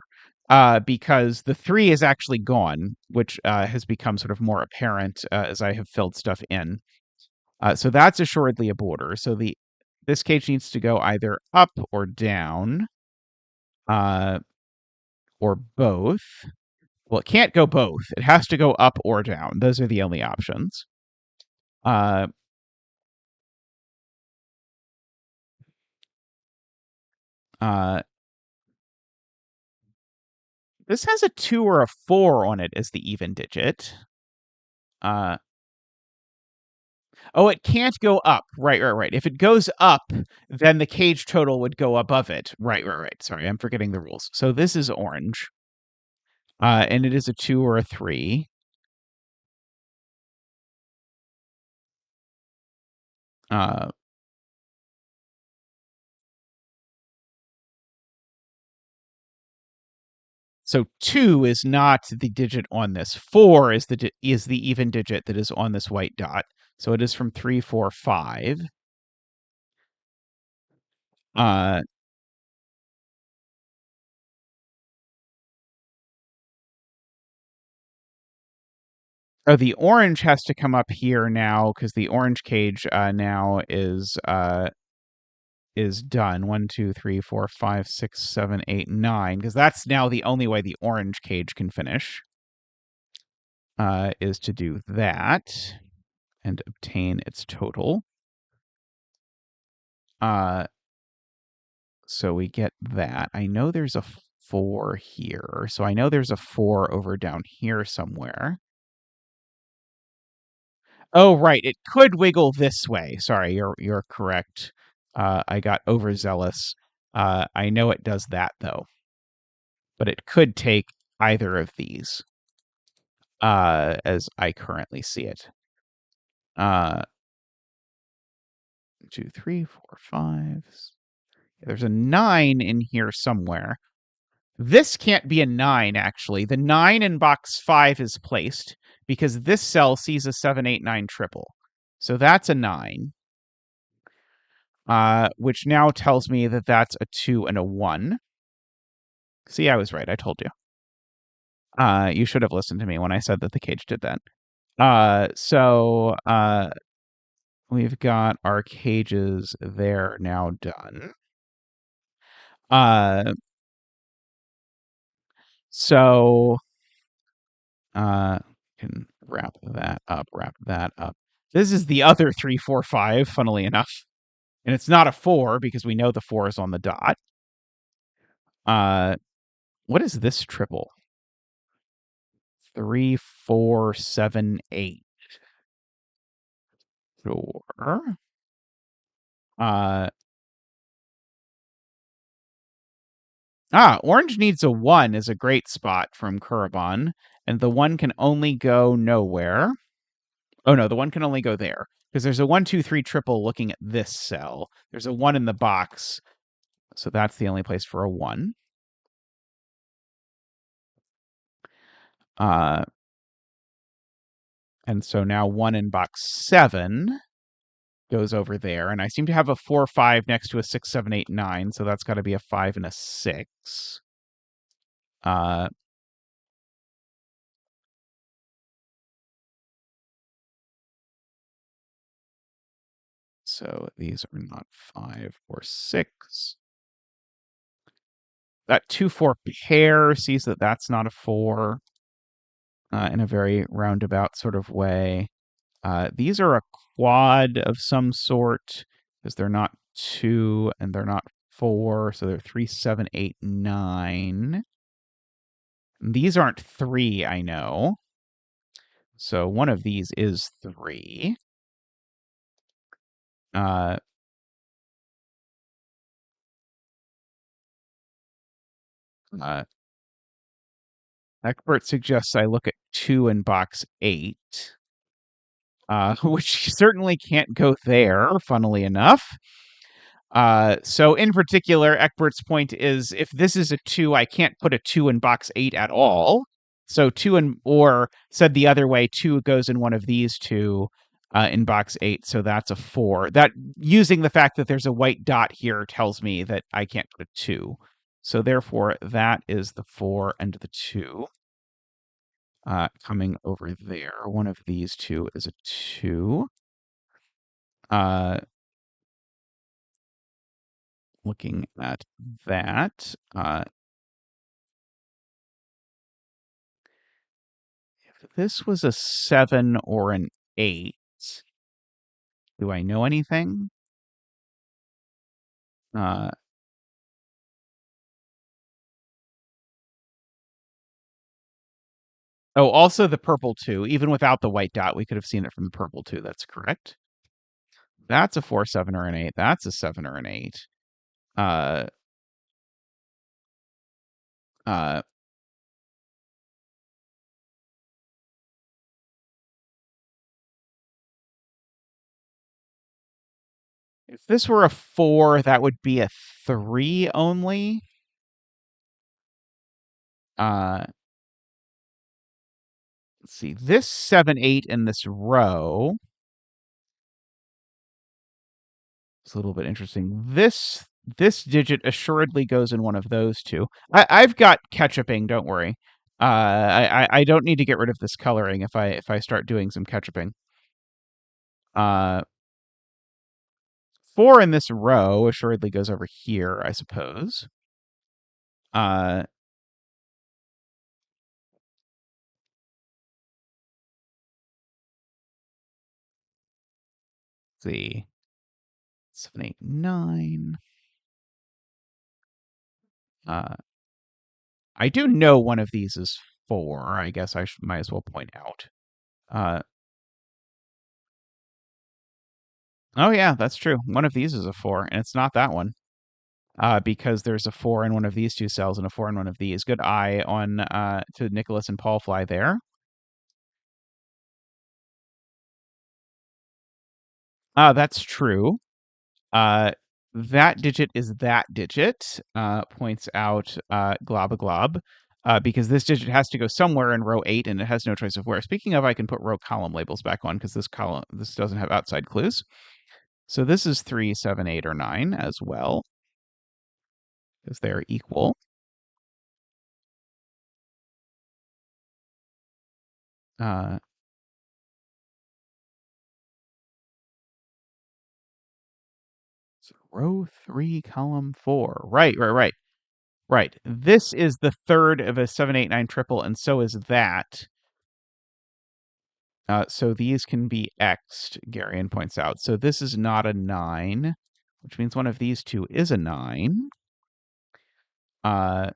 because the 3 is actually gone, which has become sort of more apparent as I have filled stuff in. So that's assuredly a border. So this cage needs to go either up or down, or both. Well, it can't go both. It has to go up or down. Those are the only options. Uh, uh, this has a 2 or a 4 on it as the even digit. Oh, it can't go up. Right. If it goes up, then the cage total would go above it. Right. Sorry, I'm forgetting the rules. So this is orange. And it is a 2 or a 3. Uh, so 2 is not the digit on this. 4 is the even digit that is on this white dot. So it is from 3, 4, 5. Uh, the orange has to come up here now because the orange cage now is done. 1, 2, 3, 4, 5, 6, 7, 8, 9, because that's now the only way the orange cage can finish, is to do that and obtain its total. So we get that. I know there's a 4 here, so I know there's a 4 over down here somewhere. Oh, right, it could wiggle this way. Sorry, you're correct. I got overzealous. I know it does that, though. But it could take either of these, as I currently see it. 2, 3, 4, 5. There's a 9 in here somewhere. This can't be a 9, actually. The 9 in box 5 is placed because this cell sees a 7, 8, 9 triple. So that's a 9, which now tells me that that's a 2 and a 1. See, I was right. I told you. You should have listened to me when I said that the cage did that. So we've got our cages there now done. So can wrap that up. This is the other 3, 4, 5, funnily enough. And it's not a 4 because we know the 4 is on the dot. What is this triple? 3, 4, 7, 8. Sure. Orange needs a 1 is a great spot from Kurabon, and the 1 can only go nowhere. Oh no, the 1 can only go there because there's a 1, 2, 3 triple looking at this cell. There's a 1 in the box, so that's the only place for a 1. And so now 1 in box 7 goes over there, and I seem to have a 4, 5 next to a 6, 7, 8, 9, so that's got to be a 5 and a 6. Uh, so these are not 5 or 6. That 2, 4 pair sees that that's not a 4 in a very roundabout sort of way. These are a quad of some sort because they're not 2 and they're not 4, so they're 3, 7, 8, 9. These aren't 3, I know. So one of these is 3. Uh, uh, Expert suggests I look at 2 in box 8, which certainly can't go there, funnily enough. So in particular, Eckbert's point is if this is a 2, I can't put a 2 in box 8 at all. So 2 or said the other way, 2 goes in one of these two in box 8, so that's a 4. That using the fact that there's a white dot here tells me that I can't put a 2. So therefore, that is the 4 and the 2 coming over there. One of these two is a 2. Uh, Looking at that, if this was a 7 or an 8, do I know anything? Uh, oh, also the purple 2. Even without the white dot, we could have seen it from the purple 2. That's correct. That's a 4, 7, or an 8. That's a 7 or an 8. Uh, uh, if this were a 4, that would be a 3 only. Uh, let's see. This 7, 8 in this row is a little bit interesting. This digit assuredly goes in one of those two. I've got ketchuping. Don't worry. I don't need to get rid of this coloring if I start doing some ketchuping. 4 in this row assuredly goes over here, I suppose. Uh, let's see. 7, 8, 9. Uh, I do know one of these is 4. I guess might as well point out. Uh, oh yeah, that's true. One of these is a 4, and it's not that one. Because there's a 4 in one of these two cells and a 4 in one of these. Good eye on to Nicholas and Paul Fly there. That's true. That digit is that digit, points out Glob Glob, because this digit has to go somewhere in row 8 and it has no choice of where. Speaking of, I can put row column labels back on because this doesn't have outside clues. So this is 3, 7, 8, or 9 as well, because they're equal. Uh, so row 3, column 4. Right. Right. This is the third of a 7, 8, 9 triple, and so is that. So these can be x'd, Garion points out. So this is not a 9, which means one of these two is a 9. Uh,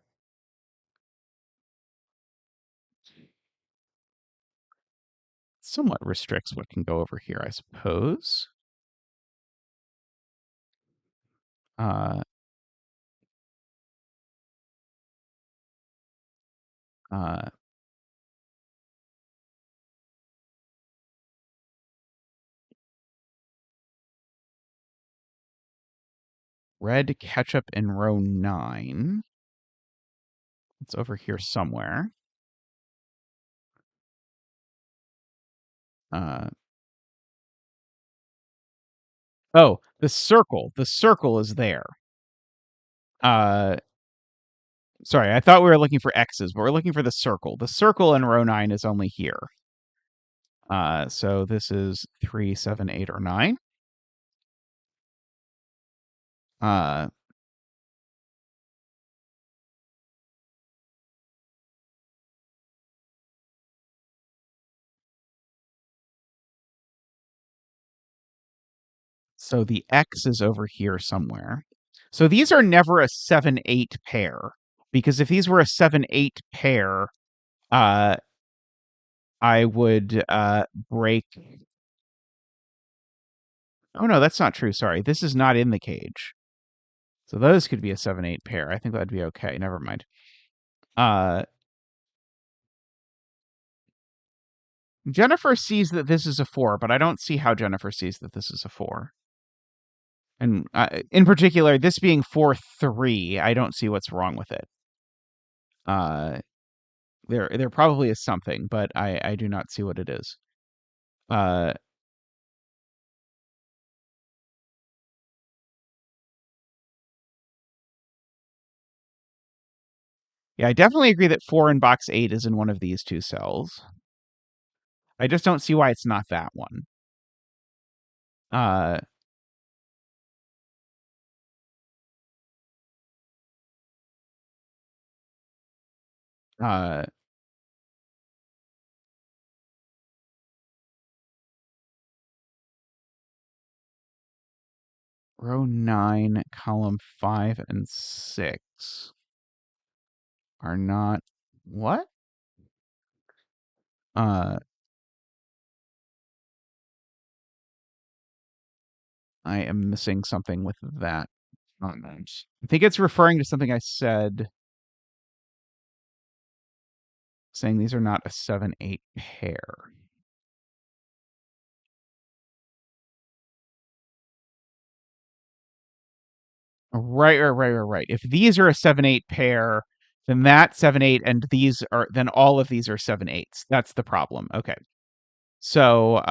Somewhat restricts what can go over here, I suppose. Uh, uh, Red ketchup in row 9. It's over here somewhere. Uh, Oh, the circle. The circle is there. Sorry, I thought we were looking for X's, but we're looking for the circle. The circle in row 9 is only here. So this is 3, 7, 8, or 9. Uh, so the X is over here somewhere. So these are never a 7, 8 pair, because if these were a 7, 8 pair, I would break. Oh no, that's not true. Sorry, this is not in the cage. So those could be a 7, 8 pair. I think that'd be okay. Never mind. Jennifer sees that this is a 4, but I don't see how Jennifer sees that this is a 4. And in particular, this being 4, 3, I don't see what's wrong with it. There probably is something, but I do not see what it is. Uh, yeah, I definitely agree that 4 in box 8 is in one of these two cells. I just don't see why it's not that one. Uh, uh, row 9, column 5 and 6 are not what? Uh, I am missing something with that. I think it's referring to something I said, saying these are not a 7, 8 pair. Right. If these are a 7, 8 pair, then that 7, 8 and these are, then all of these are 7, 8s. That's the problem. Okay. So,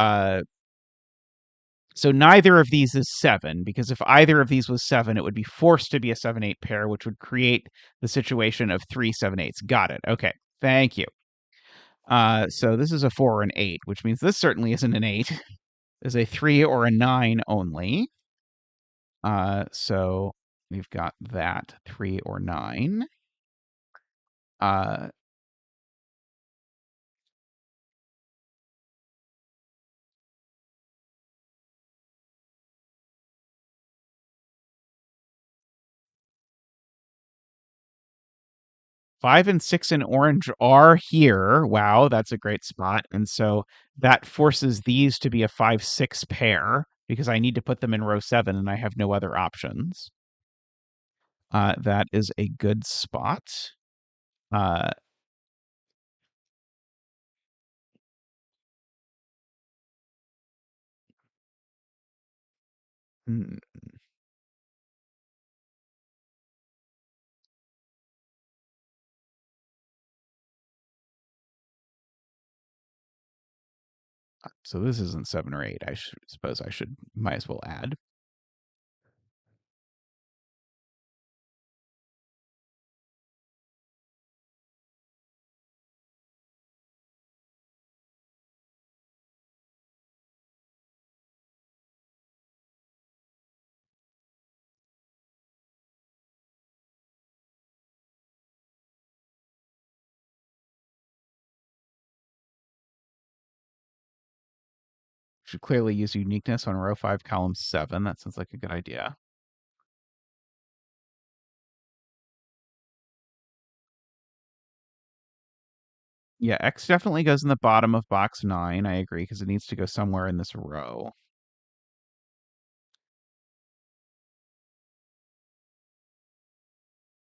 so neither of these is 7, because if either of these was 7, it would be forced to be a 7, 8 pair, which would create the situation of 3 7, 8s. Got it. Okay. Thank you. So this is a 4 or an 8, which means this certainly isn't an 8. Is a 3 or a 9 only. So we've got that 3 or 9. 5 and 6 in orange are here. Wow, that's a great spot. And so that forces these to be a 5, 6 pair, because I need to put them in row 7 and I have no other options. That is a good spot. Uh, hmm, so this isn't 7 or 8. I suppose I might as well add. Should clearly use uniqueness on row 5, column 7. That sounds like a good idea. Yeah, X definitely goes in the bottom of box 9. I agree, because it needs to go somewhere in this row.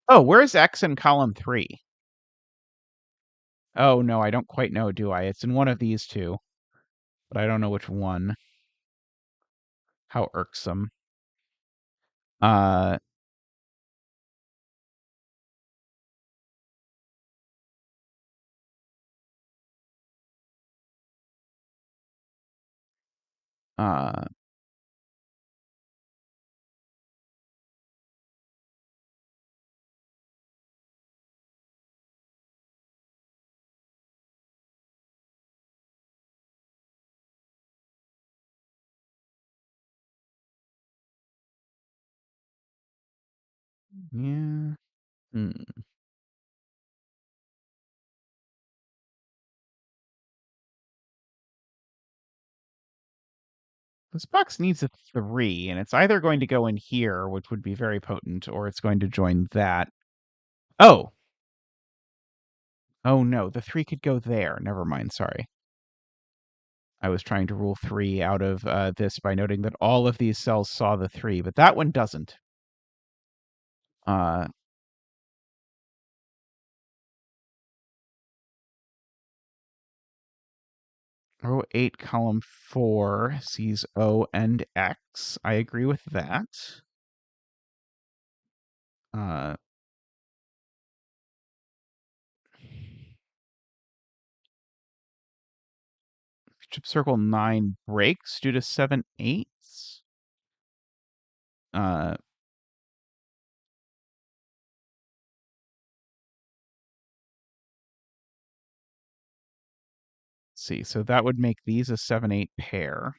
Oh, where's X in column 3? Oh, no, I don't quite know, do I? It's in one of these two, but I don't know which one. How irksome. Uh, uh, Yeah. Hmm. This box needs a 3, and it's either going to go in here, which would be very potent, or it's going to join that. Oh! Oh no, the 3 could go there. Never mind, sorry. I was trying to rule 3 out of this by noting that all of these cells saw the 3, but that one doesn't. Uh, row 8, column 4 sees O and X. I agree with that. Uh, chip circle 9 breaks due to 7 eighths. Uh, see, so that would make these a 7-8 pair.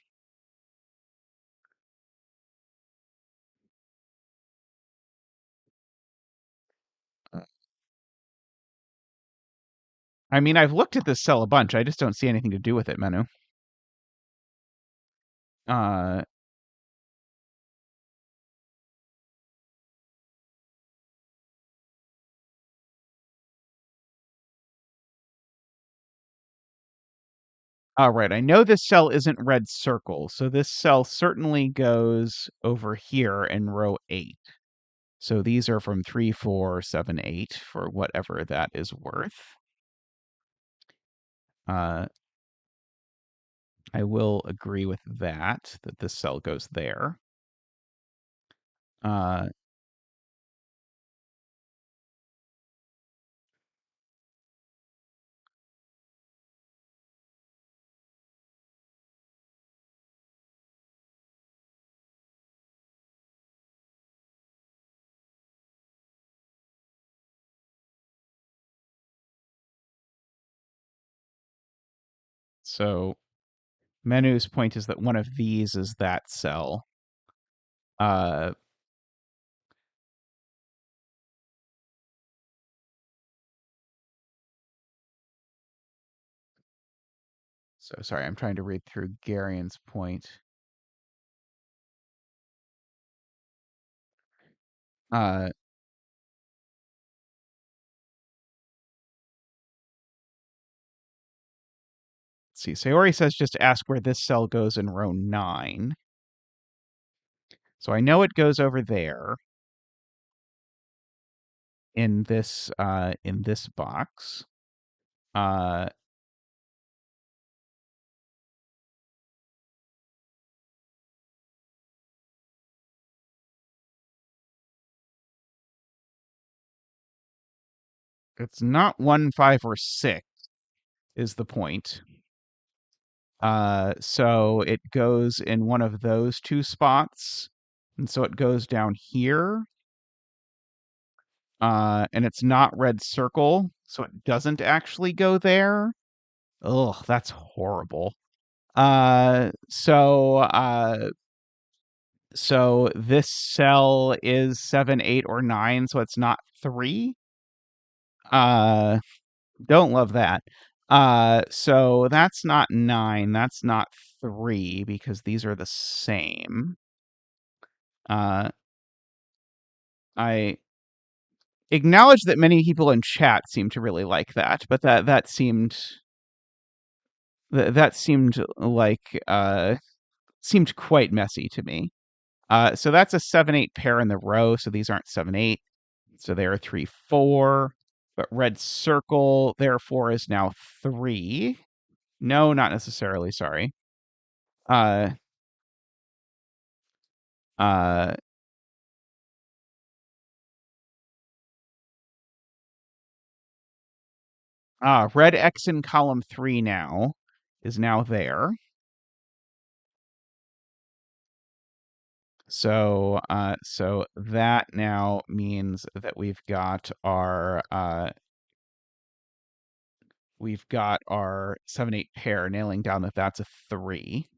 Uh, I mean, I've looked at this cell a bunch. I just don't see anything to do with it, Menu. Uh, all right, I know this cell isn't red circle, so this cell certainly goes over here in row 8. So these are from 3, 4, 7, 8 for whatever that is worth. Uh, I will agree with that this cell goes there. Uh, so Menu's point is that one of these is that cell. Uh, so sorry, I'm trying to read through Garian's point. Uh, let's see, Sayori says just ask where this cell goes in row 9. So I know it goes over there in this box. Uh, it's not 1, 5, or 6 is the point. So it goes in one of those two spots, and so it goes down here. And it's not red circle, so it doesn't actually go there. Ugh, that's horrible. So this cell is 7, 8, or 9, so it's not 3. Uh, don't love that. So that's not 9, that's not 3, because these are the same. Uh, I acknowledge that many people in chat seem to really like that, but that seemed that seemed like seemed quite messy to me. So that's a 7, 8 pair in the row, so these aren't 7, 8. So they are 3, 4. But red circle, therefore, is now 3. No, not necessarily, sorry. Uh, uh, red X in column 3 now is now there. So that now means that we've got our 7, 8 pair, nailing down that that's a 3.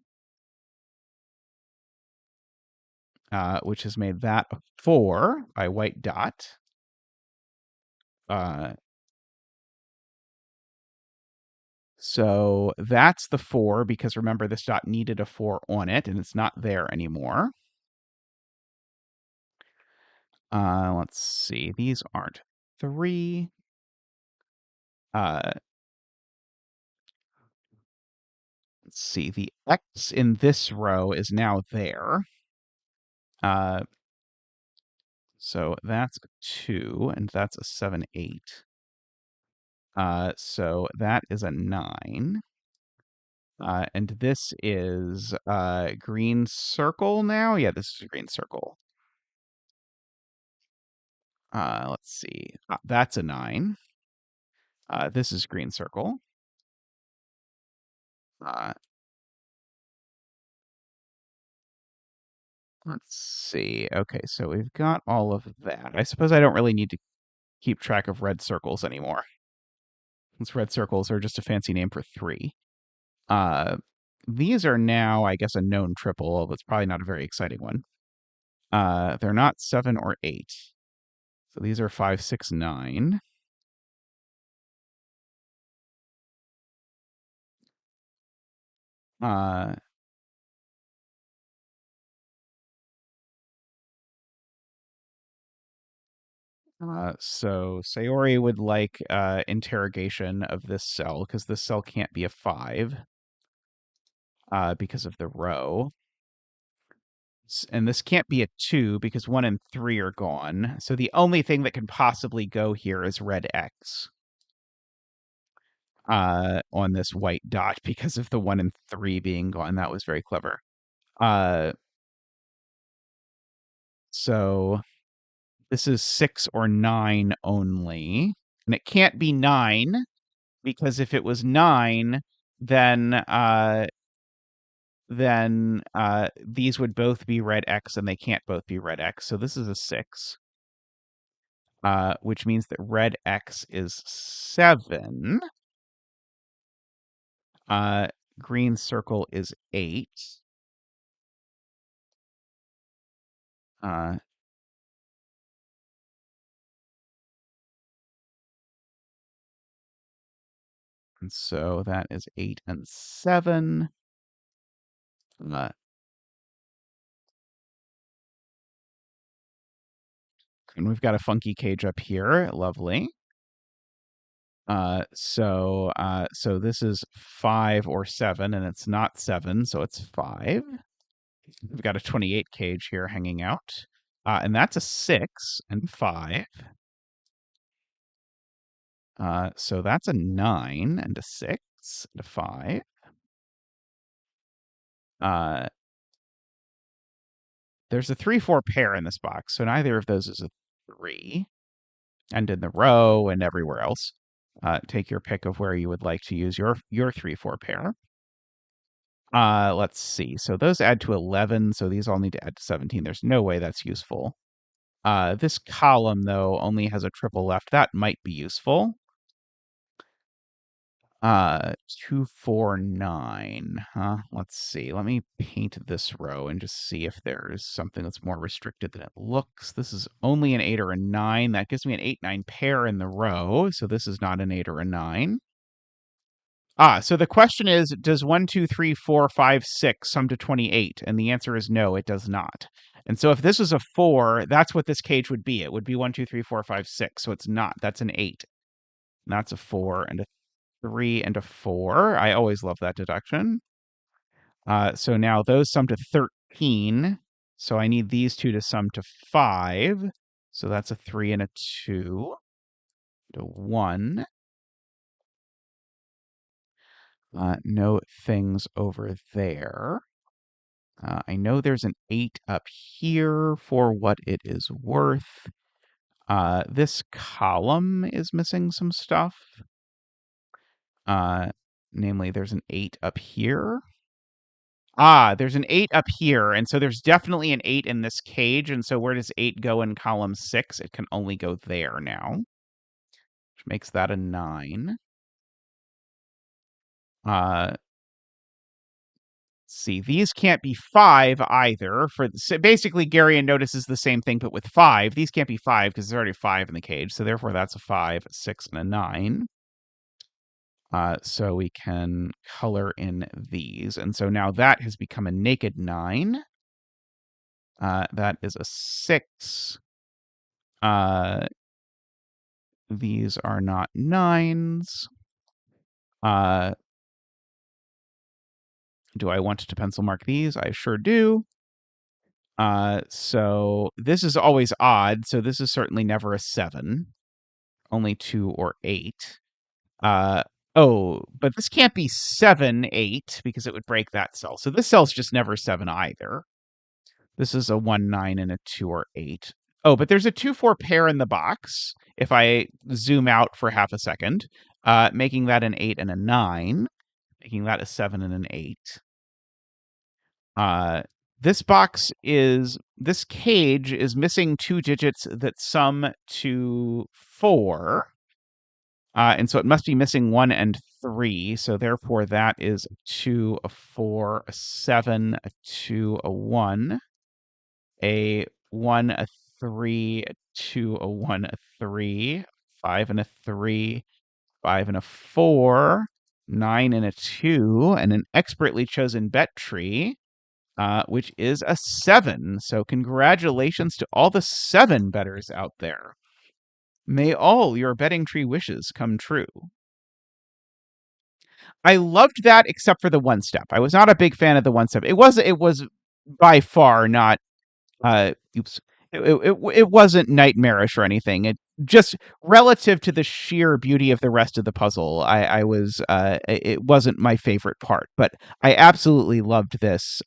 which has made that a 4 by white dot. So that's the 4, because remember this dot needed a 4 on it, and it's not there anymore. Let's see. These aren't 3. Let's see. The X in this row is now there. So that's a 2, and that's a 7, 8. So that is a 9. And this is green circle now? Yeah, this is a green circle. Let's see. That's a 9. This is green circle. Uh, let's see. Okay, so we've got all of that. I suppose I don't really need to keep track of red circles anymore, since red circles are just a fancy name for 3. Uh, these are now, I guess, a known triple, although it's probably not a very exciting one. They're not 7 or 8. So these are 5, 6, 9. Uh, so Sayori would like interrogation of this cell, because this cell can't be a 5 because of the row. And this can't be a 2 because 1 and 3 are gone. So the only thing that can possibly go here is red X on this white dot because of the 1 and 3 being gone. That was very clever. So this is 6 or 9 only. And it can't be 9, because if it was 9, then these would both be red X, and they can't both be red X. So this is a 6, which means that red X is 7. Green circle is 8. Uh, and so that is 8 and 7. Uh, and we've got a funky cage up here. Lovely. So this is 5 or 7, and it's not 7, so it's 5. We've got a 28 cage here hanging out. And that's a 6 and 5. So that's a 9 and a 6 and a 5. There's a 3, 4 pair in this box, so neither of those is a 3. And in the row and everywhere else, take your pick of where you would like to use your 3, 4 pair. Let's see. So those add to 11, so these all need to add to 17. There's no way that's useful. This column, though, only has a triple left. That might be useful. 2, 4, 9. Let's see. Let me paint this row and just see if there's something that's more restricted than it looks. This is only an 8 or a 9. That gives me an 8, 9 pair in the row, so this is not an 8 or a 9. So the question is, does 1, 2, 3, 4, 5, 6 sum to 28? And the answer is no, it does not. And so if this was a 4, that's what this cage would be. It would be 1, 2, 3, 4, 5, 6. So it's not. That's an 8. And that's a 4 and a 3 and a 4. I always love that deduction. So now those sum to 13. So I need these two to sum to 5. So that's a 3 and a 2 to 1. No things over there. I know there's an 8 up here for what it is worth. This column is missing some stuff. Namely, there's an 8 up here. There's an 8 up here, and so there's definitely an 8 in this cage, and so where does 8 go in column 6? It can only go there now, which makes that a 9. see, these can't be 5 either. So basically, Garion notices the same thing, but with 5. These can't be 5 because there's already 5 in the cage. So therefore, that's a 5, a 6, and a 9. So we can color in these. And so now that has become a naked 9. That is a 6. These are not 9s. Do I want to pencil mark these? I sure do. So this is always odd. So this is certainly never a 7. Only 2 or 8. But this can't be 7, 8 because it would break that cell. So this cell's just never 7 either. This is a 1, 9, and a 2 or 8. Oh, but there's a 2, 4 pair in the box. If I zoom out for half a second, making that an 8 and a 9, making that a 7 and an 8. This cage is missing 2 digits that sum to 4. And so it must be missing 1 and 3. So therefore that is 2, a 4, a 7, a 2, a 1, a 1, a 3, a 2, a 1, a 3, 5 and a 3, 5 and a 4, 9 and a 2, and an expertly chosen bet tree, which is a 7. So congratulations to all the 7 bettors out there. May all your betting tree wishes come true. I loved that except for the one step. I was not a big fan of the one step. It was by far not oops. It wasn't nightmarish or anything. It just relative to the sheer beauty of the rest of the puzzle, I was it wasn't my favorite part, but I absolutely loved this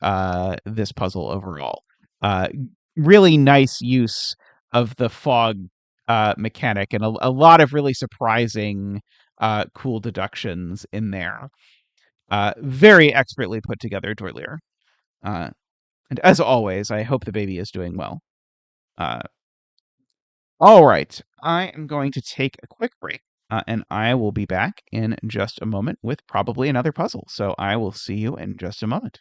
puzzle overall. Uh, really nice use of the fog mechanic and a lot of really surprising cool deductions in there. Very expertly put together, Doilier. Uh, and as always, I hope the baby is doing well. Uh, all right, I am going to take a quick break, and I will be back in just a moment with probably another puzzle. So I will see you in just a moment.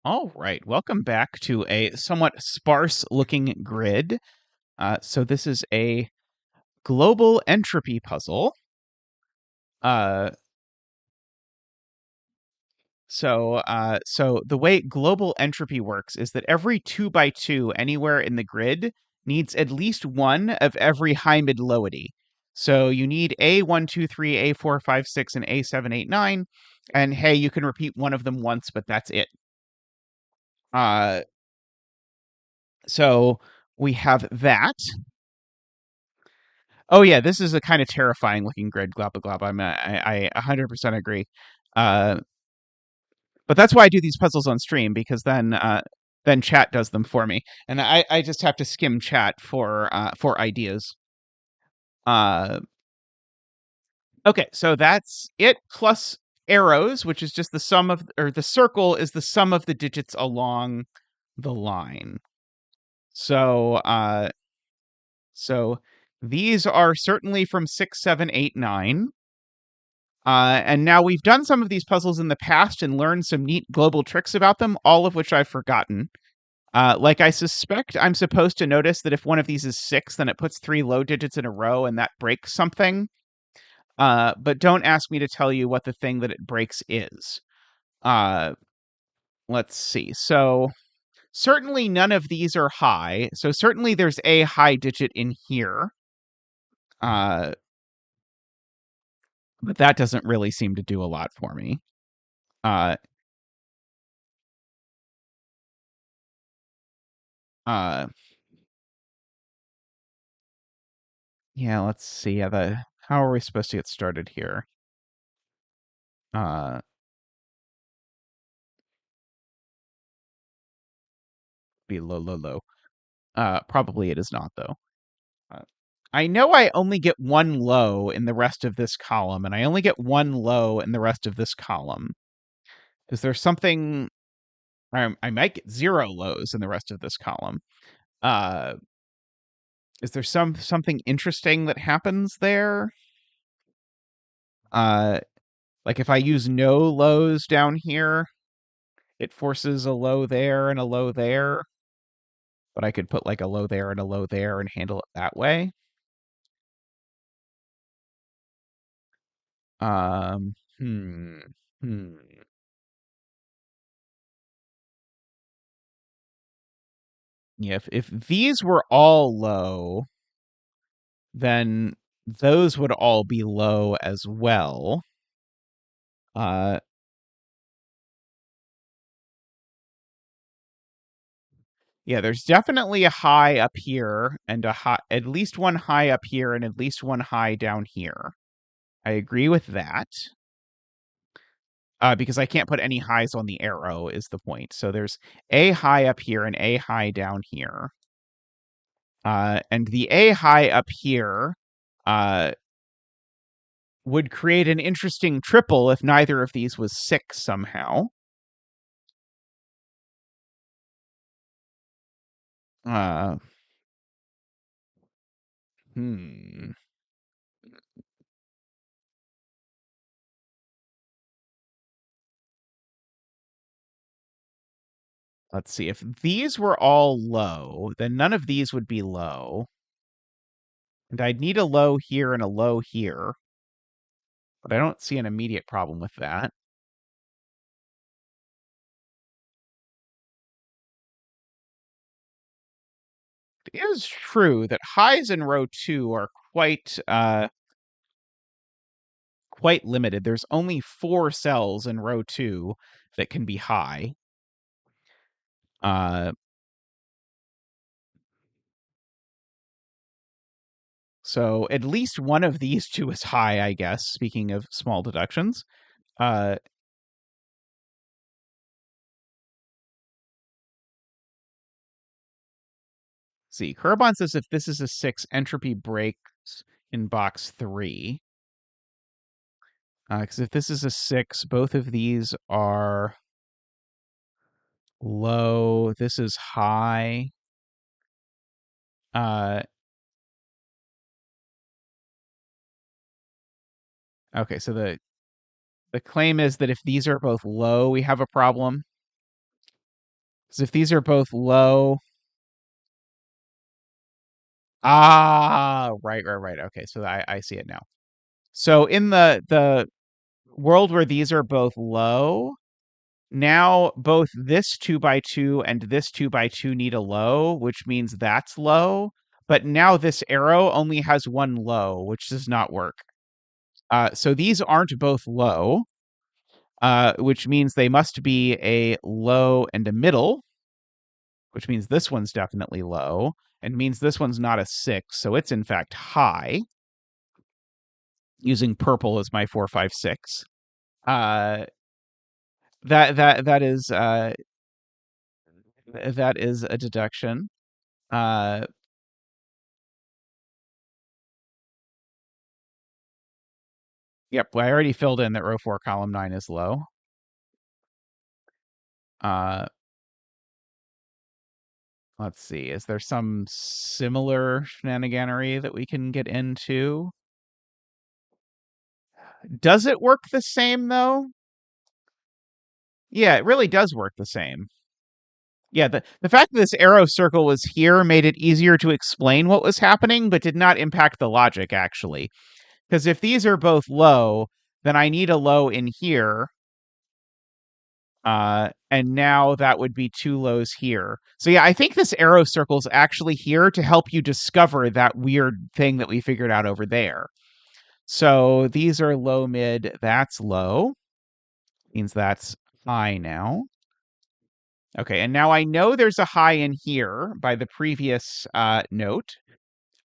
All right, welcome back to a somewhat sparse-looking grid. So this is a global entropy puzzle. Uh, so the way global entropy works is that every 2 by 2 anywhere in the grid needs at least one of every high, mid, lowity. So you need A1, 2, 3, A4, 5, 6, and A7, 8, 9. And hey, you can repeat one of them once, but that's it. Uh, so we have that. Oh yeah, this is a kind of terrifying looking grid. Glop glop. I 100% agree. Uh, but that's why I do these puzzles on stream, because then chat does them for me, and I just have to skim chat for ideas. Uh, okay, so that's it plus arrows, which is just the sum of, or the circle is the sum of the digits along the line. So these are certainly from 6, 7, 8, 9. And now we've done some of these puzzles in the past and learned some neat global tricks about them, all of which I've forgotten. Like I suspect I'm supposed to notice that if one of these is 6, then it puts 3 low digits in a row and that breaks something. But don't ask me to tell you what the thing that it breaks is. Uh, let's see. So certainly none of these are high. So certainly there's a high digit in here. Uh, but that doesn't really seem to do a lot for me. Uh, uh, Yeah, let's see. How are we supposed to get started here? Uh, be low, low, low. Probably it is not though. Uh, I know I only get one low in the rest of this column, and I only get one low in the rest of this column. Is there something? I might get 0 lows in the rest of this column. Uh, is there something interesting that happens there? Uh, like if I use no lows down here, it forces a low there and a low there. But I could put like a low there and a low there and handle it that way. Um, hmm, hmm. Yeah, if these were all low, then those would all be low as well. Uh, yeah, there's definitely a high up here and a high, at least one high up here and at least one high down here. I agree with that. Because I can't put any highs on the arrow is the point. So there's a high up here and a high down here. And the A high up here uh, would create an interesting triple if neither of these was 6 somehow. Uh, hmm. Let's see. If these were all low, then none of these would be low. And I'd need a low here and a low here. But I don't see an immediate problem with that. It is true that highs in row 2 are quite limited. There's only 4 cells in row 2 that can be high. Uh, so at least one of these two is high, I guess, speaking of small deductions. Uh, see, Kerbon says if this is a 6, entropy breaks in box 3. Because if this is a 6, both of these are low. This is high. Uh, okay, so the claim is that if these are both low, we have a problem. Because if these are both low, right. Okay, so I see it now. So in the world where these are both low, now both this 2 by 2 and this 2 by 2 need a low, which means that's low. But now this arrow only has one low, which does not work. So these aren't both low, which means they must be a low and a middle, which means this one's definitely low, and means this one's not a 6, so it's in fact high, using purple as my 4, 5, 6. Uh, that is a deduction. Uh, yep, well, I already filled in that row 4, column 9 is low. Uh, let's see, is there some similar shenaniganery that we can get into? Does it work the same, though? Yeah, it really does work the same. Yeah, the fact that this arrow circle was here made it easier to explain what was happening, but did not impact the logic, actually. Because if these are both low, then I need a low in here. And now that would be 2 lows here. So yeah, I think this arrow circle is actually here to help you discover that weird thing that we figured out over there. So these are low, mid, that's low. Means that's high now. Okay, and now I know there's a high in here by the previous note.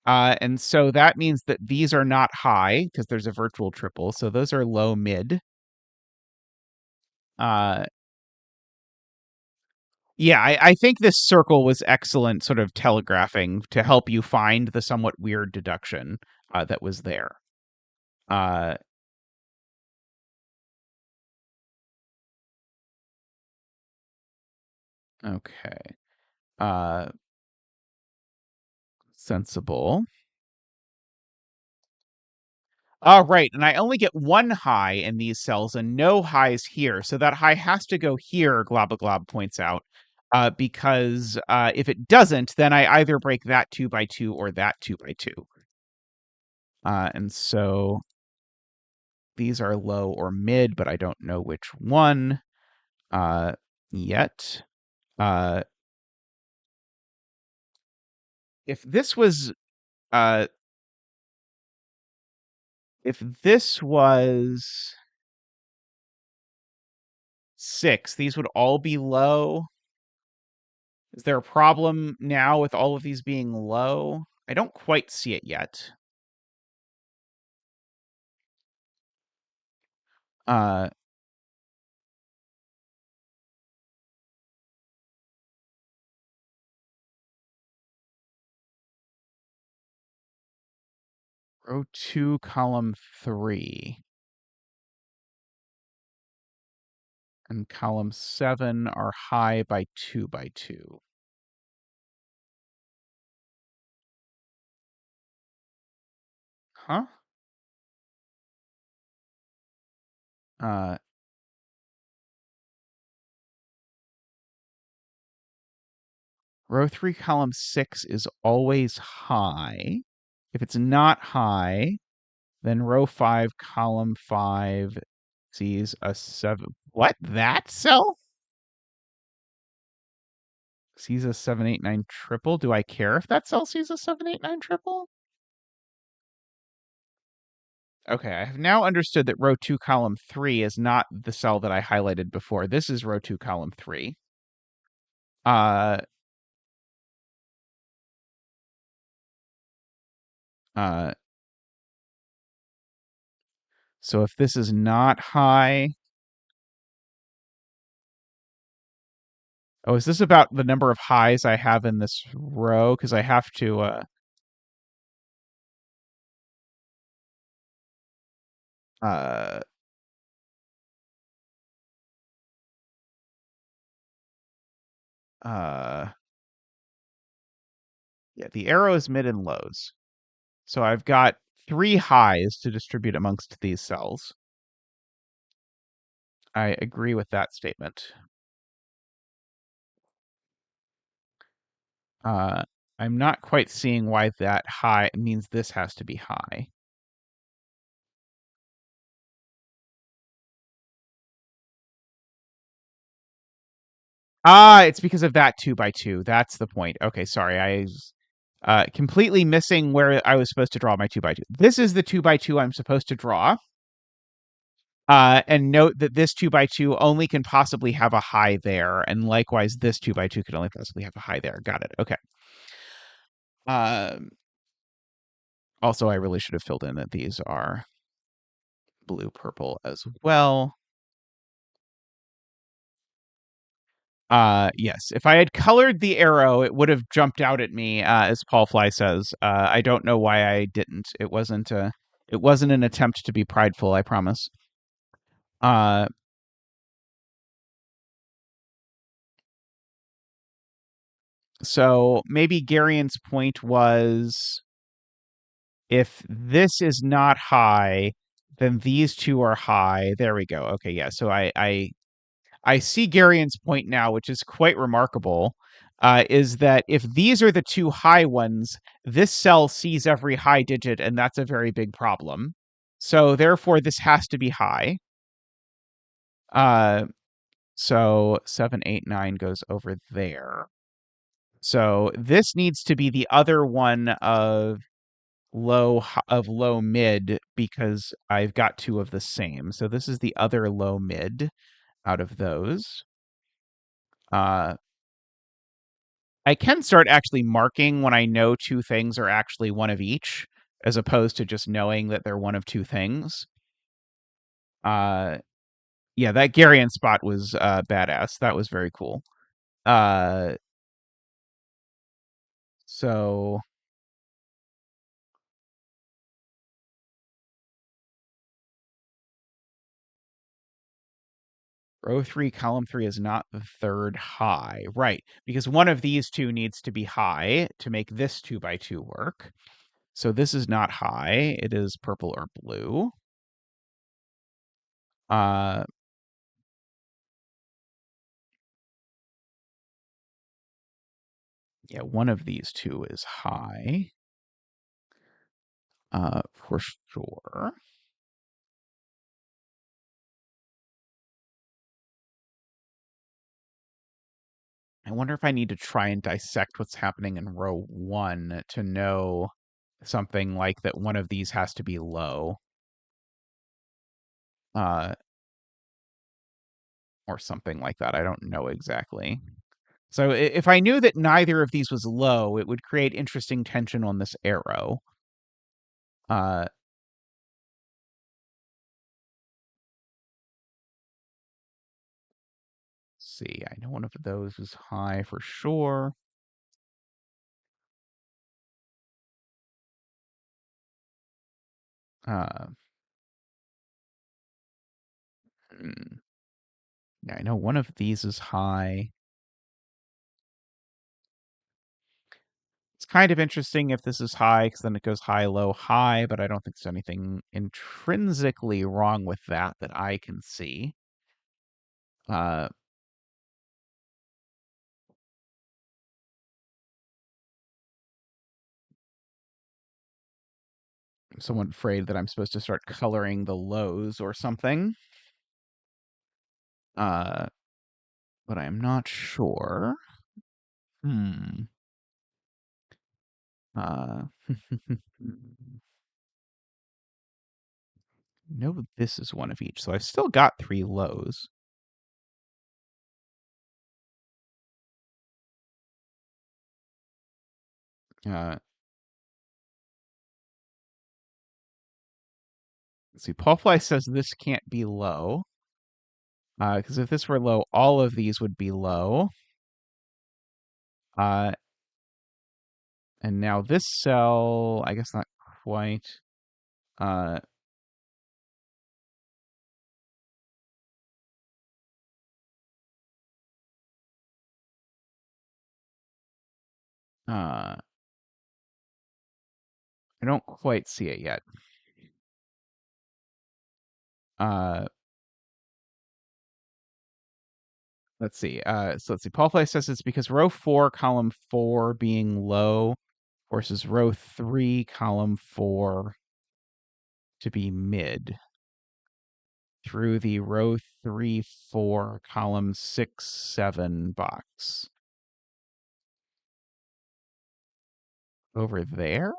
And so that means that these are not high because there's a virtual triple. So those are low, mid. Uh, yeah, I think this circle was excellent sort of telegraphing to help you find the somewhat weird deduction that was there. Uh, okay. Uh, sensible. Oh, right. And I only get one high in these cells and no highs here. So that high has to go here, Globaglob points out. Because if it doesn't, then I either break that 2 by 2 or that 2 by 2. And so these are low or mid, but I don't know which one yet. Uh, if this was uh, if this was 6, these would all be low. Is there a problem now with all of these being low? I don't quite see it yet. Uh, row 2, column 3. And column 7 are high by 2 by 2. Huh? Uh, row 3, column 6 is always high. If it's not high, then row 5, column 5 sees a 7. What? That cell? Sees a 789 triple? Do I care if that cell sees a 789 triple? Okay, I have now understood that row 2, column 3 is not the cell that I highlighted before. This is row 2, column 3. Uh, uh, so if this is not high, oh, is this about the number of highs I have in this row? Because I have to, uh, uh, yeah, the arrow is mid and lows. So I've got 3 highs to distribute amongst these cells. I agree with that statement. Uh, I'm not quite seeing why that high means this has to be high. Ah, it's because of that 2 by 2. That's the point. Okay, sorry. I was completely missing where I was supposed to draw my 2 by 2. This is the 2 by 2 I'm supposed to draw. And note that this 2 by 2 only can possibly have a high there, and likewise, this 2 by 2 could only possibly have a high there. Got it. Okay. Um, Also, I really should have filled in that these are blue purple as well. Yes, if I had colored the arrow, it would have jumped out at me, as Paul Fly says. I don't know why I didn't. It wasn't an attempt to be prideful, I promise. Uh, so maybe Garian's point was if this is not high, then these two are high. There we go. Okay, yeah. So I see Garian's point now, which is quite remarkable, is that if these are the two high ones, this cell sees every high digit, and that's a very big problem. So therefore, this has to be high. Uh, so 7, 8, 9 goes over there. So this needs to be the other one of low mid because I've got two of the same. So this is the other low mid out of those. Uh, I can start actually marking when I know two things are actually one of each, as opposed to just knowing that they're one of two things. Uh, yeah, that Garian spot was badass. That was very cool. Uh, so row 3, column 3 is not the third high, right? Because one of these two needs to be high to make this 2 by 2 work. So this is not high. It is purple or blue. Uh, yeah, one of these two is high. For sure. I wonder if I need to try and dissect what's happening in row 1 to know something like that one of these has to be low. Uh, or something like that. I don't know exactly. So if I knew that neither of these was low, it would create interesting tension on this arrow. Uh, see, I know one of those is high for sure. Uh, hmm. Yeah, I know one of these is high. It's kind of interesting if this is high, because then it goes high, low, high, but I don't think there's anything intrinsically wrong with that that I can see. Uh, I'm somewhat afraid that I'm supposed to start coloring the lows or something. Uh, but I'm not sure. Hmm. Uh, no, this is one of each, so I've still got 3 lows. Uh, let's see, Paulfly says this can't be low. Because if this were low, all of these would be low. Uh, and now this cell, I guess not quite. Uh, I don't quite see it yet. Uh, let's see. So let's see. Paul Fly says it's because row 4, column 4 being low forces row 3, column 4 to be mid through the row 3, 4, column 6, 7 box. Over there?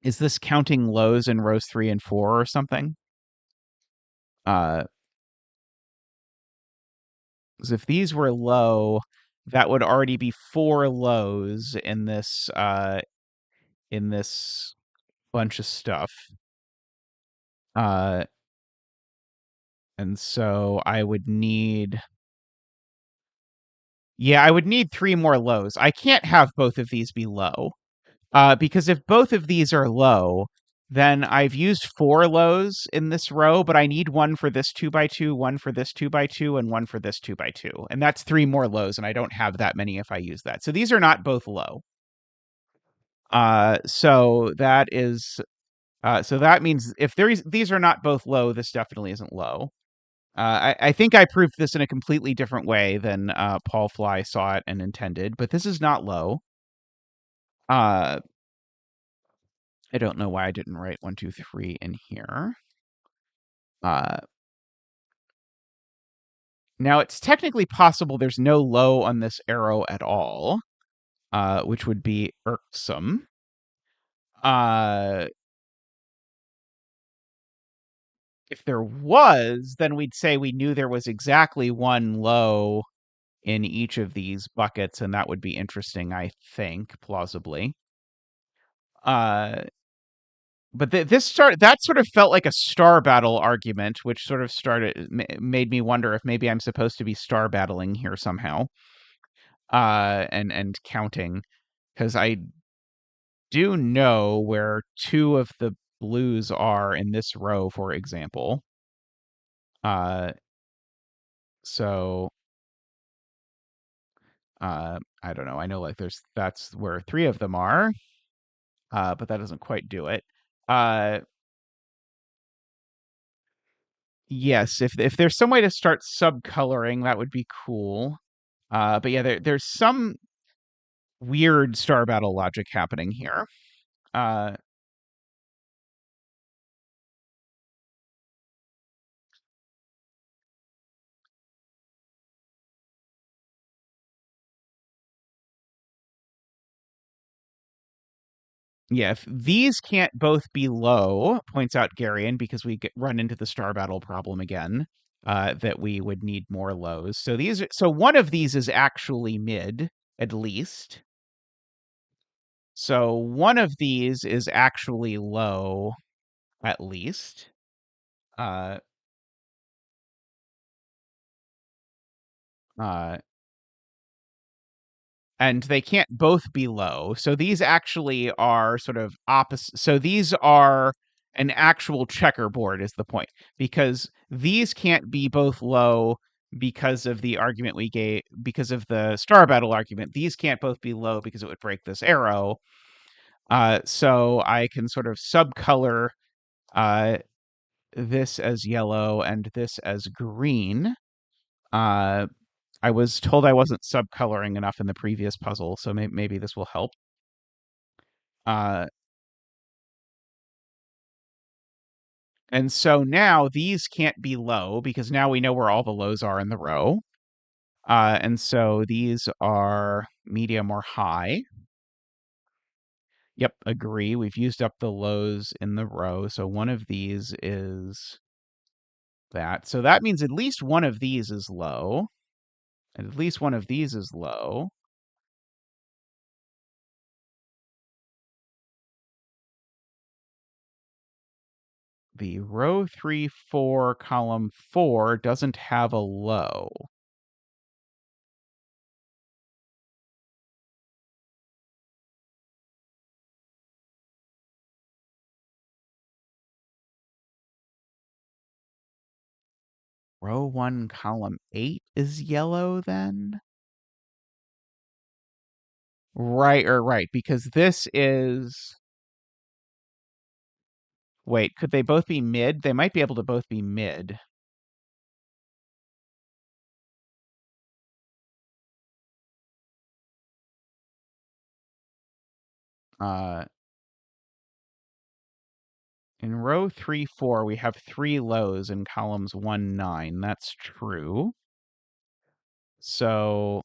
Is this counting lows in rows 3 and 4 or something? Uh, 'Cause if these were low, that would already be 4 lows in this bunch of stuff. Uh, and so I would need, yeah, I would need 3 more lows. I can't have both of these be low. Because if both of these are low, then I've used 4 lows in this row, but I need one for this 2 by 2, one for this 2 by 2, and one for this 2 by 2. And that's 3 more lows, and I don't have that many if I use that. So these are not both low. So that is so that means if these are not both low, this definitely isn't low. I think I proved this in a completely different way than Paul Fly saw it and intended, but this is not low. Uh, I don't know why I didn't write 1, 2, 3 in here. Uh, Now it's technically possible there's no low on this arrow at all, which would be irksome. Uh, if there was, then we'd say we knew there was exactly one low in each of these buckets, and that would be interesting, I think, plausibly. But that sort of felt like a star battle argument, which sort of made me wonder if maybe I'm supposed to be star battling here somehow, and counting, because I do know where 2 of the blues are in this row, for example. Uh, so I don't know. I know like that's where 3 of them are, but that doesn't quite do it. Uh, yes, if there's some way to start subcoloring, that would be cool. But yeah, there's some weird star battle logic happening here. Uh, yeah, if these can't both be low, points out Garion, because we run into the star battle problem again. That we would need more lows. So one of these is actually mid, at least. So one of these is actually low, at least. Uh, uh, and they can't both be low. So these actually are sort of opposite. So these are an actual checkerboard, is the point, because these can't be both low because of the argument we gave, because of the star battle argument. These can't both be low because it would break this arrow. So I can sort of subcolor uh, this as yellow and this as green. Uh, I was told I wasn't subcoloring enough in the previous puzzle, so maybe this will help. Uh, and so now these can't be low because now we know where all the lows are in the row. And so these are medium or high. Yep, agree. We've used up the lows in the row, so one of these is that. So that means at least one of these is low, and at least one of these is low. The row 3, 4, column 4 doesn't have a low. Row 1, column 8 is yellow then? Right, or right, because this is Wait, could they both be mid? They might be able to both be mid. Uh, in row 3, 4, we have 3 lows in columns 1, 9. That's true. So,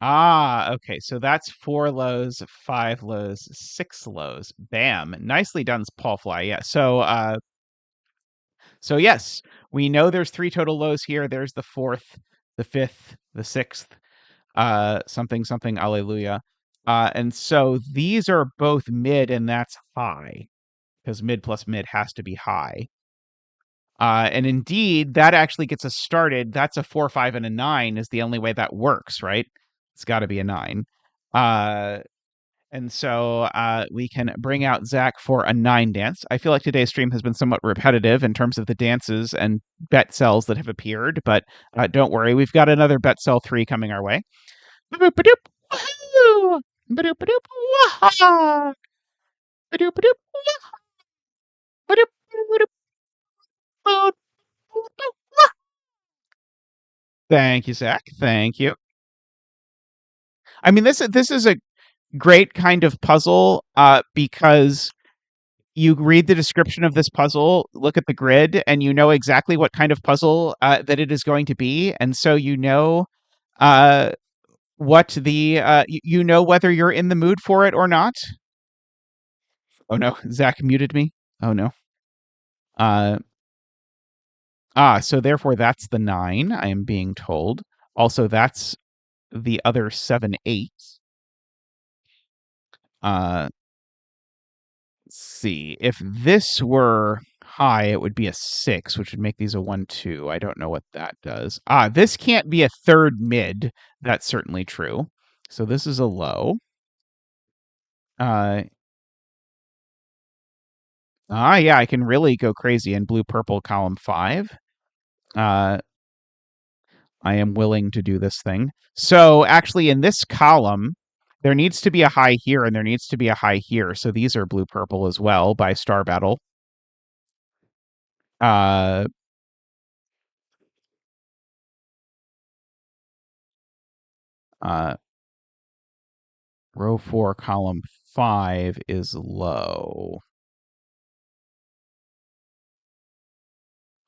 okay. So that's 4 lows, 5 lows, 6 lows. Bam. Nicely done, Paul Fly. Yeah. So yes, we know there's 3 total lows here. There's the 4th, the 5th, the 6th, something, something, alleluia. And so these are both mid, and that's high, because mid plus mid has to be high. And indeed, that actually gets us started. That's a 4, 5, and a 9 is the only way that works, right? It's got to be a 9. And so we can bring out Zach for a 9 dance. I feel like today's stream has been somewhat repetitive in terms of the dances and bet cells that have appeared, but don't worry, we've got another bet cell 3 coming our way. Ba-doop-ba-doop, wahoo! Ba-doop-ba-doop, waha! Ba-doop-ba-doop, ba-doop, ba-doop, ba-doop, ba-doop. Thank you, Zach. Thank you. I mean, this is a great kind of puzzle because you read the description of this puzzle, look at the grid, and you know exactly what kind of puzzle that it is going to be, and so you know uh, what the you know whether you're in the mood for it or not. Oh no, Zach muted me. Oh no. Uh, so therefore that's the 9. I am being told. Also, that's the other 7, 8. Uh, let's see. If this were high, it would be a 6, which would make these a 1, 2. I don't know what that does. This can't be a third mid. That's certainly true. So this is a low. Uh, yeah, I can really go crazy in blue purple column 5. Uh, I am willing to do this thing. So actually, in this column, there needs to be a high here and there needs to be a high here. So these are blue purple as well by Star Battle. Uh, uh, row 4, column 5 is low.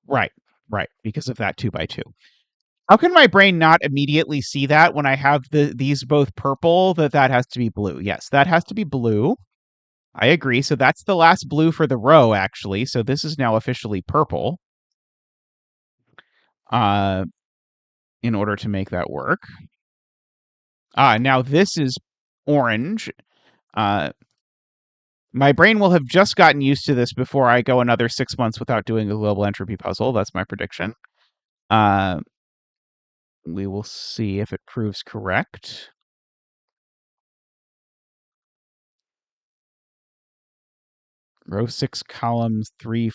Right, right, because of that 2 by 2. How can my brain not immediately see that when I have these both purple, that has to be blue? Yes, that has to be blue. I agree. So that's the last blue for the row, actually. So this is now officially purple. In order to make that work. Now this is orange. My brain will have just gotten used to this before I go another 6 months without doing a global entropy puzzle. That's my prediction. We will see if it proves correct. Row 6, columns 3.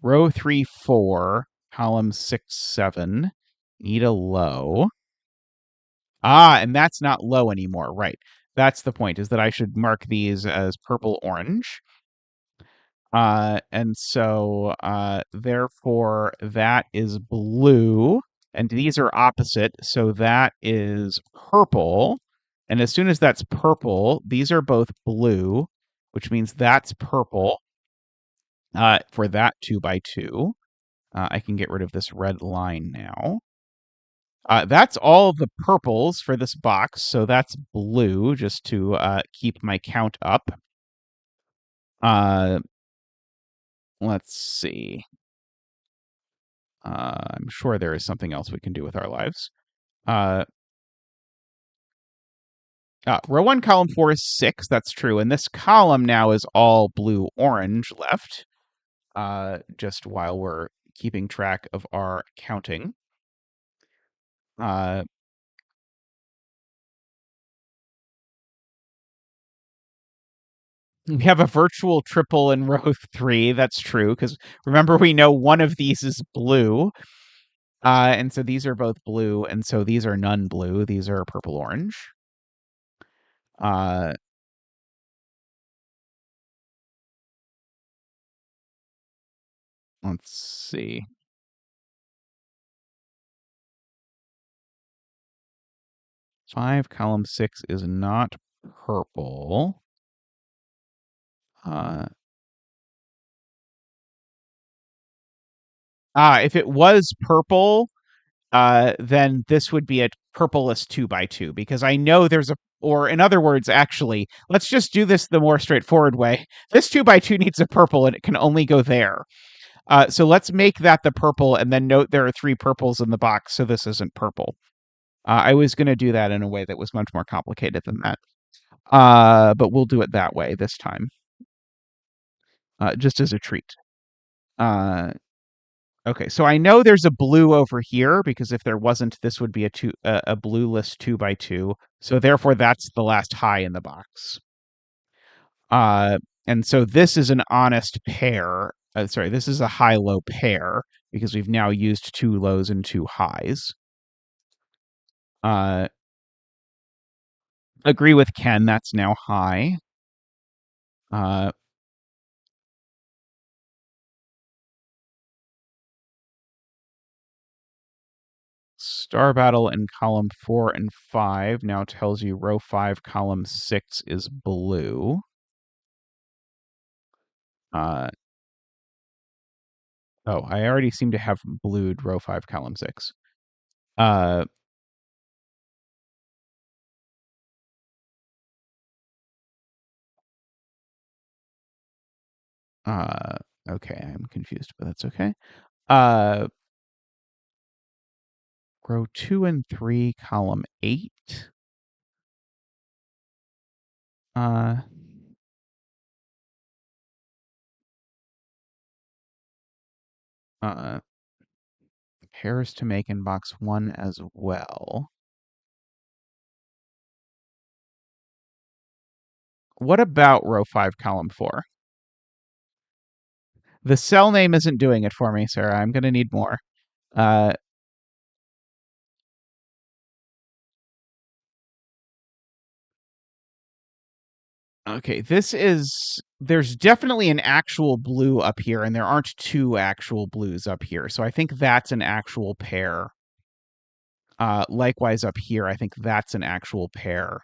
Row 3, 4, columns 6, 7. Need a low. And that's not low anymore. Right. That's the point, is that I should mark these as purple-orange. And so therefore that is blue, and these are opposite, so that is purple. And as soon as that's purple, these are both blue, which means that's purple for that 2 by 2. I can get rid of this red line now. That's all the purples for this box, so that's blue, just to keep my count up. Let's see. I'm sure there is something else we can do with our lives. Row 1, column 4 is 6. That's true. And this column now is all blue-orange left, just while we're keeping track of our counting. We have a virtual triple in row 3. That's true, because remember, we know one of these is blue. And so these are both blue, and so these are none blue. These are purple-orange. Let's see. 5 column 6 is not purple. If it was purple, then this would be a purpleless 2x2 because I know there's a, or in other words, actually, let's just do this the more straightforward way. This 2x2 needs a purple and it can only go there. So let's make that the purple and then note there are 3 purples in the box, so this isn't purple. I was going to do that in a way that was much more complicated than that. But we'll do it that way this time, just as a treat. Okay, so I know there's a blue over here because if there wasn't, this would be a blueless 2x2. So therefore, that's the last high in the box. And so this is an honest pair. Sorry, this is a high-low pair because we've now used 2 lows and 2 highs. Agree with Ken, that's now high. Star Battle in column 4 and 5 now tells you row 5, column 6 is blue. Oh, I already seem to have blued row 5, column 6. Okay, I'm confused, but that's okay. Row 2 and 3, column 8. Pairs to make in box 1 as well. What about row 5, column 4? The cell name isn't doing it for me, Sarah. I'm going to need more. Okay, there's definitely an actual blue up here, and there aren't 2 actual blues up here. So I think that's an actual pair. Likewise up here, I think that's an actual pair.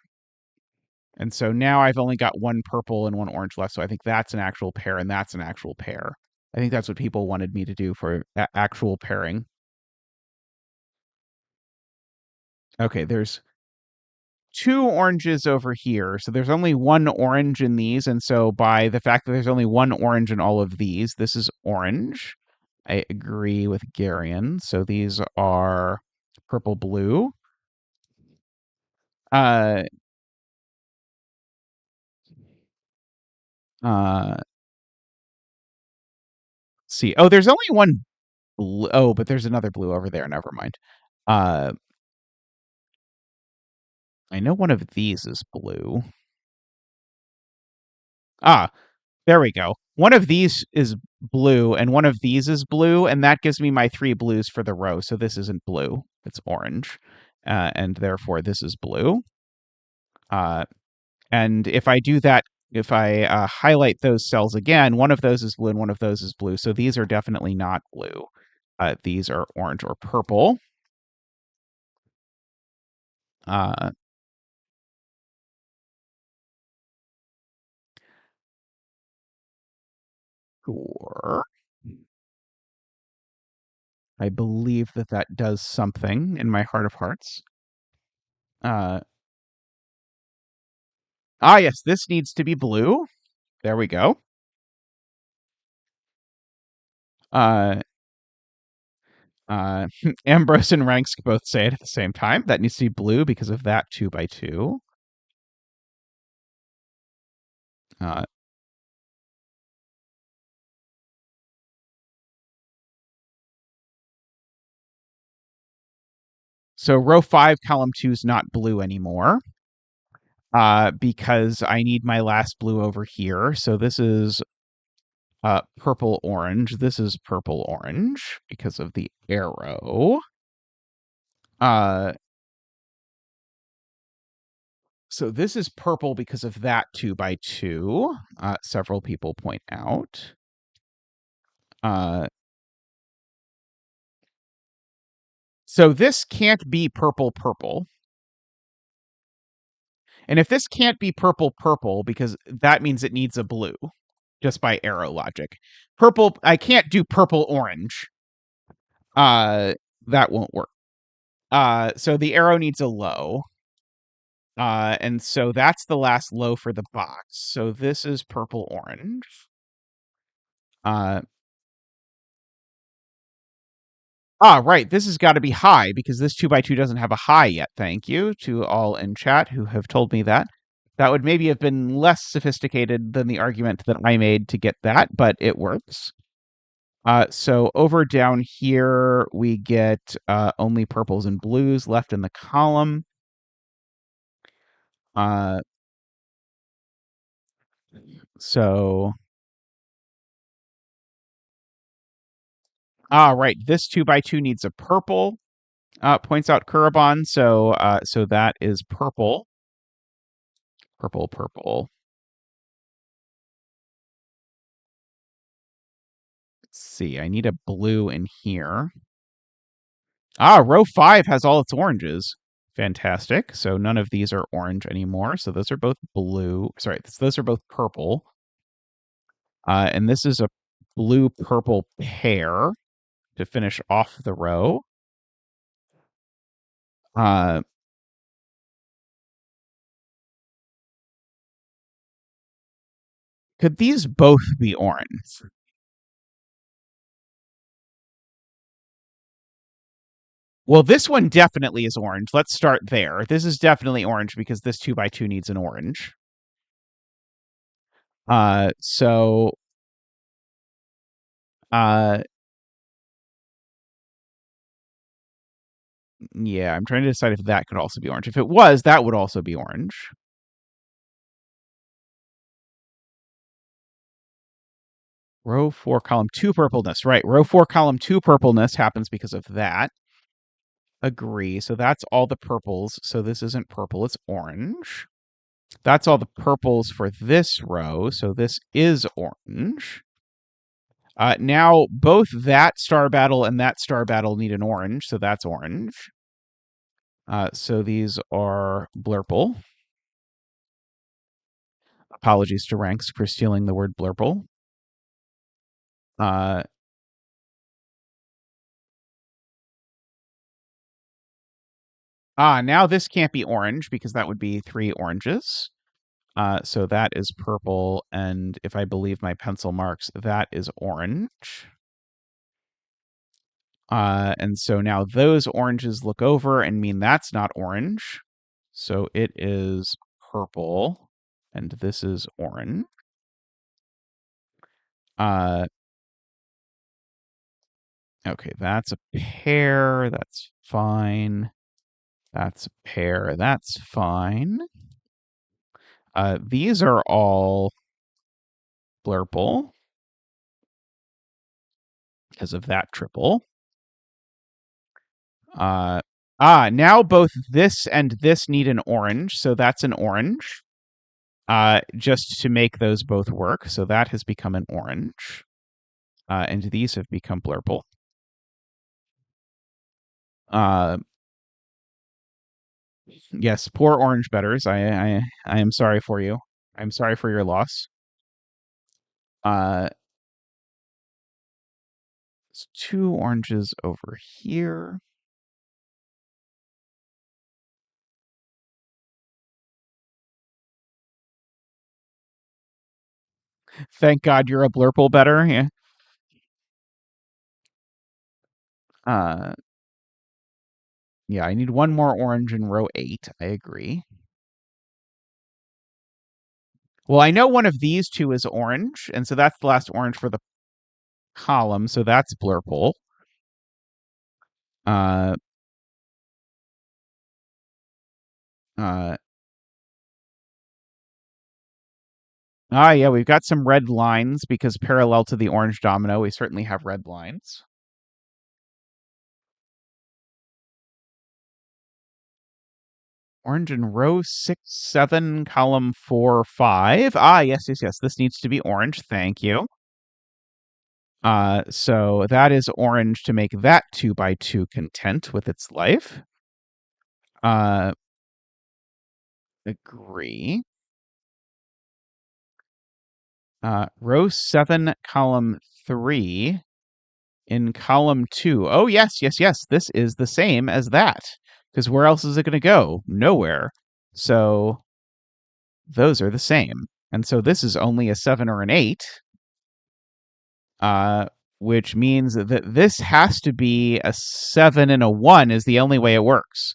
And so now I've only got 1 purple and 1 orange left, so I think that's an actual pair, and that's an actual pair. I think that's what people wanted me to do for actual pairing. Okay, there's 2 oranges over here, so there's only 1 orange in these, and so by the fact that there's only 1 orange in all of these, this is orange. I agree with Garion, so these are purple-blue. Uh, see. Oh, there's only 1 blue. Oh, but there's another blue over there. Never mind. I know one of these is blue. There we go. One of these is blue, and one of these is blue, and that gives me my 3 blues for the row. So this isn't blue; it's orange, and therefore this is blue. And if I do that, if I highlight those cells again, one of those is blue and one of those is blue. So these are definitely not blue. These are orange or purple. Sure. I believe that does something in my heart of hearts. Yes, this needs to be blue. There we go. Uh, Ambrose and Ranks both say it at the same time. That needs to be blue because of that 2x2. So row 5, column 2 is not blue anymore because I need my last blue over here. So this is purple-orange. This is purple-orange because of the arrow. So this is purple because of that 2x2. Several people point out. So this can't be purple purple. And if this can't be purple purple, because that means it needs a blue, just by arrow logic. Purple, I can't do purple orange. That won't work. So the arrow needs a low. And so that's the last low for the box. So this is purple orange. Uh, right. This has got to be high because this 2x2 doesn't have a high yet. Thank you to all in chat who have told me that. That would maybe have been less sophisticated than the argument that I made to get that, but it works. So over down here, we get only purples and blues left in the column. Uh, so, right, this 2x2 needs a purple, points out Kurabon. So that is purple. Purple, purple. Let's see, I need a blue in here. Row 5 has all its oranges. Fantastic. So none of these are orange anymore. So those are both blue. Sorry, those are both purple. And this is a blue-purple pair to finish off the row. Uh, could these both be orange? Well, this one definitely is orange. Let's start there. This is definitely orange because this 2x2 needs an orange. So yeah, I'm trying to decide if that could also be orange. If it was, that would also be orange. Row 4, column 2 purpleness. Right, row 4, column 2 purpleness happens because of that. Agree. So that's all the purples. So this isn't purple, it's orange. That's all the purples for this row. So this is orange. Now, both that star battle and that star battle need an orange. So that's orange. So these are blurple. Apologies to Ranks for stealing the word blurple. Now this can't be orange because that would be 3 oranges. So that is purple, and if I believe my pencil marks, that is orange. And so now those oranges look over and mean that's not orange. So it is purple, and this is orange. Okay, that's a pair. That's fine. That's a pair. That's fine. These are all blurple because of that triple. Now both this and this need an orange, so that's an orange. Just to make those both work, so that has become an orange. And these have become blurple. Yes, poor orange betters. I am sorry for you. I'm sorry for your loss. It's 2 oranges over here. Thank God you're a blurple better. Yeah. Yeah, I need one more orange in row 8. I agree. Well, I know one of these two is orange, and so that's the last orange for the column, so that's blurple. Uh, uh, yeah, we've got some red lines because parallel to the orange domino, we certainly have red lines. Orange in row 6, 7, column 4, 5. Yes. This needs to be orange. Thank you. So that is orange to make that 2 by 2 content with its life. Uh, agree. Row 7, column 3 in column 2. Oh, yes, yes, yes. This is the same as that. Because where else is it going to go? Nowhere. So those are the same. And so this is only a 7 or an 8, which means that this has to be a 7 and a 1 is the only way it works.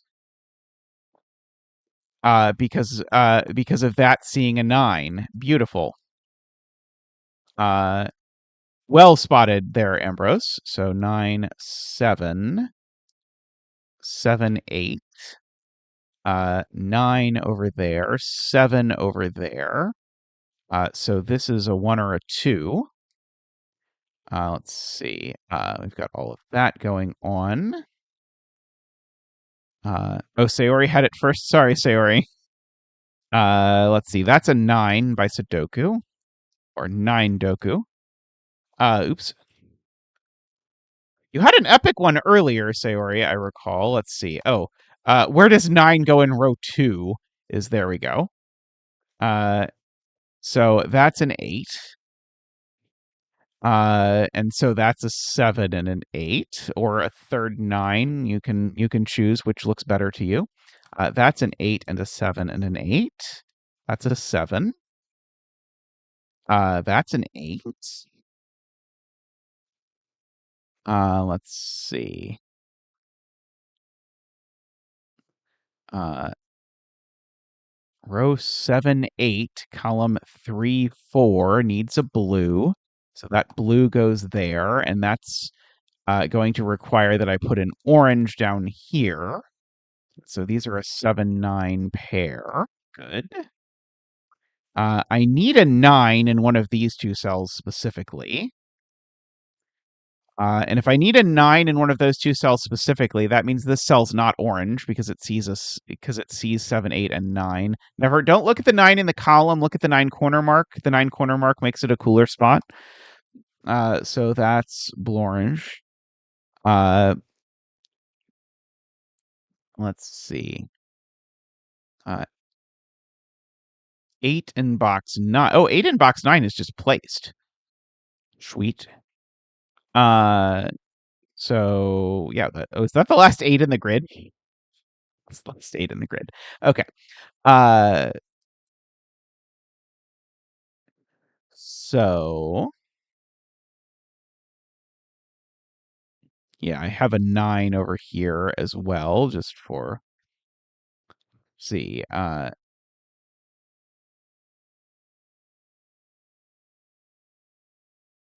Because of that seeing a 9. Beautiful. Well spotted there, Ambrose. So 9, 7, 7, 8, 9 over there, 7 over there. So this is a 1 or a 2. Let's see. We've got all of that going on. Sayori had it first. Sorry, Sayori. Let's see. That's a 9 by Sudoku. Or 9 doku. Oops. You had an epic one earlier, Sayori, I recall. Let's see. Oh, where does 9 go in row 2? There we go. So that's an 8. And so that's a 7 and an 8, or a third 9. You can choose which looks better to you. That's an 8 and a 7 and an 8. That's a 7. That's an 8. Let's see. Uh, row 7, 8, column 3, 4 needs a blue. So that blue goes there, and that's going to require that I put an orange down here. So these are a 7, 9 pair. Good. I need a 9 in one of these two cells specifically. And if I need a 9 in one of those two cells specifically, that means this cell's not orange because it sees 7, 8, and 9. Don't look at the 9 in the column. Look at the 9 corner mark. The 9 corner mark makes it a cooler spot. So that's blue orange. Let's see. 8 in box 9. Oh, 8 in box 9 is just placed. Sweet. So yeah, is that the last 8 in the grid? It's the last 8 in the grid. Okay. So yeah, I have a 9 over here as well, just for see.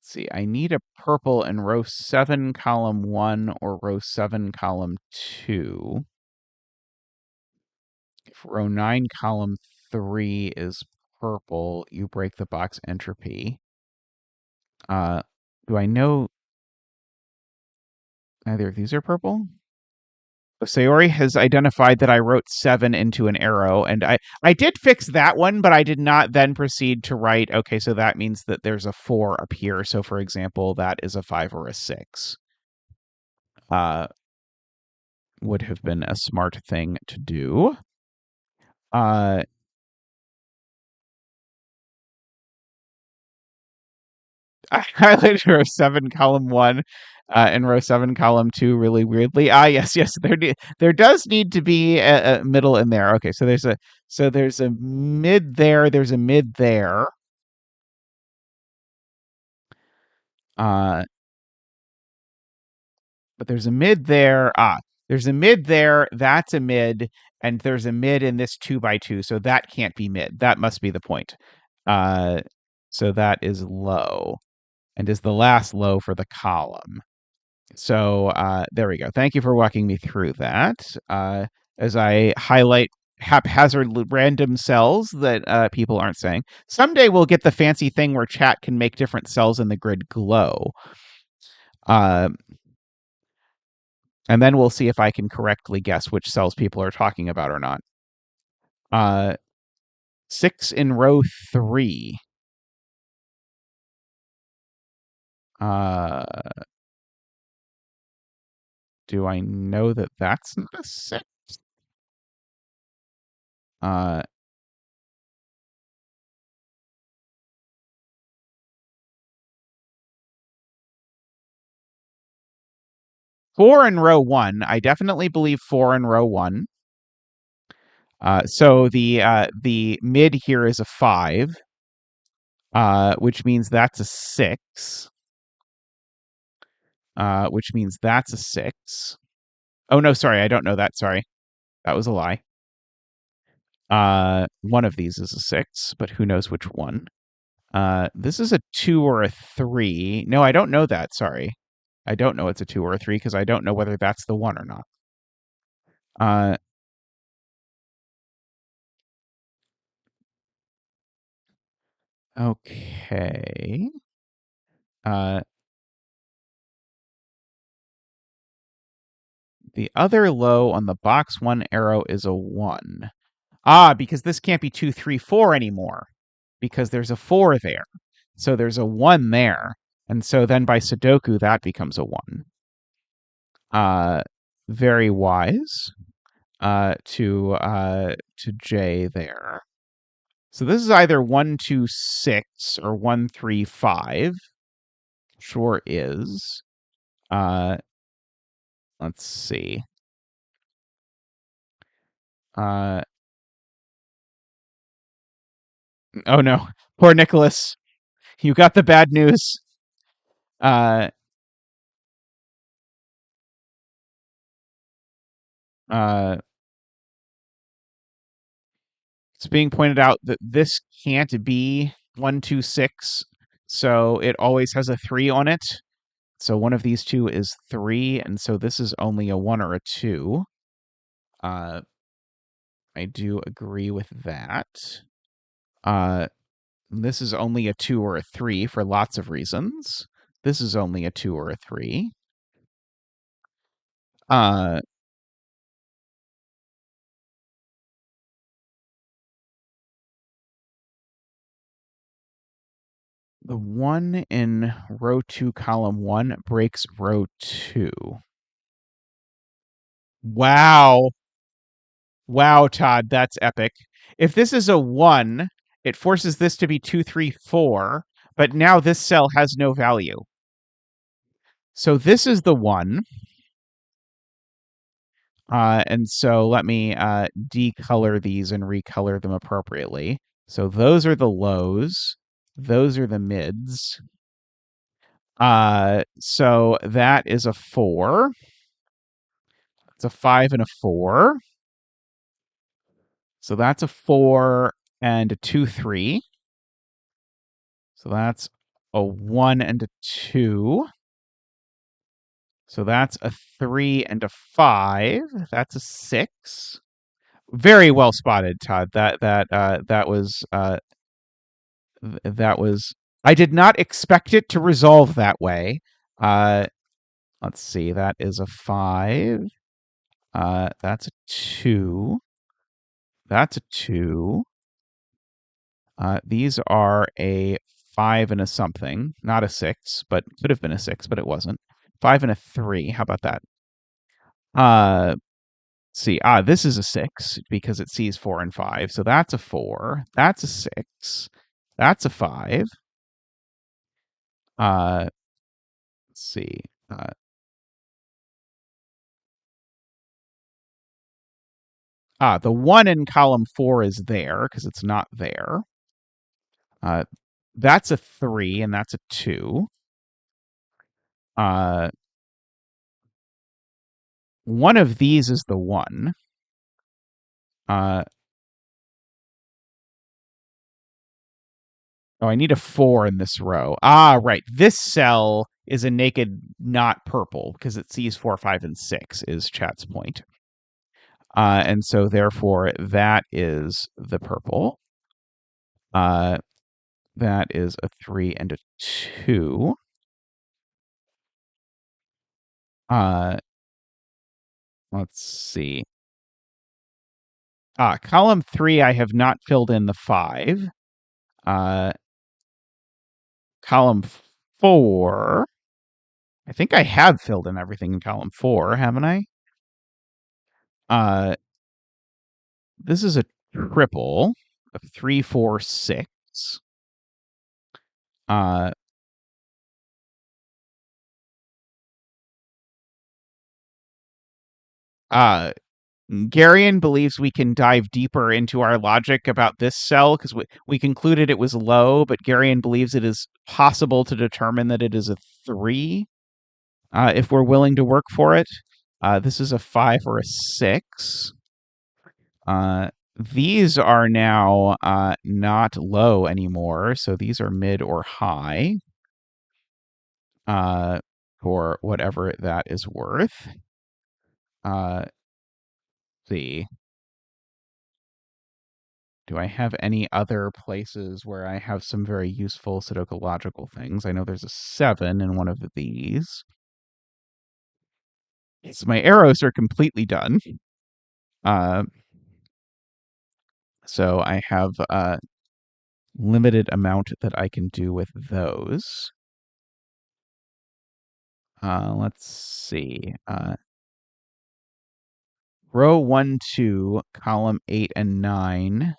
See, I need a purple in row 7, column 1, or row 7, column 2. If row 9, column 3 is purple, you break the box entropy. Do I know neither of these are purple? Sayori has identified that I wrote 7 into an arrow, and I did fix that one, but I did not then proceed to write, okay, so that means that there's a 4 up here. So, for example, that is a 5 or a 6. Would have been a smart thing to do. I highlighted row 7, column 1, and row 7, column 2 really weirdly. Yes, yes. There does need to be a middle in there. Okay, so there's a mid there. There's a mid there. But there's a mid there. There's a mid there. That's a mid, and there's a mid in this 2 by 2. So that can't be mid. That must be the point. So that is low, and is the last low for the column. So there we go. Thank you for walking me through that. As I highlight haphazard random cells that people aren't saying. Someday we'll get the fancy thing where chat can make different cells in the grid glow. And then we'll see if I can correctly guess which cells people are talking about or not. 6 in row 3. Uh, do I know that that's not a 6? Uh, 4 in row 1. I definitely believe 4 in row 1. So the mid here is a 5, which means that's a 6. Which means that's a 6. Oh no, sorry, I don't know that. Sorry, that was a lie. One of these is a 6, but who knows which one? This is a 2 or a 3. No, I don't know that. Sorry, I don't know it's a 2 or a 3 because I don't know whether that's the one or not. Uh, okay. Uh, the other low on the box 1 arrow is a 1. Because this can't be 2, 3, 4 anymore because there's a 4 there. So there's a 1 there. And so then by Sudoku, that becomes a 1. Very wise to J there. So this is either 1, 2, 6 or 1, 3, 5. Sure is. Let's see. Uh, oh no, poor Nicholas. You got the bad news. Uh, uh, it's being pointed out that this can't be 1, 2, 6. So it always has a 3 on it. So one of these two is 3, and so this is only a 1 or a 2. Uh, I do agree with that. This is only a 2 or a 3 for lots of reasons. This is only a 2 or a 3. Uh, the 1 in row 2, column 1 breaks row 2. Wow. Wow, Todd, that's epic. If this is a 1, it forces this to be 2, 3, 4, but now this cell has no value. So this is the 1. And so let me decolor these and recolor them appropriately. So those are the lows. Those are the mids. So that is a 4. It's a 5 and a 4. So that's a 4 and a 2, 3. So that's a 1 and a 2. So that's a 3 and a 5. That's a 6. Very well spotted, Todd. That was. I did not expect it to resolve that way. Uh, let's see. That is a 5. That's a 2. That's a 2. These are a 5 and a something, not a 6, but could have been a 6, but it wasn't. 5 and a 3. How about that? Uh, see. This is a 6 because it sees 4 and 5. So that's a 4. That's a 6. That's a 5. Let's see. The 1 in column 4 is there because it's not there. Uh, that's a 3 and that's a 2. Uh, one of these is the 1. Uh, I need a 4 in this row. Right. This cell is a naked not purple because it sees 4, 5, and 6 is chat's point. And so therefore that is the purple. That is a 3 and a 2. Let's see. Column 3, I have not filled in the 5. Uh, column 4. I think I have filled in everything in column 4, haven't I? Uh, this is a triple of 3, 4, 6. Uh, uh, Garion believes we can dive deeper into our logic about this cell because we concluded it was low, but Garion believes it is possible to determine that it is a 3 if we're willing to work for it. This is a 5 or a 6. These are now not low anymore, so these are mid or high for whatever that is worth. Uh, see. Do I have any other places where I have some very useful Sudoku logical things? I know there's a 7 in one of these. So my arrows are completely done. Uh, so I have a limited amount that I can do with those. Let's see. Row 1, 2, column 8 and 9.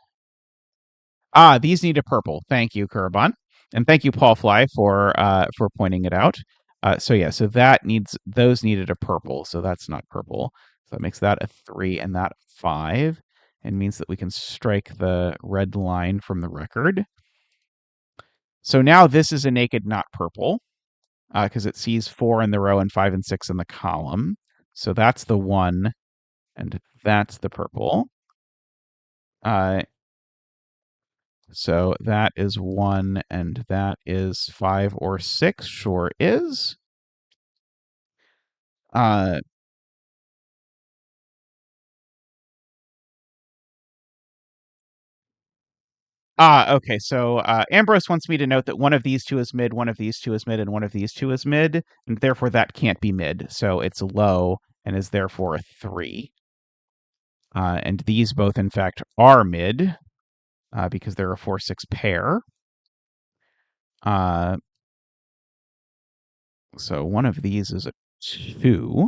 These need a purple. Thank you, Kurban. And thank you, Paul Fly, for pointing it out. So those needed a purple, so that's not purple. So that makes that a 3 and that a 5, and means that we can strike the red line from the record. So now this is a naked not purple, because it sees 4 in the row and 5 and 6 in the column. So that's the 1, and that's the purple. So that is 1, and that is 5 or 6. Sure is. Uh, okay. So Ambrose wants me to note that one of these two is mid, one of these two is mid, and one of these two is mid, and therefore that can't be mid. So it's low and is therefore a 3. And these both, in fact, are mid because they're a 4-6 pair. Uh, so one of these is a 2.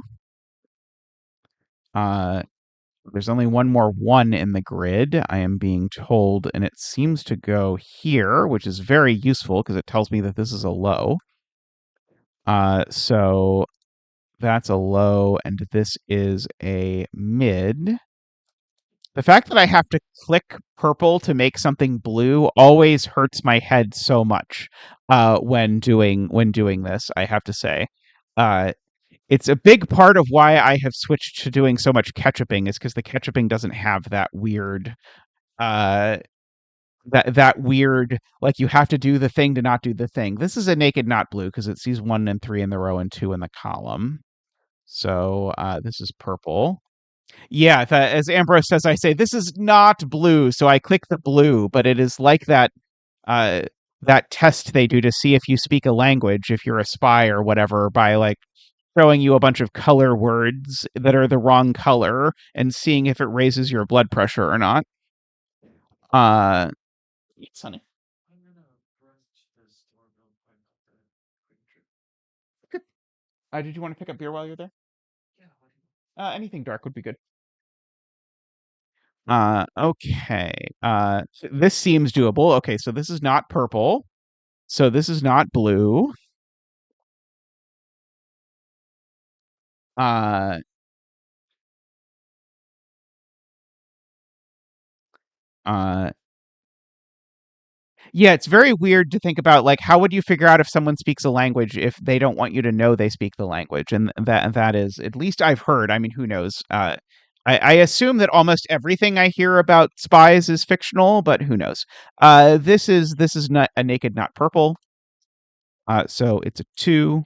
There's only one more 1 in the grid, I am being told, and it seems to go here, which is very useful because it tells me that this is a low. So that's a low, and this is a mid. The fact that I have to click purple to make something blue always hurts my head so much when doing this, I have to say. It's a big part of why I have switched to doing so much ketchuping is because the ketchuping doesn't have that weird uh that weird, like, you have to do the thing to not do the thing. This is a naked not blue because it sees 1 and 3 in the row and 2 in the column. So this is purple. Yeah, as Ambrose says, I say this is not blue, so I click the blue, but it is like uh that test they do to see if you speak a language, if you're a spy or whatever, by like showing you a bunch of color words that are the wrong color and seeing if it raises your blood pressure or not. It's honey. I'm gonna brunch this doorbell point out the quick trip. Good. Did you want to pick up beer while you're there? Yeah, what do you Anything dark would be good. Okay. This seems doable. Okay, so this is not purple. So this is not blue. Uh, uh, Yeah, it's very weird to think about, like, how would you figure out if someone speaks a language if they don't want you to know they speak the language? And that is, at least I've heard. I mean, who knows? I assume that almost everything I hear about spies is fictional, but who knows? This is not a naked, not purple. So it's a 2.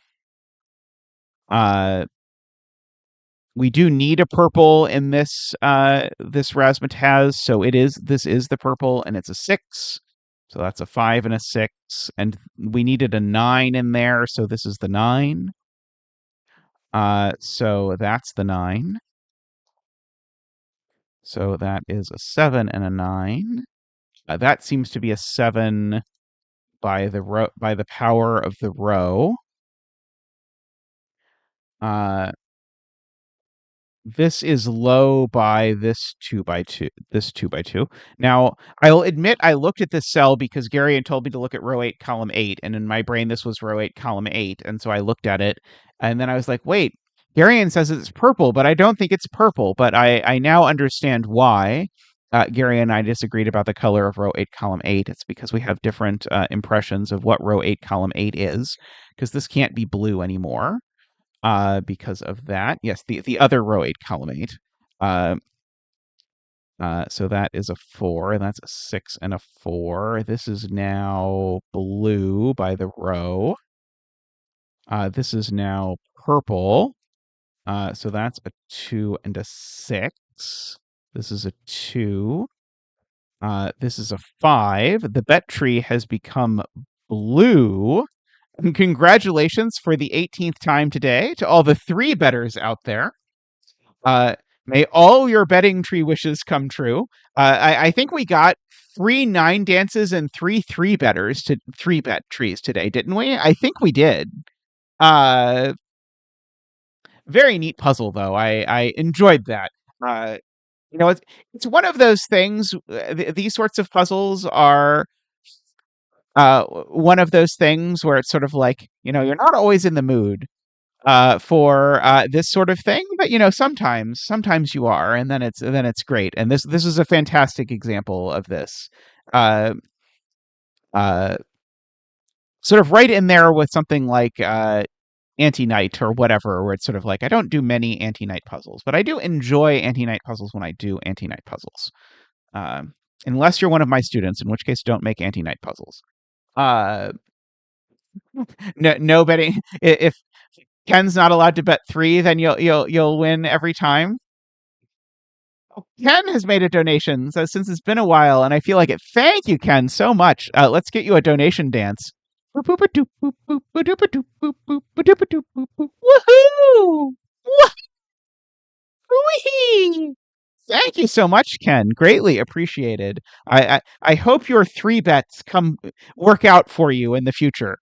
Uh, we do need a purple in this razzmatazz, so this is the purple, and it's a 6. So that's a 5 and a 6, and we needed a 9 in there, so this is the 9. So that's the 9. So that is a 7 and a 9. That seems to be a 7 by the power of the row. Uh, this is low by this 2 by 2. This 2 by 2. Now, I'll admit I looked at this cell because Gary had told me to look at row 8, column 8, and in my brain this was row 8, column 8, and so I looked at it, and then I was like, wait, Garion says it's purple, but I don't think it's purple. But I now understand why. Gary and I disagreed about the color of row 8, column 8. It's because we have different impressions of what row 8, column 8 is, because this can't be blue anymore because of that. Yes, the other row 8, column 8. Uh, so that is a 4, and that's a 6 and a 4. This is now blue by the row. This is now purple. So that's a 2 and a 6. This is a 2. This is a 5. The bet tree has become blue. And congratulations for the 18th time today to all the 3 bettors out there. May all your betting tree wishes come true. I think we got 3 9 dances and 3 bettors to 3 bet trees today, didn't we? I think we did. Uh, Very neat puzzle, though. I enjoyed that. Uh, it's one of those things. These sorts of puzzles are one of those things where it's sort of like, you're not always in the mood for this sort of thing, but sometimes you are, and then it's great. And this is a fantastic example of this. Uh, uh, Sort of right in there with something like anti-night or whatever, where it's sort of like I don't do many anti-night puzzles, but I do enjoy anti-night puzzles when I do anti-night puzzles. Unless you're one of my students, in which case don't make anti-night puzzles. Uh, no betting. If Ken's not allowed to bet 3, then you'll win every time. Ken has made a donation since it's been a while, and I feel like it. Thank you, Ken, so much. Let's get you a donation dance. Woohoo! Woohoo! Thank you so much, Ken. Greatly appreciated. I hope your 3 bets work out for you in the future.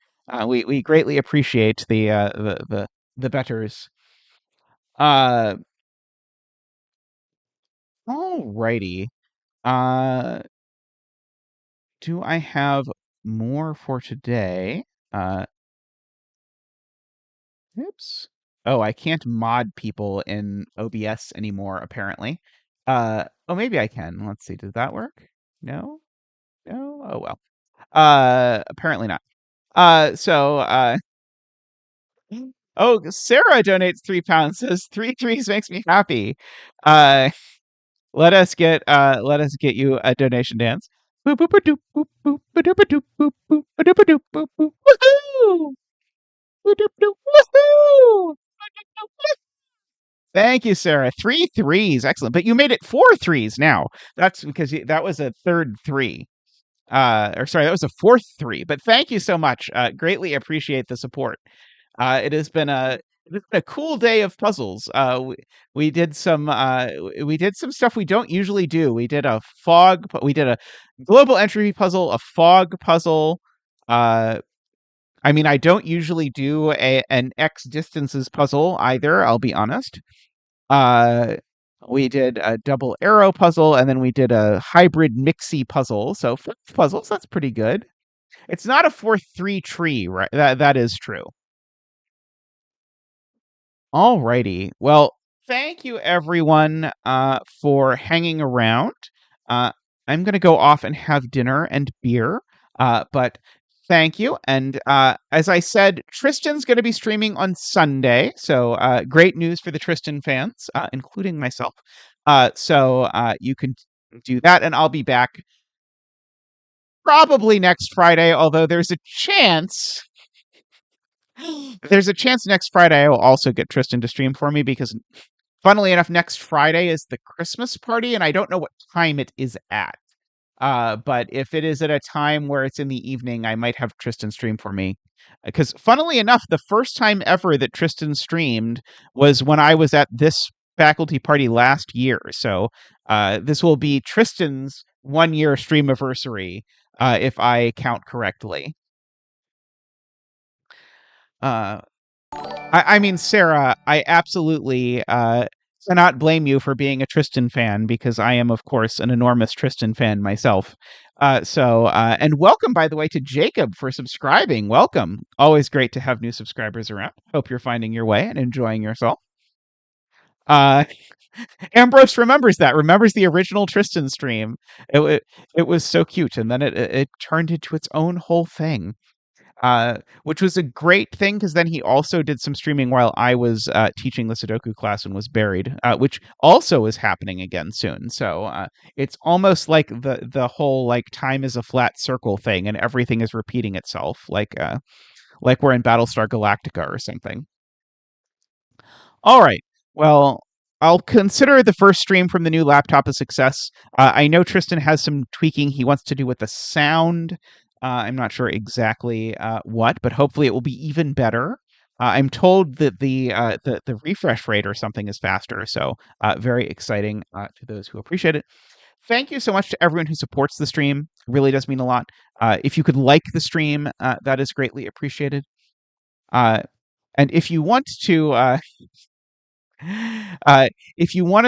We greatly appreciate the betters. Uh, Alrighty. Uh, do I have more for today? Uh, Oops. Oh, I can't mod people in OBS anymore, apparently. Oh, maybe I can. Let's see. Did that work? No? No? Oh, well. Apparently not. So, oh, Sarah donates £3, says 3 threes makes me happy. Uh, let us get you a donation dance. Boop, boop, ba, doop, boop, boop, ba, doop, ba, doop, boop, boop, ba, doop, ba, doop, boop, boop. Woohoo! Boop, doop, doop, woohoo! Thank you, Sarah. 3 threes. Excellent. But you made it 4 threes now. That's because that was a third 3. Or sorry, that was a fourth 3. But thank you so much. Greatly appreciate the support. It has been a cool day of puzzles. We did some stuff we don't usually do. We did a global entropy puzzle, a fog puzzle. I mean, I don't usually do an X distances puzzle either, I'll be honest. We did a double arrow puzzle, and then we did a hybrid mixie puzzle. So 4 puzzles, that's pretty good. It's not a 4-3 tree, right? That is true. Alrighty. Well, thank you everyone for hanging around. Uh, I'm gonna go off and have dinner and beer. But thank you. And as I said, Tristan's gonna be streaming on Sunday. So great news for the Tristan fans, including myself. So you can do that, and I'll be back probably next Friday, although there's a chance next Friday I will also get Tristan to stream for me because funnily enough, next Friday is the Christmas party, and I don't know what time it is at. But if it is at a time where it's in the evening, I might have Tristan stream for me. Because funnily enough, the first time ever that Tristan streamed was when I was at this faculty party last year. So this will be Tristan's 1-year stream anniversary, if I count correctly. Uh, I mean, Sarah, I absolutely cannot blame you for being a Tristan fan because I am, of course, an enormous Tristan fan myself. And welcome, by the way, to Jacob for subscribing. Welcome. Always great to have new subscribers around. Hope you're finding your way and enjoying yourself. Uh, Ambrose remembers the original Tristan stream. It was so cute, and then it turned into its own whole thing. Which was a great thing because then he also did some streaming while I was teaching the Sudoku class and was buried, which also is happening again soon. So it's almost like the whole like time is a flat circle thing, and everything is repeating itself, like we're in Battlestar Galactica or something. All right. Well, I'll consider the first stream from the new laptop a success. I know Tristan has some tweaking he wants to do with the sound. I'm not sure exactly what, but hopefully it will be even better. I'm told that the refresh rate or something is faster, so very exciting to those who appreciate it. Thank you so much to everyone who supports the stream. It really does mean a lot. If you could like the stream, that is greatly appreciated. Uh, and if you want to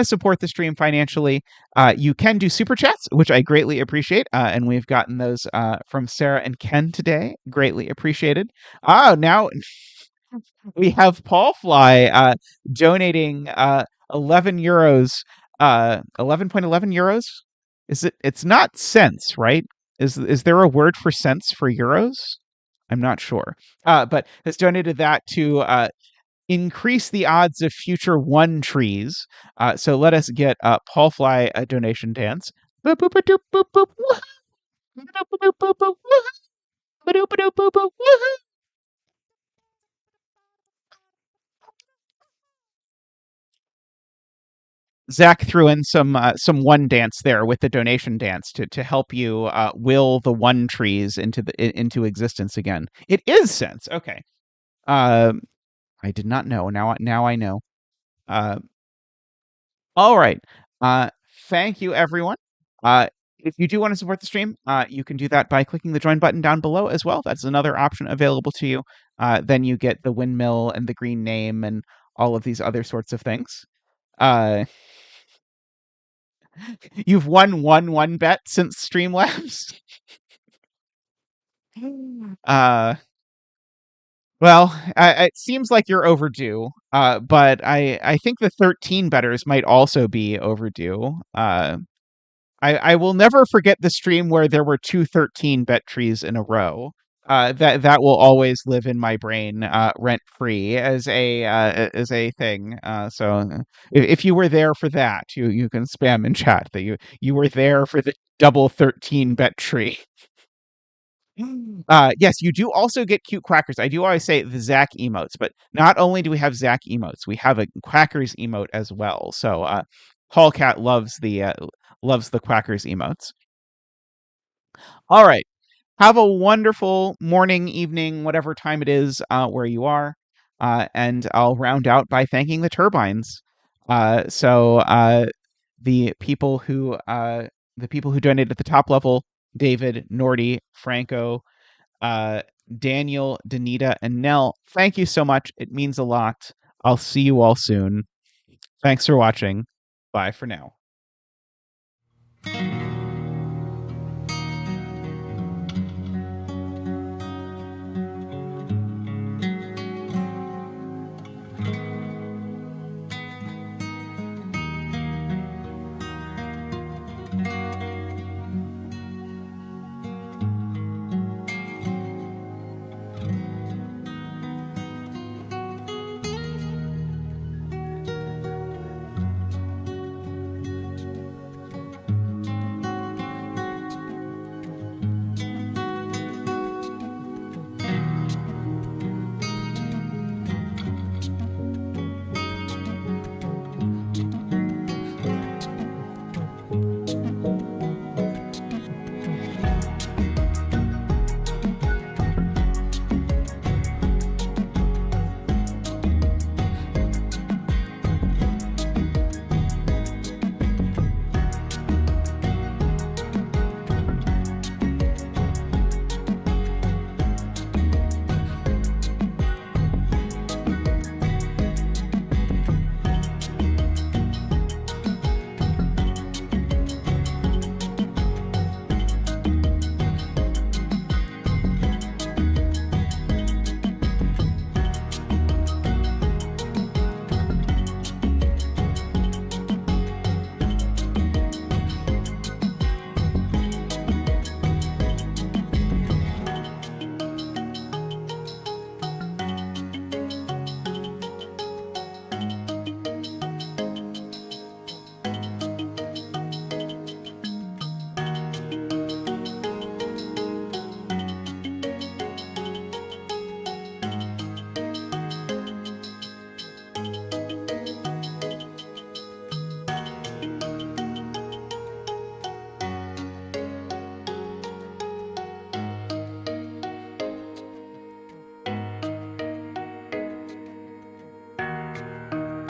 support the stream financially, you can do super chats, which I greatly appreciate. And we've gotten those from Sarah and Ken today. Greatly appreciated. Now we have Paul Fly donating 11 euros, 11.11 euros. It's not cents, right? Is there a word for cents for euros? I'm not sure. But has donated that to increase the odds of future one trees. So let us get Paul Fly a donation dance. Boop, boop, boop, boop, boop, boop. Boop, boop, boop, boop, boop, boop, boop, boop, boop. Zach threw in some one dance there with the donation dance to help you will the one trees into existence again. It is sense. Okay. Uh, I did not know. Now I know. Uh, All right. Uh, Thank you, everyone. Uh, if you do want to support the stream, you can do that by clicking the join button down below as well. That's another option available to you. Then you get the windmill and the green name and all of these other sorts of things. Uh, you've won one bet since Streamlabs. uh, well, it seems like you're overdue. But I think the 13 betters might also be overdue. I will never forget the stream where there were 213 bet trees in a row. That will always live in my brain, rent free as a thing. If you were there for that, you can spam in chat that you were there for the double 13 bet tree. Yes, you do also get cute quackers. I do always say the Zach emotes, but not only do we have Zach emotes, we have a quackers emote as well. So Paul Cat loves the quackers emotes. All right. Have a wonderful morning, evening, whatever time it is where you are. And I'll round out by thanking the turbines. The people who donated at the top level: David, Nordy, Franco, uh, Daniel, Danita, and Nell. Thank you so much. It means a lot. I'll see you all soon. Thanks for watching. Bye for now.